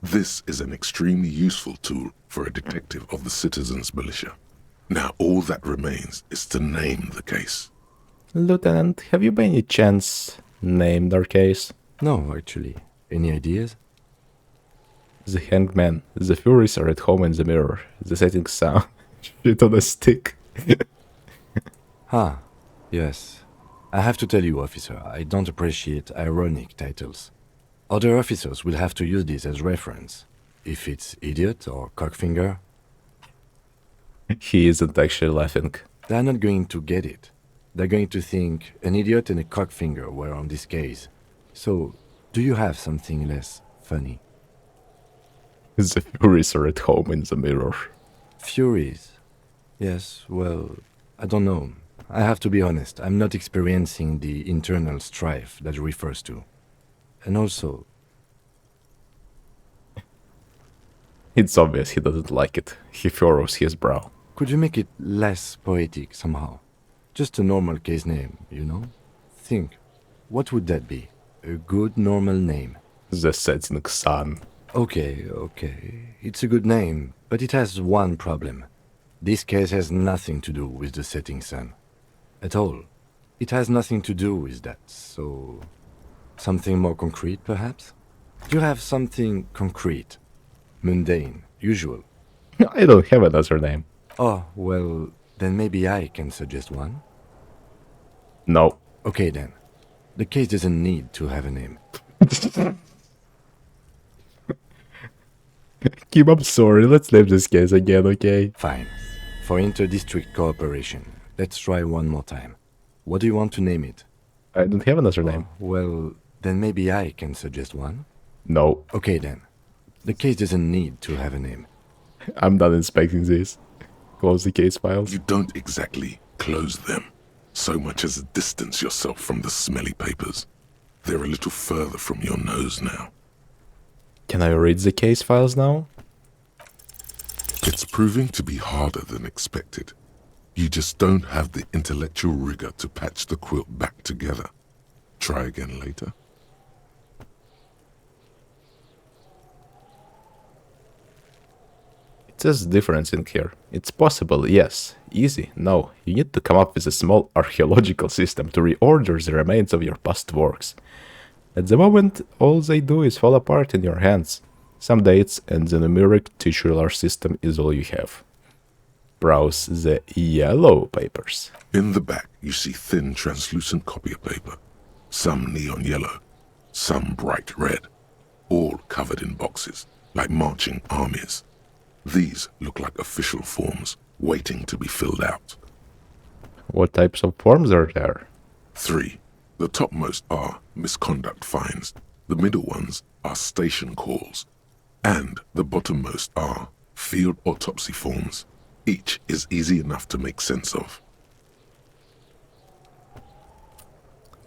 This is an extremely useful tool for a detective of the citizens' militia. Now all that remains is to name the case. Lieutenant, have you by any chance named our case? No, actually. Any ideas? The hangman. The Furies are at home in the mirror. The setting sound. Shit on a stick. Yes. I have to tell you, officer, I don't appreciate ironic titles. Other officers will have to use this as reference. If it's idiot or cockfinger. He isn't actually laughing. They're not going to get it. They're going to think an idiot and a cockfinger were on this case. So, do you have something less funny? The Furies are at home in the mirror. Furies? Yes, well, I don't know. I have to be honest, I'm not experiencing the internal strife that refers to. And also, It's obvious he doesn't like it. He furrows his brow. Could you make it less poetic somehow? Just a normal case name, you know? Think, what would that be? A good normal name. The setting sun. Okay. It's a good name, but it has one problem. This case has nothing to do with the setting sun. At all. It has nothing to do with that, so... Something more concrete, perhaps? Do you have something concrete? Mundane, usual? I don't have another name. Oh, well, then maybe I can suggest one? No. Okay then. The case doesn't need to have a name. Kim, I'm sorry. Let's name this case again, okay? Fine. For inter-district cooperation, let's try one more time. What do you want to name it? I don't have another name. Well, then maybe I can suggest one? No. Okay then. The case doesn't need to have a name. I'm done inspecting this. Close the case files. You don't exactly close them, so much as distance yourself from the smelly papers. They're a little further from your nose now. Can I read the case files now? It's proving to be harder than expected. You just don't have the intellectual rigor to patch the quilt back together. Try again later. It says difference in here. It's possible, yes. Easy, no. You need to come up with a small archaeological system to reorder the remains of your past works. At the moment, all they do is fall apart in your hands. Some dates and the numeric titular system is all you have. Browse the yellow papers. In the back, you see thin, translucent copier paper. Some neon yellow, some bright red, all covered in boxes, like marching armies. These look like official forms, waiting to be filled out. What types of forms are there? 3. The topmost are misconduct fines, the middle ones are station calls, and the bottommost are field autopsy forms. Each is easy enough to make sense of.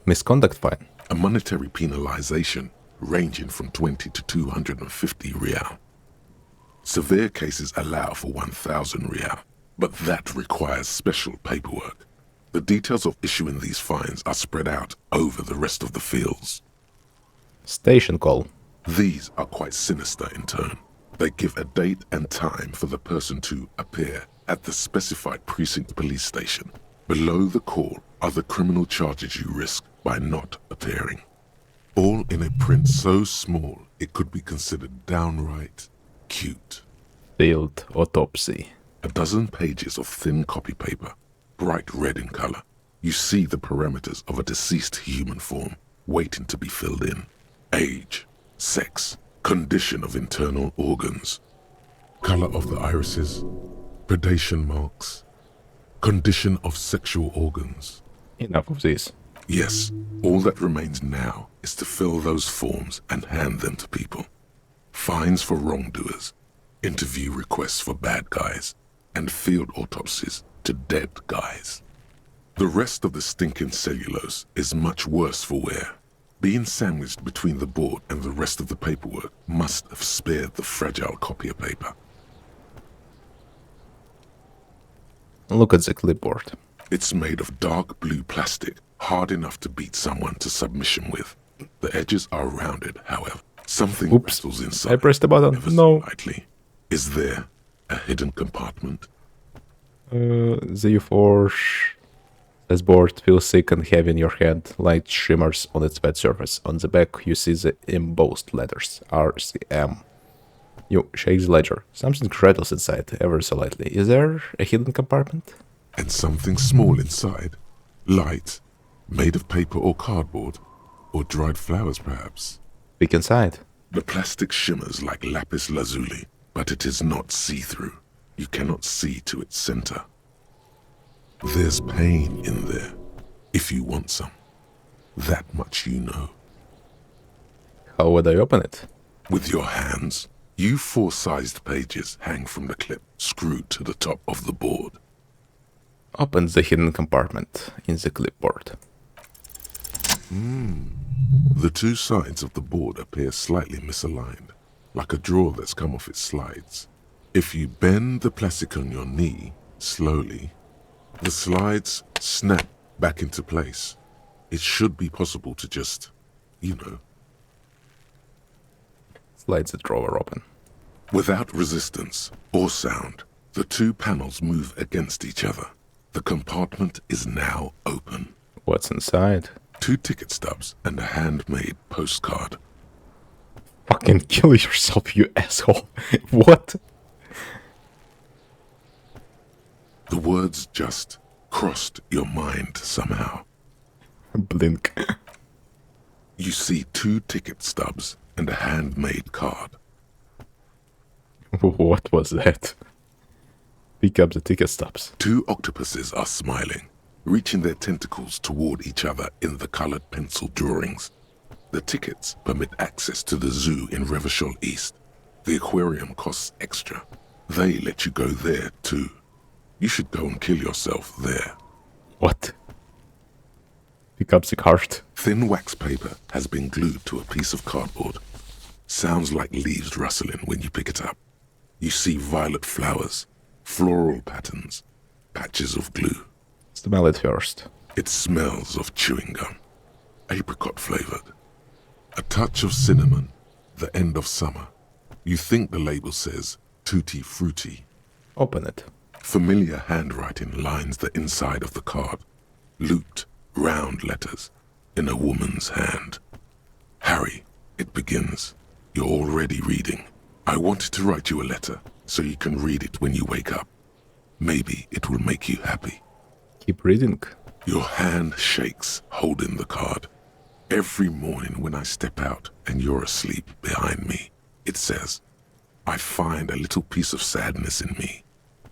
Misconduct fine. A monetary penalization ranging from 20 to 250 real. Severe cases allow for 1,000 real, but that requires special paperwork. The details of issuing these fines are spread out over the rest of the fields. Station call. These are quite sinister in turn. They give a date and time for the person to appear at the specified precinct police station. Below the call are the criminal charges you risk by not appearing. All in a print so small it could be considered downright cute. Field autopsy. A dozen pages of thin copy paper, bright red in color. You see the parameters of a deceased human form waiting to be filled in. Age, sex, condition of internal organs, color of the irises, predation marks, condition of sexual organs. Enough of this. Yes, all that remains now is to fill those forms and hand them to people. Fines for wrongdoers, interview requests for bad guys, and field autopsies to dead guys. The rest of the stinking cellulose is much worse for wear. Being sandwiched between the board and the rest of the paperwork must have spared the fragile copier paper. Look at the clipboard. It's made of dark blue plastic, hard enough to beat someone to submission with. The edges are rounded, however. Something rattles inside. I pressed the button. Ever so No. lightly. Is there a hidden compartment? The force as board feels thick and heavy in your hand. Light shimmers on its wet surface. On the back, you see the embossed letters RCM. You shake the ledger. Something rattles inside, ever so lightly. Is there a hidden compartment? And something small inside. Light. Made of paper or cardboard. Or dried flowers, perhaps. Peek inside. The plastic shimmers like lapis lazuli, but it is not see-through. You cannot see to its center. There's pain in there, if you want some. That much you know. How would I open it? With your hands. You 4-sized pages hang from the clip, screwed to the top of the board. Open the hidden compartment in the clipboard. The two sides of the board appear slightly misaligned. like a drawer that's come off its slides. If you bend the plastic on your knee slowly, the slides snap back into place. It should be possible to just, Slides the drawer open. Without resistance or sound, the two panels move against each other. The compartment is now open. What's inside? 2 ticket stubs and a handmade postcard. Fucking kill yourself, you asshole. What? The words just crossed your mind somehow. Blink. You see 2 ticket stubs and a handmade card. What was that? Pick up the ticket stubs. 2 octopuses are smiling, reaching their tentacles toward each other in the colored pencil drawings. The tickets permit access to the zoo in Revachol East. The aquarium costs extra. They let you go there too. You should go and kill yourself there. What? Pick up the card. Thin wax paper has been glued to a piece of cardboard. Sounds like leaves rustling when you pick it up. You see violet flowers, floral patterns, patches of glue. Smell it first. It smells of chewing gum, apricot flavored. A touch of cinnamon, the end of summer. You think the label says tutti frutti. Open it. Familiar handwriting lines the inside of the card. Looped, round letters in a woman's hand. Harry, it begins. You're already reading. I wanted to write you a letter so you can read it when you wake up. Maybe it will make you happy. Keep reading. Your hand shakes, holding the card. Every morning when I step out and you're asleep behind me, it says, I find a little piece of sadness in me.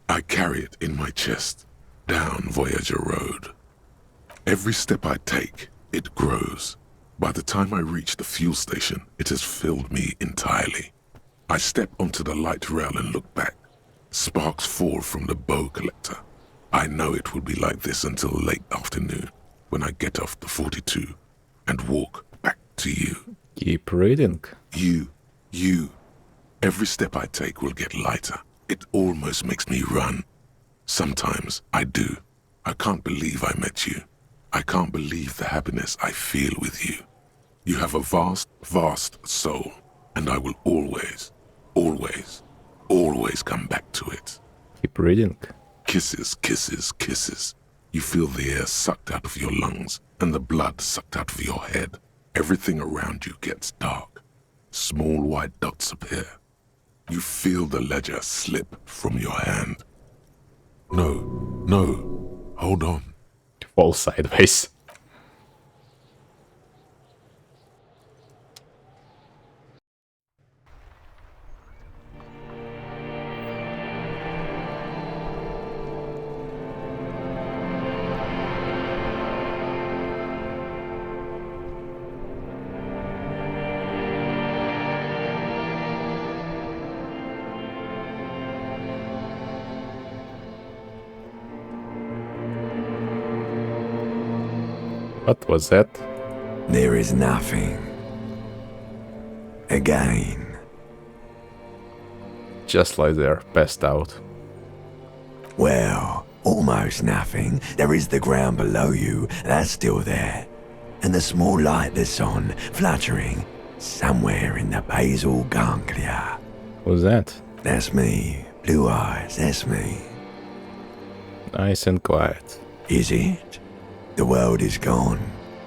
I carry it in my chest, down Voyager Road. Every step I take, it grows. By the time I reach the fuel station, it has filled me entirely. I step onto the light rail and look back. Sparks fall from the bow collector. I know it will be like this until late afternoon, when I get off the 42 and walk back to you. Keep reading. You. Every step I take will get lighter. It almost makes me run. Sometimes I do. I can't believe I met you. I can't believe the happiness I feel with you. You have a vast, vast soul, and I will always, always, always come back to it. Keep reading. Kisses, kisses, kisses. You feel the air sucked out of your lungs and the blood sucked out of your head. Everything around you gets dark. Small white dots appear. You feel the ledger slip from your hand. No, hold on. Fall sideways. What was that? There is nothing. Again. Just lie there, passed out. Well, almost nothing. There is the ground below you, that's still there. And the small light that's on, fluttering, somewhere in the basal ganglia. Who's that? That's me. Blue eyes, that's me. Nice and quiet. Is it? The world is gone.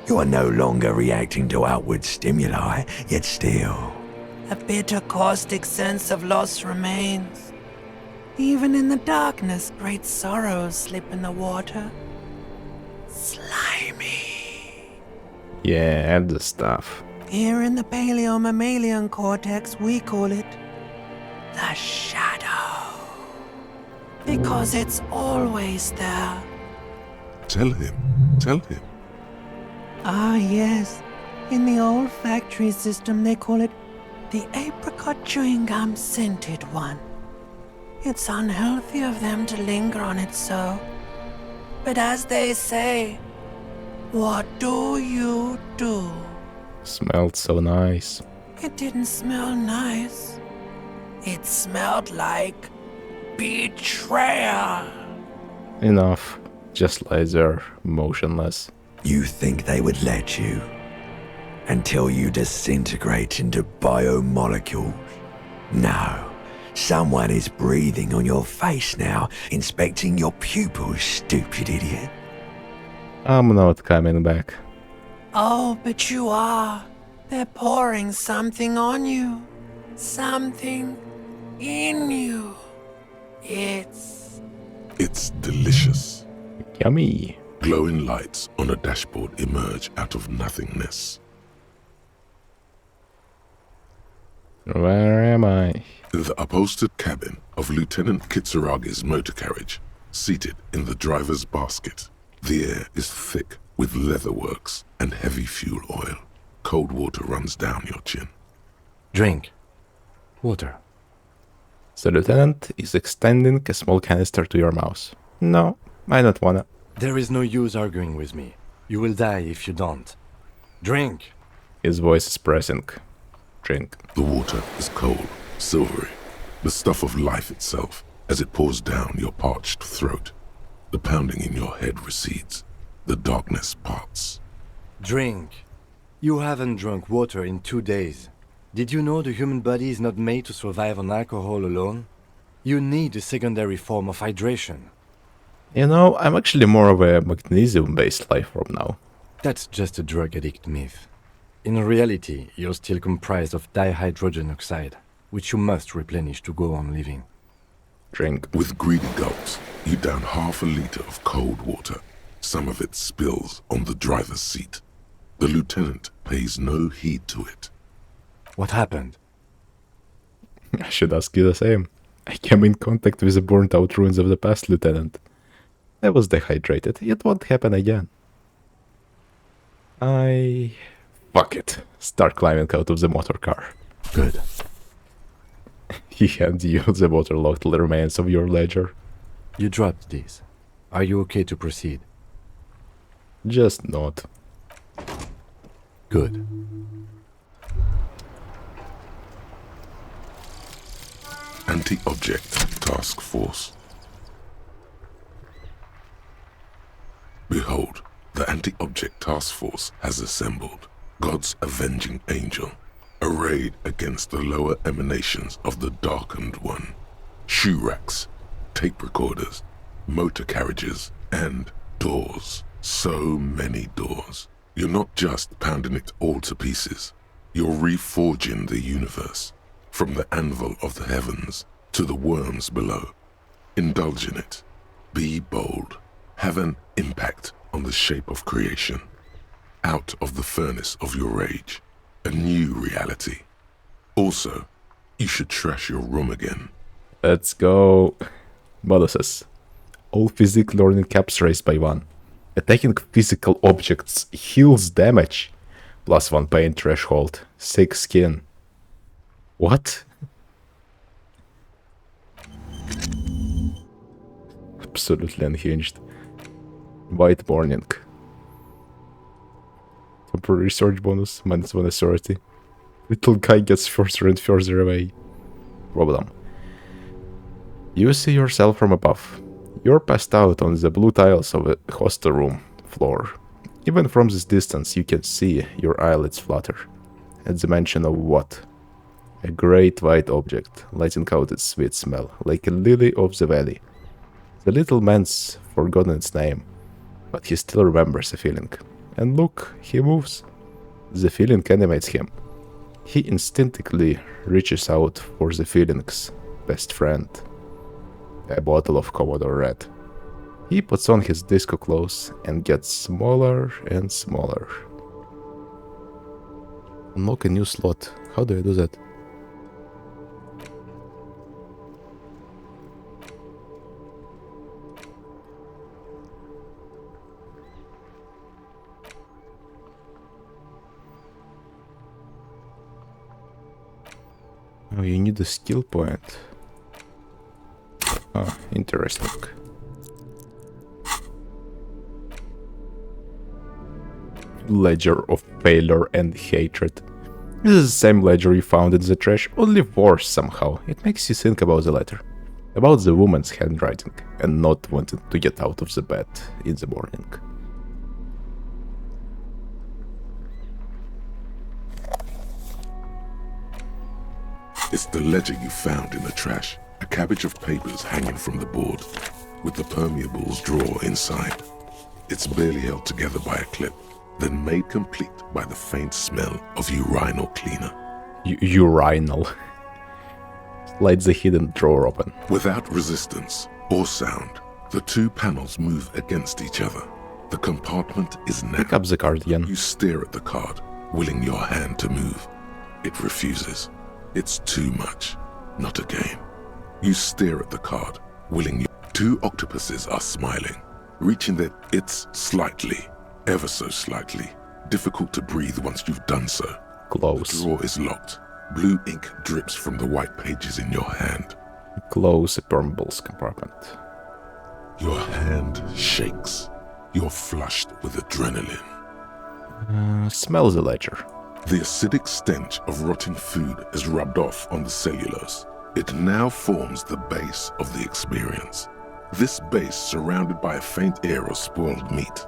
You are no longer reacting to outward stimuli, yet still. A bitter caustic sense of loss remains. Even in the darkness, great sorrows slip in the water. Slimy. Yeah, add the stuff. Here in the paleo-mammalian cortex, we call it the shadow. Because it's always there. Tell him. Ah, yes. In the olfactory system, they call it the apricot chewing gum scented one. It's unhealthy of them to linger on it so. But as they say, what do you do? Smelled so nice. It didn't smell nice. It smelled like betrayal. Enough. Just lie there, motionless. You think they would let you? Until you disintegrate into biomolecules? No. Someone is breathing on your face now, inspecting your pupils, stupid idiot. I'm not coming back. Oh, but you are. They're pouring something on you. Something in you. It's delicious. Yummy. Glowing lights on a dashboard emerge out of nothingness. Where am I? In the upholstered cabin of Lieutenant Kitsuragi's motor carriage, seated in the driver's basket. The air is thick with leatherworks and heavy fuel oil. Cold water runs down your chin. Drink. Water. The lieutenant is extending a small canister to your mouth. No, I don't wanna. There is no use arguing with me. You will die if you don't. Drink. His voice is pressing. Drink. The water is cold, silvery, the stuff of life itself as it pours down your parched throat. The pounding in your head recedes. The darkness parts. Drink. You haven't drunk water in 2 days. Did you know the human body is not made to survive on alcohol alone? You need a secondary form of hydration. You know, I'm actually more of a magnesium-based life form now. That's just a drug addict myth. In reality, you're still comprised of dihydrogen oxide, which you must replenish to go on living. Drink. With greedy gulps, you down half a liter of cold water. Some of it spills on the driver's seat. The lieutenant pays no heed to it. What happened? I should ask you the same. I came in contact with the burnt-out ruins of the past, Lieutenant. I was dehydrated. It won't happen again. Fuck it. Start climbing out of the motor car. Good. He hands you the waterlogged remains of your ledger. You dropped these. Are you okay to proceed? Just not. Good. Anti-Object Task Force. Behold, the Anti-Object Task Force has assembled. God's avenging angel, arrayed against the lower emanations of the Darkened One. Shoe racks, tape recorders, motor carriages, and doors. So many doors. You're not just pounding it all to pieces. You're reforging the universe, from the anvil of the heavens to the worms below. Indulge in it. Be bold. Have an impact on the shape of creation. Out of the furnace of your rage, a new reality. Also, you should trash your room again. Let's go. Bonuses. All physical learning caps raised by 1. Attacking physical objects heals damage. +1 pain threshold. 6 skin. What? Absolutely unhinged. White morning. Temporary research bonus, -1 authority. Little guy gets further and further away. Problem. You see yourself from above. You're passed out on the blue tiles of a hostel room floor. Even from this distance you can see your eyelids flutter. At the mention of what? A great white object, letting out its sweet smell, like a lily of the valley. The little man's forgotten its name, but he still remembers the feeling. And look, he moves. The feeling animates him. He instinctively reaches out for the feeling's best friend. A bottle of Commodore Red. He puts on his disco clothes and gets smaller and smaller. Unlock a new slot. How do I do that? Oh, you need a skill point. Oh, interesting. Ledger of failure and hatred. This is the same ledger you found in the trash, only worse somehow. It makes you think about the letter. About the woman's handwriting, and not wanting to get out of the bed in the morning. It's the ledger you found in the trash. A cabbage of papers hanging from the board, with the permeables drawer inside. It's barely held together by a clip, then made complete by the faint smell of urinal cleaner. Urinal. Slide the hidden drawer open. Without resistance or sound, the two panels move against each other. The compartment is now. Pick up the card again. You stare at the card, willing your hand to move. It refuses. It's too much. Not a game. You stare at the card, willing. Two octopuses are smiling, reaching their its slightly, ever so slightly. Difficult to breathe once you've done so. Close. The drawer is locked. Blue ink drips from the white pages in your hand. Close the permeables compartment. Your hand shakes. You're flushed with adrenaline. Smell the ledger. The acidic stench of rotting food is rubbed off on the cellulose. It now forms the base of the experience. This base surrounded by a faint air of spoiled meat,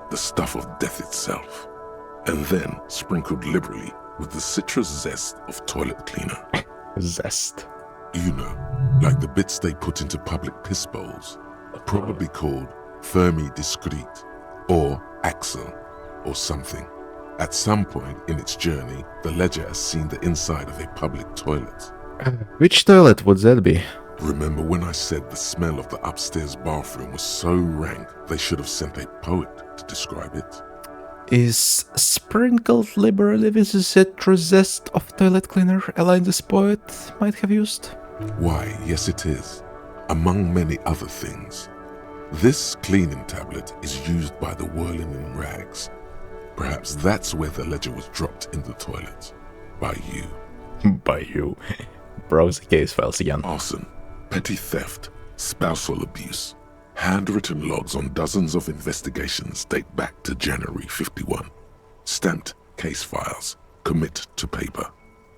the stuff of death itself, and then sprinkled liberally with the citrus zest of toilet cleaner. Zest. You know, like the bits they put into public piss bowls, probably called Fermi Discrete, or Axel, or something. At some point in its journey, the ledger has seen the inside of a public toilet. Which toilet would that be? Remember when I said the smell of the upstairs bathroom was so rank they should have sent a poet to describe it? Is sprinkled liberally with the citrus zest of toilet cleaner a line this poet might have used? Why, yes it is. Among many other things. This cleaning tablet is used by the whirling in rags. Perhaps that's where the ledger was dropped in the toilet. By you. By you. Browse the case files again. Arson, petty theft, spousal abuse. Handwritten logs on dozens of investigations date back to January 51. Stamped case files. Commit to paper.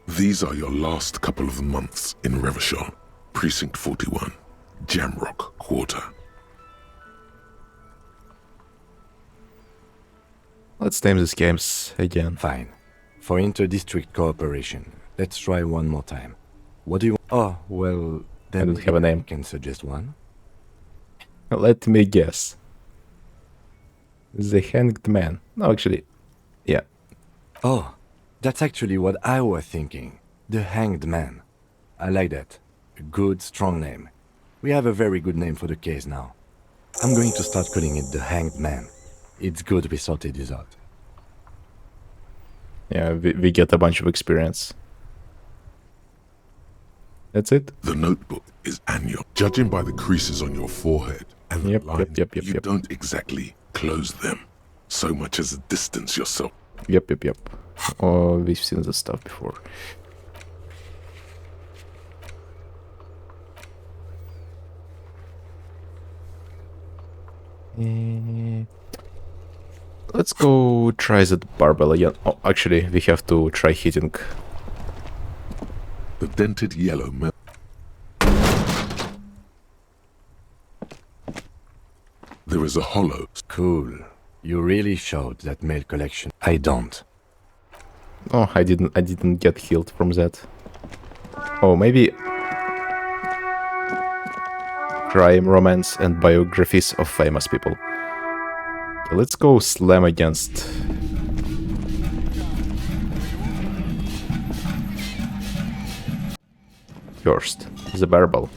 These are your last couple of months in Revachol, Precinct 41, Jamrock Quarter. Let's name these games again. Fine. For inter-district cooperation, let's try one more time. What do you want? Oh, well, then I don't have a name. Can suggest one. Let me guess. The Hanged Man. No, actually, yeah. Oh, that's actually what I was thinking. The Hanged Man. I like that. A good, strong name. We have a very good name for the case now. I'm going to start calling it the Hanged Man. It's good we sorted this out. Yeah, we get a bunch of experience. That's it? The notebook is annual. Judging by the creases on your forehead and the lines, you don't exactly close them so much as distance yourself. Yep. Oh, we've seen this stuff before. Let's go try that barbell again. Oh, actually, we have to try hitting. The dented yellow metal. There is a hollow. Cool. You really showed that mail collection. I don't. Oh, I didn't get healed from that. Oh, maybe crime, romance, and biographies of famous people. Okay, let's go slam against. First, the barbell.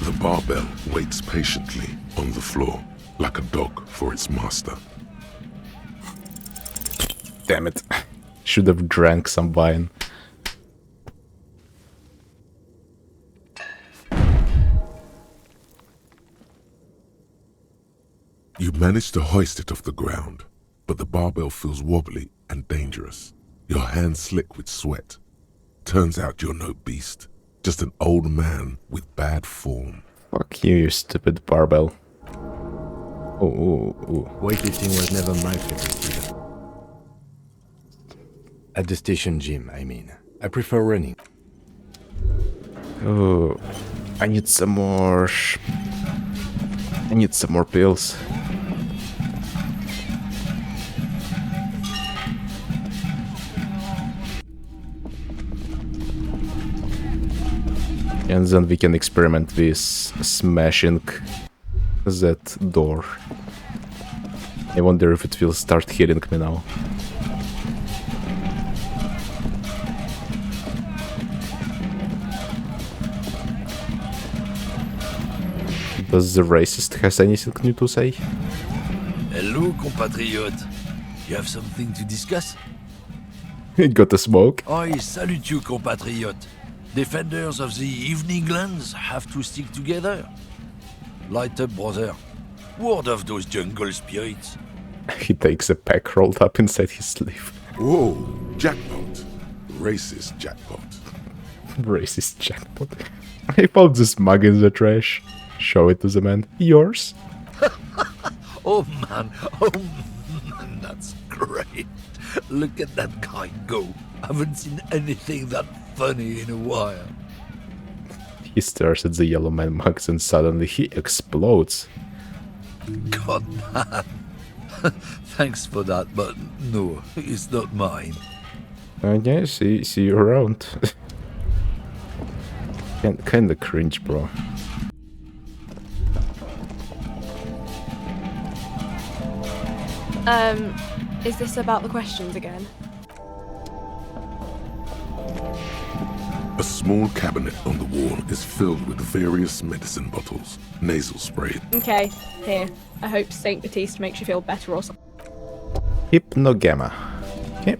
The barbell waits patiently on the floor, like a dog for its master. Damn it. Should have drank some wine. You manage to hoist it off the ground, but the barbell feels wobbly and dangerous. Your hands slick with sweat. Turns out you're no beast, just an old man with bad form. Fuck you, you stupid barbell. Weightlifting was never my favorite either. At the station gym, I mean. I prefer running. Oh, I need some more. I need some more pills. And then we can experiment with smashing that door. I wonder if it will start hitting me now. Does the racist has anything new to say? Hello, compatriote. You have something to discuss? Got a smoke? I salute you, compatriote. Defenders of the evening lands have to stick together. Light up, brother. Ward off those jungle spirits. He takes a pack rolled up inside his sleeve. Whoa, jackpot. Racist jackpot. Racist jackpot. I found this mug in the trash. Show it to the man. Yours? Oh man, that's great. Look at that guy go. Haven't seen anything that funny in a while. He stares at the yellow man mugs and suddenly he explodes. God man. Thanks for that, but no, it's not mine. Yeah, see you around. Kinda cringe, bro. Is this about the questions again? A small cabinet on the wall is filled with various medicine bottles, nasal spray. Okay, here. I hope Saint Baptiste makes you feel better or something. Hypnogamma. Okay.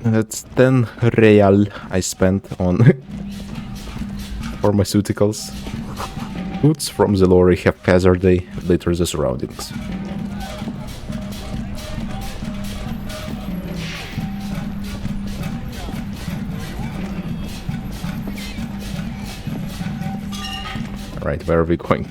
That's 10 real I spent on pharmaceuticals. Foods from the lorry haphazardly litter the surroundings. Alright, where are we going?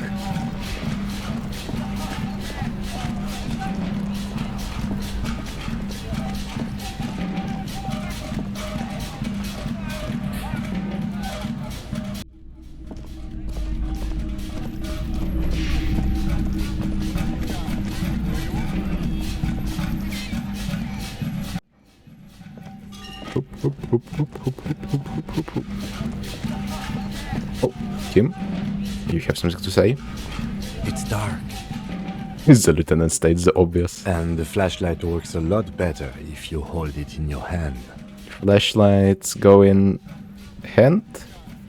Oh, Kim, you have something to say? It's dark. The lieutenant states the obvious. And the flashlight works a lot better if you hold it in your hand. Flashlights go in hand?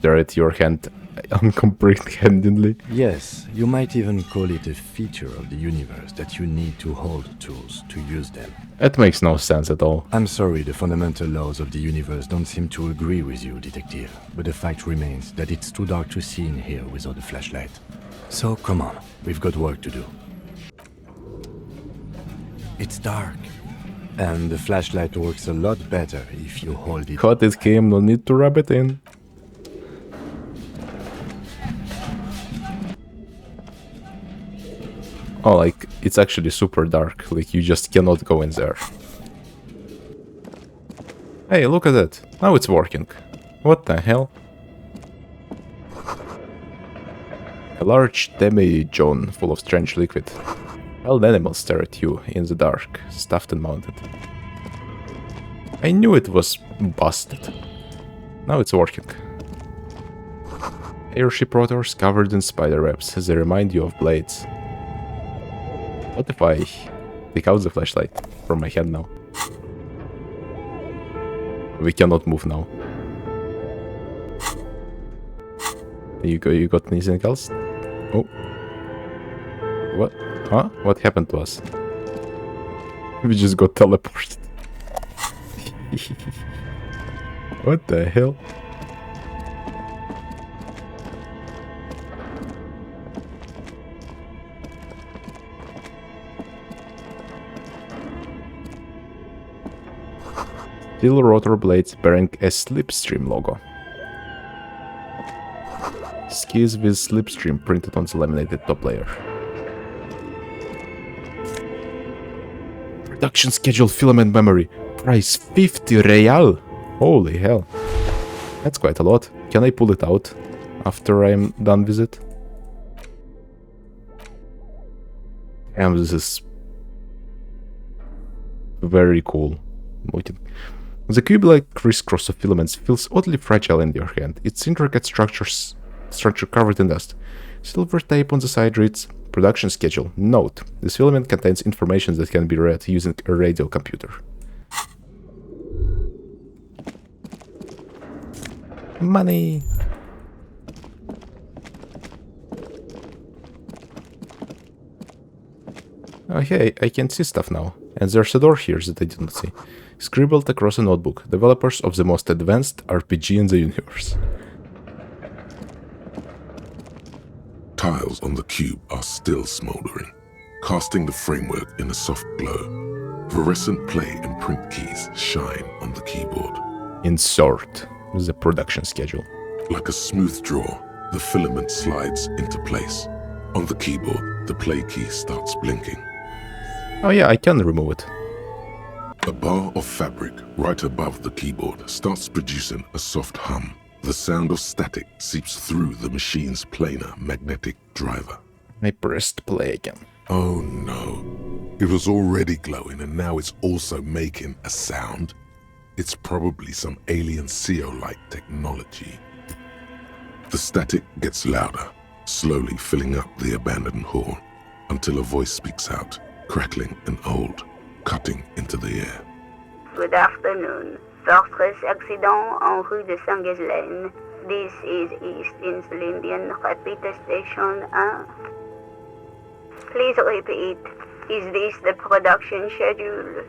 They're at your hand uncomprehendingly. Yes, you might even call it a feature of the universe that you need to hold tools to use them. That makes no sense at all. I'm sorry, the fundamental laws of the universe don't seem to agree with you, detective. But the fact remains that it's too dark to see in here without a flashlight. So come on, we've got work to do. It's dark. And the flashlight works a lot better if you hold it. Cut it, Kim, no need to rub it in. Oh, like, it's actually super dark, like, you just cannot go in there. Hey, look at it, now it's working. What the hell? A large demijohn full of strange liquid. Wild animals stare at you in the dark, stuffed and mounted. I knew it was busted. Now it's working. Airship rotors covered in spider webs, they remind you of blades. What if I take out the flashlight from my hand now? We cannot move now. You got anything else? Oh. What? Huh? What happened to us? We just got teleported. What the hell? Steel rotor blades bearing a slipstream logo. Skis with slipstream printed on the laminated top layer. Production schedule filament memory. Price 50 real. Holy hell. That's quite a lot. Can I pull it out after I'm done with it? Damn, this is very cool. The cube-like crisscross of filaments feels oddly fragile in your hand. Its intricate structure covered in dust. Silver tape on the side reads, production schedule. Note, this filament contains information that can be read using a radio computer. Money! Okay, I can see stuff now. And there's a door here that I didn't see. Scribbled across a notebook. Developers of the most advanced RPG in the universe. Tiles on the cube are still smoldering, casting the framework in a soft glow. Fluorescent play and print keys shine on the keyboard. Insert the production schedule. Like a smooth draw, the filament slides into place. On the keyboard, the play key starts blinking. Oh yeah, I can remove it. A bar of fabric right above the keyboard starts producing a soft hum. The sound of static seeps through the machine's planar magnetic driver. I pressed play again. Oh no. It was already glowing and now it's also making a sound. It's probably some alien CO-like technology. The static gets louder, slowly filling up the abandoned hall, until a voice speaks out, crackling and old, cutting into the air. Good afternoon. Fortress accident en rue de Saint-Ghislaine. This is East Insulindian Repeater Station 1. Please repeat. Is this the production schedule?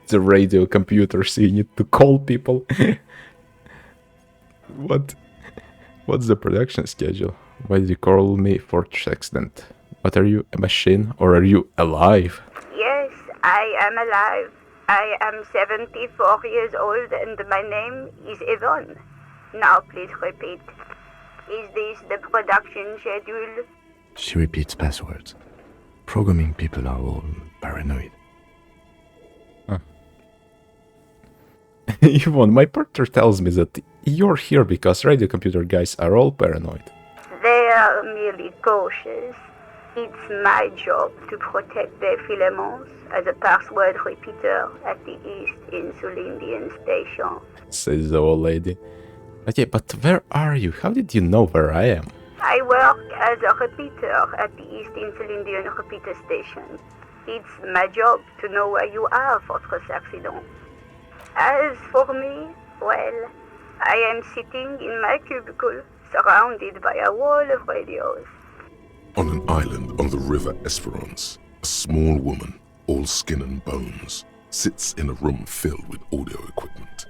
The radio computer, so you need to call people. What's the production schedule? Why did you call me Fortress accident? What are you, a machine, or are you alive? Yes, I am alive. I am 74 years old and my name is Yvonne. Now please repeat. Is this the production schedule? She repeats passwords. Programming people are all paranoid. Yvonne, my partner tells me that you're here because radio computer guys are all paranoid. They are merely cautious. It's my job to protect their filaments as a password repeater at the East Insulindian Station. Says the old lady. Okay, but where are you? How did you know where I am? I work as a repeater at the East Insulindian Repeater Station. It's my job to know where you are, Fortress Accident. As for me, well, I am sitting in my cubicle, surrounded by a wall of radios. On an island on the river Esperance, a small woman, all skin and bones, sits in a room filled with audio equipment.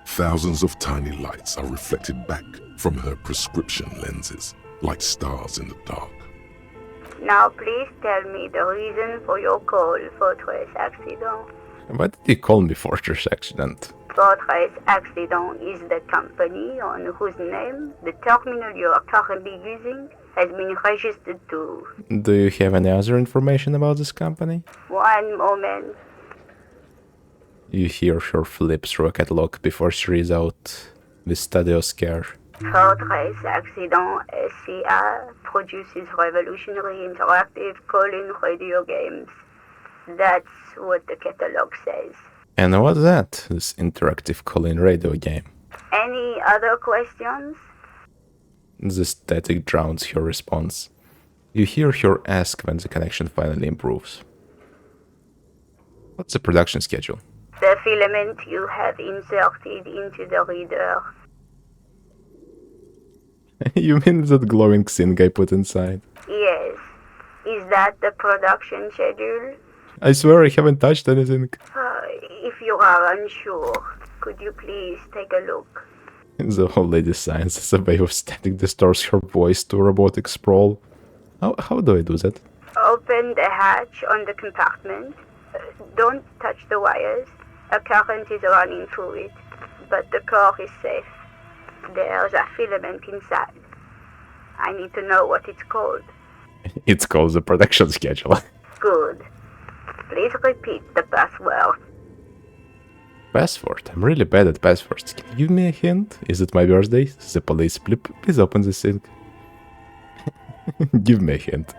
Thousands of tiny lights are reflected back from her prescription lenses, like stars in the dark. Now please tell me the reason for your call, Fortress Accident. Why did you call me Fortress Accident? Fortress Accident is the company on whose name the terminal you are currently using has been registered to. Do you have any other information about this company? One moment. You hear her flip through a catalog before she reads out the Stadio Scare. Fortress Accident SCA produces revolutionary interactive call-in radio games. That's what the catalog says. And what's that, this interactive call-in radio game? Any other questions? The static drowns her response. You hear her ask when the connection finally improves. What's the production schedule? The filament you have inserted into the reader. You mean that glowing thing I put inside? Yes. Is that the production schedule? I swear I haven't touched anything. If you are unsure, could you please take a look? The old lady signs as a wave of static distorts her voice to robotic sprawl. How do I do that? Open the hatch on the compartment. Don't touch the wires. A current is running through it, but the core is safe. There's a filament inside. I need to know what it's called. It's called the production schedule. Good. Please repeat the password. Password? I'm really bad at passwords. Can you give me a hint? Is it my birthday? The police. Please open this thing. Give me a hint.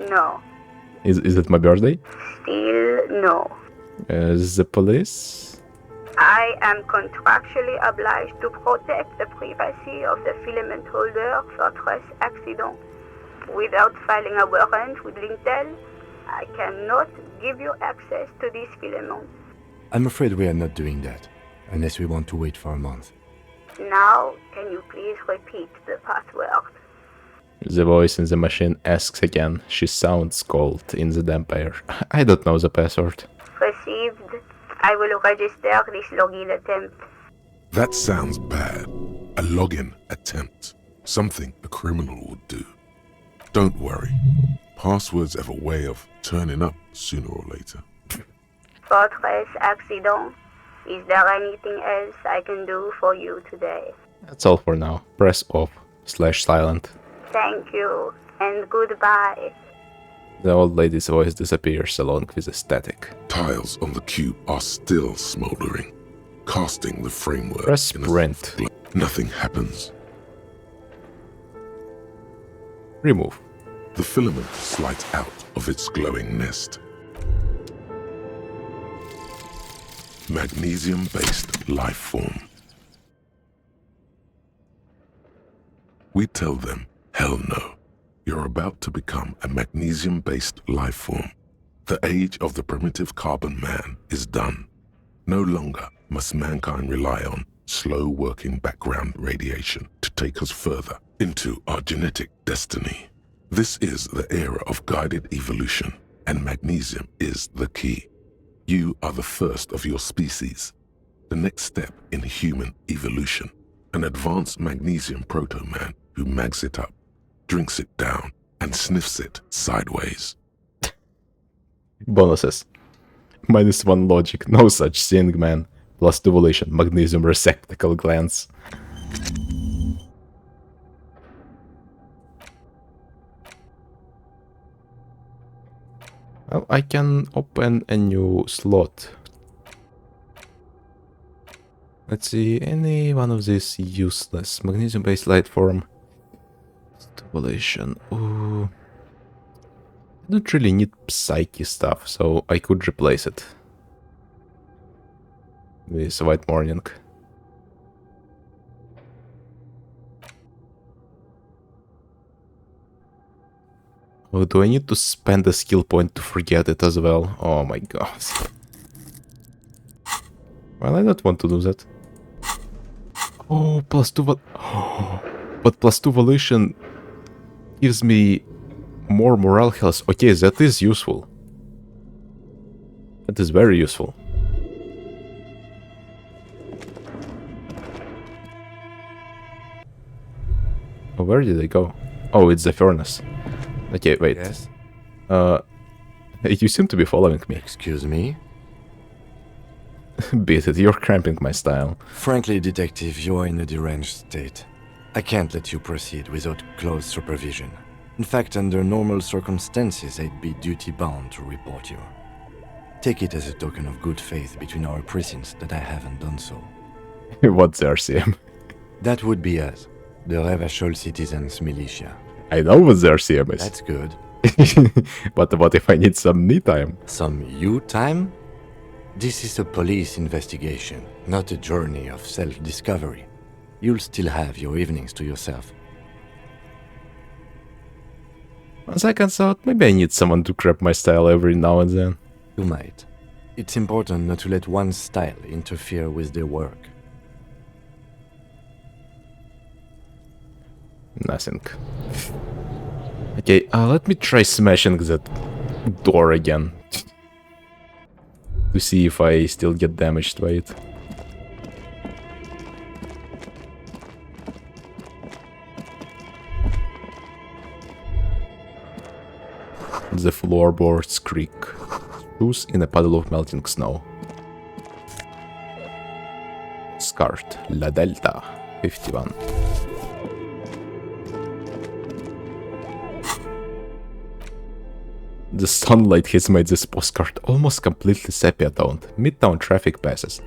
No. Is it my birthday? Still no. The police? I am contractually obliged to protect the privacy of the filament holder for stress accident. Without filing a warrant with Lintel, I cannot give you access to this filament. I'm afraid we are not doing that, unless we want to wait for a month. Now, can you please repeat the password? The voice in the machine asks again. She sounds cold in the damp air. I don't know the password. Received. I will register this login attempt. That sounds bad. A login attempt. Something a criminal would do. Don't worry. Passwords have a way of turning up sooner or later. Fortress accident. Is there anything else I can do for you today? That's all for now. Press off/silent. Thank you, and goodbye. The old lady's voice disappears along with the static. Tiles on the cube are still smoldering, casting the framework. Press sprint. Nothing happens. Remove. The filament slides out of its glowing nest. Magnesium-based life form. We tell them, hell no. You're about to become a magnesium-based life form. The age of the primitive carbon man is done. No longer must mankind rely on slow-working background radiation to take us further into our genetic destiny. This is the era of guided evolution, and magnesium is the key. You are the first of your species. The next step in human evolution. An advanced magnesium proto-man who mags it up, drinks it down, and sniffs it sideways. Bonuses. -1 logic, no such thing, man. +2 volition, magnesium receptacle glands. Well, I can open a new slot. Let's see, any one of these useless. Magnesium-based light form. Stimulation. Ooh. I don't really need psyche stuff, so I could replace it with White Morning. Oh, do I need to spend a skill point to forget it as well? Oh my god. Well, I don't want to do that. Oh, +2 but +2 volition gives me more morale health. Okay, that is useful. That is very useful. Oh, where did they go? Oh, it's the furnace. Okay, wait. Yes? You seem to be following me. Excuse me? Beat it, you're cramping my style. Frankly, Detective, you are in a deranged state. I can't let you proceed without close supervision. In fact, under normal circumstances, I'd be duty-bound to report you. Take it as a token of good faith between our precincts that I haven't done so. What's RCM? That would be us, the Revachol Citizens Militia. I know what the RCM is. That's good. But what if I need some me time? Some you time? This is a police investigation, not a journey of self-discovery. You'll still have your evenings to yourself. On second thought, maybe I need someone to crap my style every now and then. You might. It's important not to let one's style interfere with their work. Nothing. Okay, let me try smashing that door again. To see if I still get damaged by it. The floorboards creak. Shoes in a puddle of melting snow. Scarred. La Delta. 51. The sunlight has made this postcard almost completely sepia-toned. Midtown traffic passes.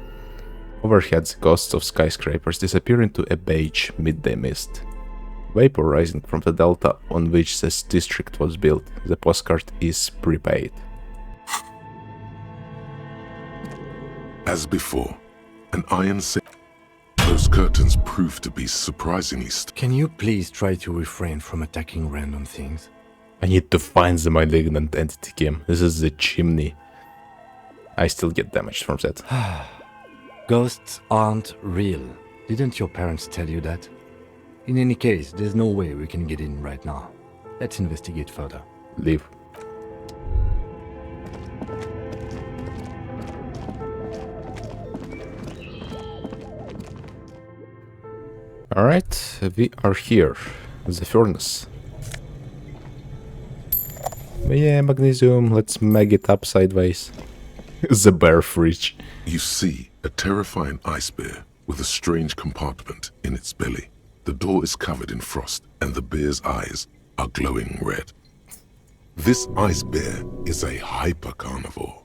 Overhead, ghosts of skyscrapers disappear into a beige midday mist. Vapor rising from the delta on which this district was built. The postcard is prepaid. As before, an iron safe. Those curtains proved to be surprisingly Can you please try to refrain from attacking random things? I need to find the malignant entity game. This is the chimney. I still get damaged from that. Ghosts aren't real. Didn't your parents tell you that? In any case, there's no way we can get in right now. Let's investigate further. Leave. Alright, we are here. The furnace. Yeah, magnesium, let's mag it up sideways. The bear fridge. You see a terrifying ice bear with a strange compartment in its belly. The door is covered in frost and the bear's eyes are glowing red. This ice bear is a hyper carnivore.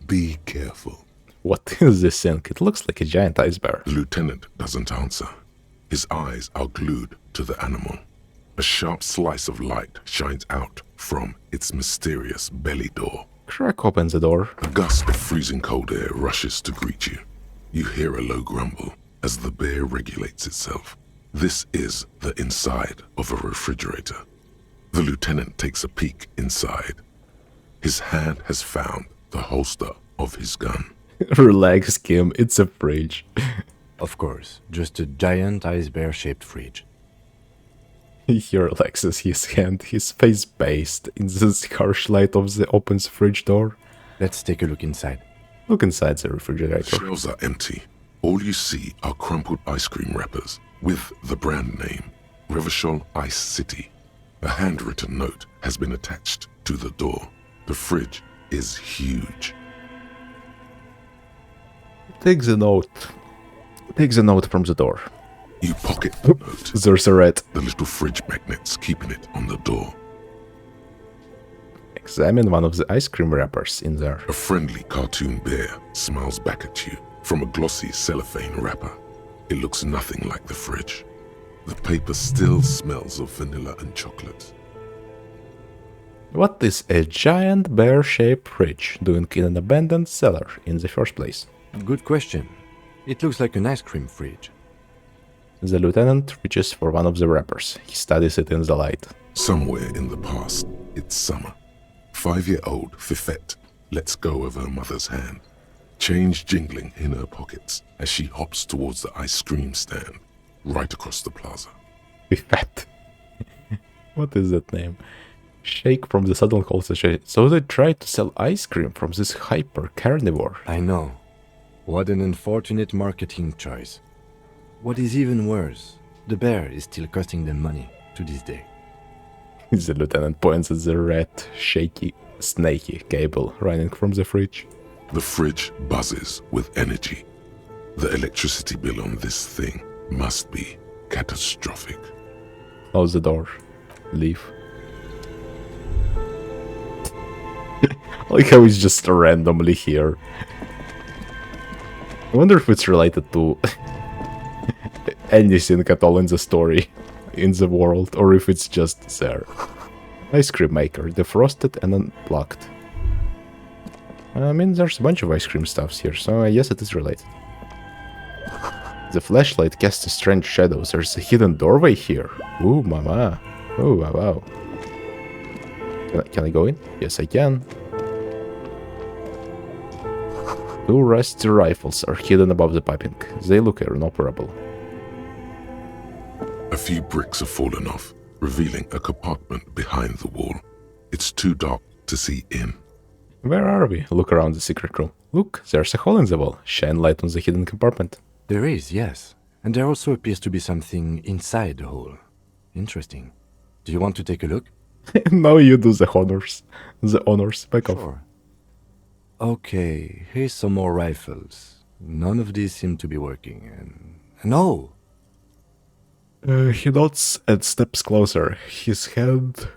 Be careful. What is this thing? It looks like a giant ice bear. The lieutenant doesn't answer. His eyes are glued to the animal. A sharp slice of light shines out from its mysterious belly door. Crack open the door. A gust of freezing cold air rushes to greet you. You hear a low grumble as the bear regulates itself. This is the inside of a refrigerator. The lieutenant takes a peek inside. His hand has found the holster of his gun. Relax, Kim, it's a fridge. Of course, just a giant ice bear-shaped fridge. He relaxes his hand, his face bathed in the harsh light of the open fridge door. Let's take a look inside. Look inside the refrigerator. Shelves are empty. All you see are crumpled ice cream wrappers with the brand name, Revachol Ice City. A handwritten note has been attached to the door. The fridge is huge. Take the note. Take the note from the door. You pocket the note. There's a rat. The little fridge magnets keeping it on the door. Examine one of the ice cream wrappers in there. A friendly cartoon bear smiles back at you from a glossy cellophane wrapper. It looks nothing like the fridge. The paper still smells of vanilla and chocolate. What is a giant bear-shaped fridge doing in an abandoned cellar in the first place? Good question. It looks like an ice cream fridge. The lieutenant reaches for one of the wrappers. He studies it in the light. Somewhere in the past, it's summer. 5-year-old Fifette lets go of her mother's hand, change jingling in her pockets as she hops towards the ice cream stand right across the plaza. Fifette. What is that name? Shake from the sudden cold sachet. So they tried to sell ice cream from this hyper carnivore. I know. What an unfortunate marketing choice. What is even worse, the bear is still costing them money to this day. The lieutenant points at the red, shaky, snaky cable running from the fridge. The fridge buzzes with energy. The electricity bill on this thing must be catastrophic. Close the door. Leave. Like how it's just randomly here. I wonder if it's related to anything at all in the story, in the world, or if it's just there. Ice cream maker, defrosted and unplugged. I mean, there's a bunch of ice cream stuffs here, so I guess it is related. The flashlight casts a strange shadows. There's a hidden doorway here. Ooh, mama. Oh, wow, wow. Can I go in? Yes, I can. 2 rusty rifles are hidden above the piping. They look inoperable. A few bricks have fallen off, revealing a compartment behind the wall. It's too dark to see in. Where are we? Look around the secret room. Look, there's a hole in the wall. Shine light on the hidden compartment. There is, yes. And there also appears to be something inside the hole. Interesting. Do you want to take a look? Now you do the honors. The honors. Back off. Okay, here's some more rifles. None of these seem to be working, and no! He nods and steps closer. His hand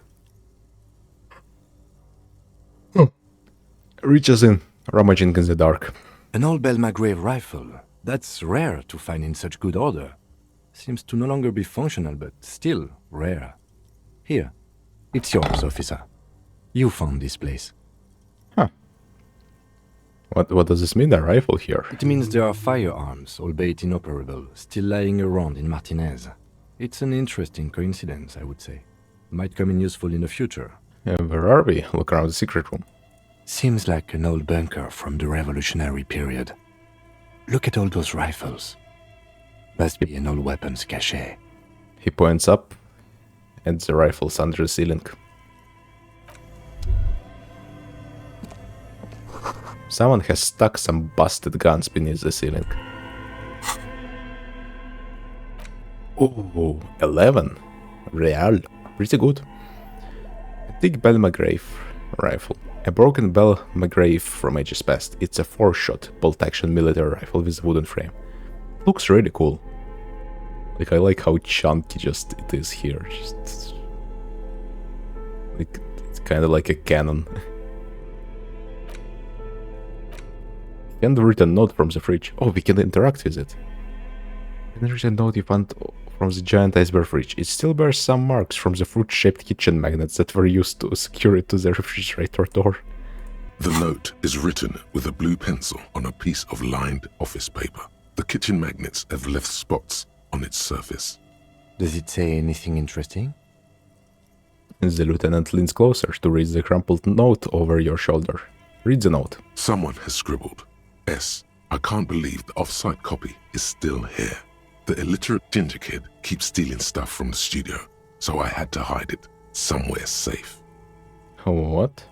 reaches in, rummaging in the dark. An old Belmagrave rifle. That's rare to find in such good order. Seems to no longer be functional, but still rare. Here, it's yours, officer. You found this place. Huh. What does this mean, a rifle here? It means there are firearms, albeit inoperable, still lying around in Martinez. It's an interesting coincidence, I would say. Might come in useful in the future. Where are we? Look around the secret room. Seems like an old bunker from the revolutionary period. Look at all those rifles. Must be an old weapons cache. He points up, and the rifle's under the ceiling. Someone has stuck some busted guns beneath the ceiling. Oh, 11. Real. Pretty good. A thick Belmagrave rifle. A broken Belmagrave from ages past. It's a 4-shot bolt-action military rifle with a wooden frame. Looks really cool. Like, I like how chunky just it is here. Just like, it's kind of like a cannon. Handwritten note from the fridge. Oh, we can interact with it. Handwritten note you found from the giant iceberg fridge. It still bears some marks from the fruit-shaped kitchen magnets that were used to secure it to the refrigerator door. The note is written with a blue pencil on a piece of lined office paper. The kitchen magnets have left spots on its surface. Does it say anything interesting? The lieutenant leans closer to read the crumpled note over your shoulder. Read the note. Someone has scribbled, S. I can't believe the off-site copy is still here. The illiterate ginger kid keeps stealing stuff from the studio, so I had to hide it somewhere safe. What?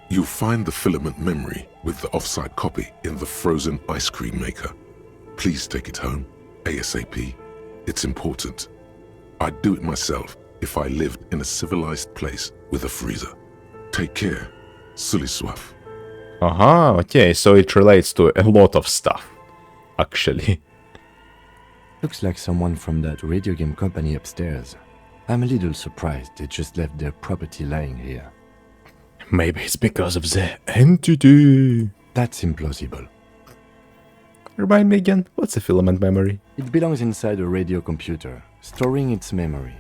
You'll find the filament memory with the off-site copy in the frozen ice cream maker. Please take it home, ASAP. It's important. I'd do it myself if I lived in a civilized place with a freezer. Take care. Suliswaf. Okay, so it relates to a lot of stuff, actually. Looks like someone from that radio game company upstairs. I'm a little surprised they just left their property lying here. Maybe it's because of the entity. That's implausible. Remind me again, what's a filament memory? It belongs inside a radio computer, storing its memory.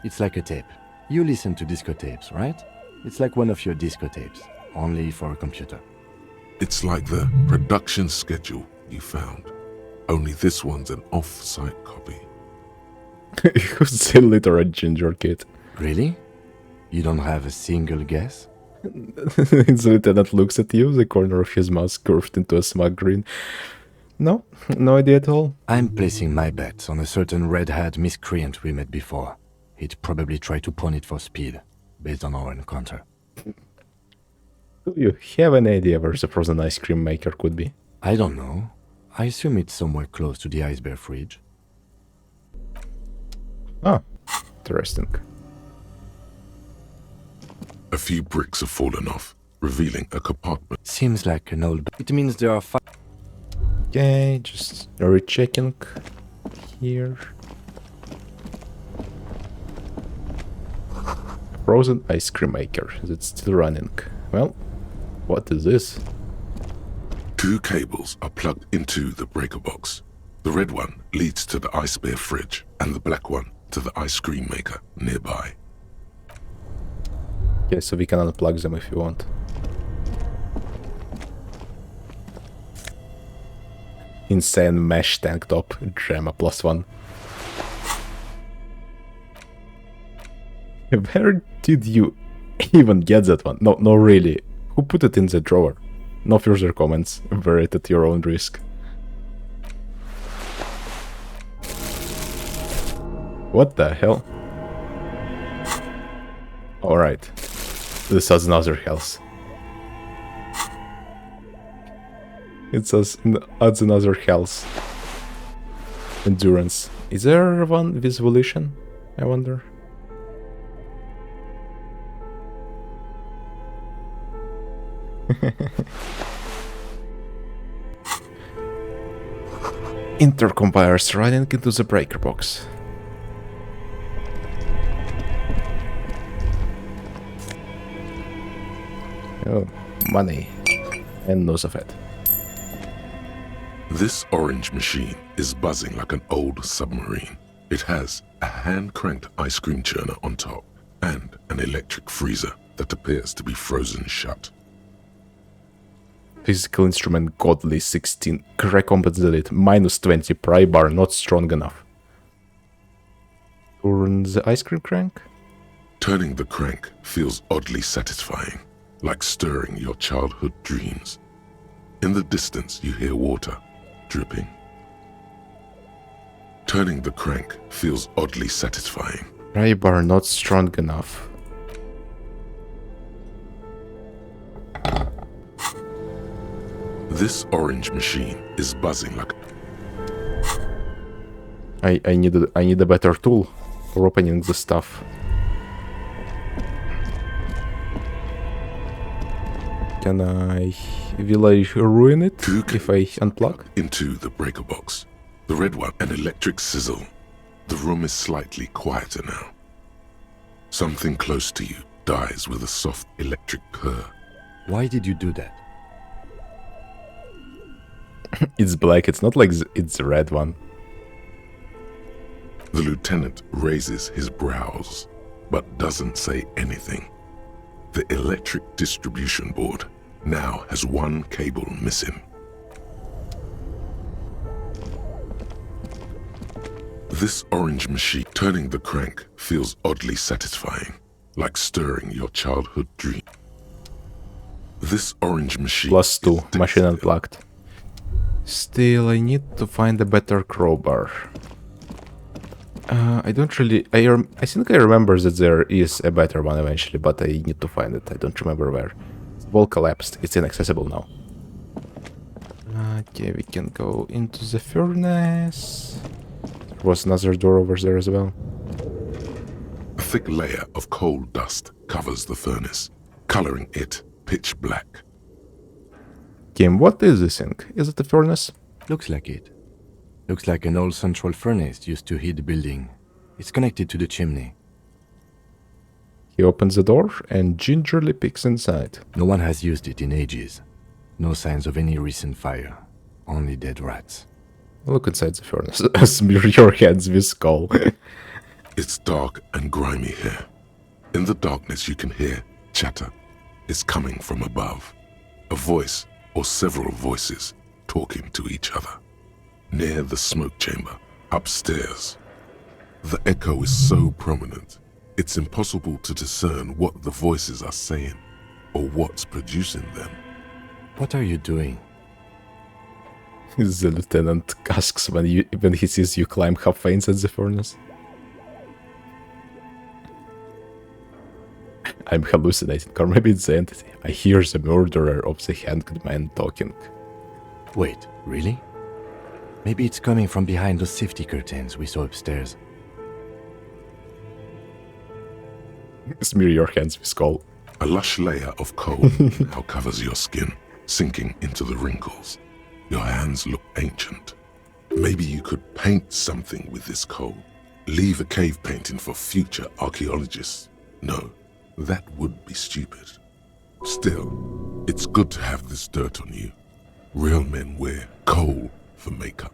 It's like a tape. You listen to disco tapes, right? It's like one of your disco tapes, only for a computer. It's like the production schedule you found. Only this one's an off-site copy. Who's the literate ginger kid? Really? You don't have a single guess? The lieutenant looks at you, the corner of his mouth curved into a smug grin. No idea at all. I'm placing my bets on a certain red-haired miscreant we met before. He'd probably try to pawn it for speed, based on our encounter. Do you have an idea where the frozen ice cream maker could be? I don't know. I assume it's somewhere close to the iceberg fridge. Ah, interesting. A few bricks have fallen off, revealing a compartment. Seems like an old... It means there are Okay, just rechecking here. Frozen ice cream maker, that's still running. Well, what is this? 2 cables are plugged into the breaker box. The red one leads to the ice bear fridge, and the black one to the ice cream maker nearby. Okay, so we can unplug them if you want. Insane mesh tank top, drama +1. Where did you even get that one? No, really. Who put it in the drawer? No further comments. Wear it at your own risk. What the hell? Alright. This has another health. It says adds another health. Endurance. Is there one with volition? I wonder. Intercom wires running into the breaker box. Oh, money. And nose of it. This orange machine is buzzing like an old submarine. It has a hand-cranked ice cream churner on top and an electric freezer that appears to be frozen shut. Physical instrument godly 16. Crack compensated minus 20. Pry bar not strong enough. Turn the ice cream crank? Turning the crank feels oddly satisfying, like stirring your childhood dreams. In the distance you hear water dripping. Turning the crank feels oddly satisfying. Pry bar not strong enough. This orange machine is buzzing like... I need a better tool for opening the stuff. Will I ruin it if I unplug? Into the breaker box. The red one, an electric sizzle. The room is slightly quieter now. Something close to you dies with a soft electric purr. Why did you do that? It's black, it's not like it's the red one. The lieutenant raises his brows, but doesn't say anything. The electric distribution board now has one cable missing. This orange machine turning the crank feels oddly satisfying, like stirring your childhood dream. This orange machine +2, machine unplugged. Still, I need to find a better crowbar. I don't really... I think I remember that there is a better one eventually, but I need to find it. I don't remember where. The wall collapsed. It's inaccessible now. Okay, we can go into the furnace. There was another door over there as well. A thick layer of coal dust covers the furnace, coloring it pitch black. Kim, what is this thing? Is it a furnace? Looks like it. Looks like an old central furnace used to heat the building. It's connected to the chimney. He opens the door and gingerly peeks inside. No one has used it in ages. No signs of any recent fire. Only dead rats. Look inside the furnace. Smear your hands with skull. It's dark and grimy here. In the darkness you can hear chatter. It's coming from above. A voice or several voices talking to each other. Near the smoke chamber, upstairs. The echo is so prominent, it's impossible to discern what the voices are saying or what's producing them. What are you doing? The lieutenant asks when he sees you climb halfway inside the furnace. I'm hallucinating, or maybe it's the entity. I hear the murderer of the hanged man talking. Wait, really? Maybe it's coming from behind those safety curtains we saw upstairs. Smear your hands with coal. A lush layer of coal now covers your skin, sinking into the wrinkles. Your hands look ancient. Maybe you could paint something with this coal. Leave a cave painting for future archaeologists. No, that would be stupid. Still, it's good to have this dirt on you. Real men wear coal for makeup.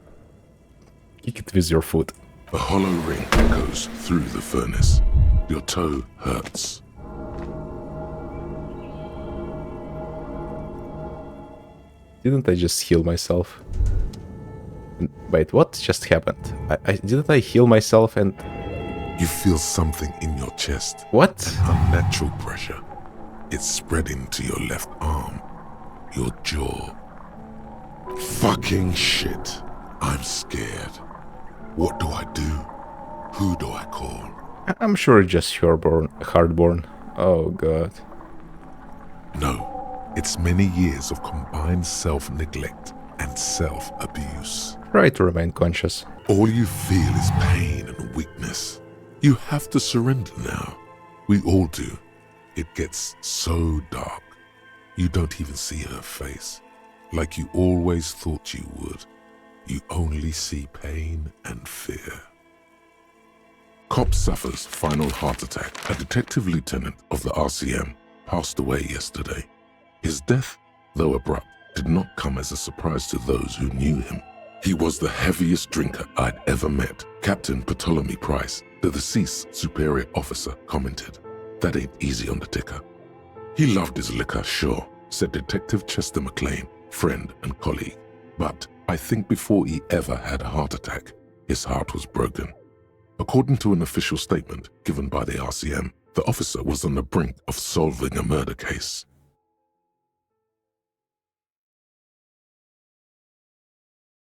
Kick it with your foot. A hollow ring goes through the furnace. Your toe hurts. Didn't I just heal myself? Wait, what just happened? Didn't I heal myself and... You feel something in your chest. What? Unnatural pressure. It's spreading to your left arm. Your jaw. Fucking shit. I'm scared. What do I do? Who do I call? I'm sure it's just hardborn. Oh god. No, it's many years of combined self-neglect and self-abuse. Try to remain conscious. All you feel is pain and weakness. You have to surrender now. We all do. It gets so dark. You don't even see her face. Like you always thought you would. you only see pain and fear. Cop suffers final heart attack. A detective lieutenant of the RCM passed away yesterday. His death, though abrupt, did not come as a surprise to those who knew him. He was the heaviest drinker I'd ever met. Captain Ptolemy Price, the deceased superior officer, commented, "That ain't easy on the ticker." He loved his liquor, sure, said Detective Chester McLean, friend and colleague. But I think before he ever had a heart attack, his heart was broken. According to an official statement given by the RCM, the officer was on the brink of solving a murder case.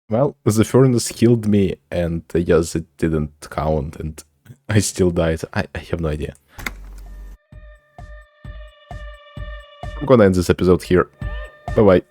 Well, the furnace killed me, and yes, it didn't count, and I still died. I have no idea. I'm gonna end this episode here. Bye-bye.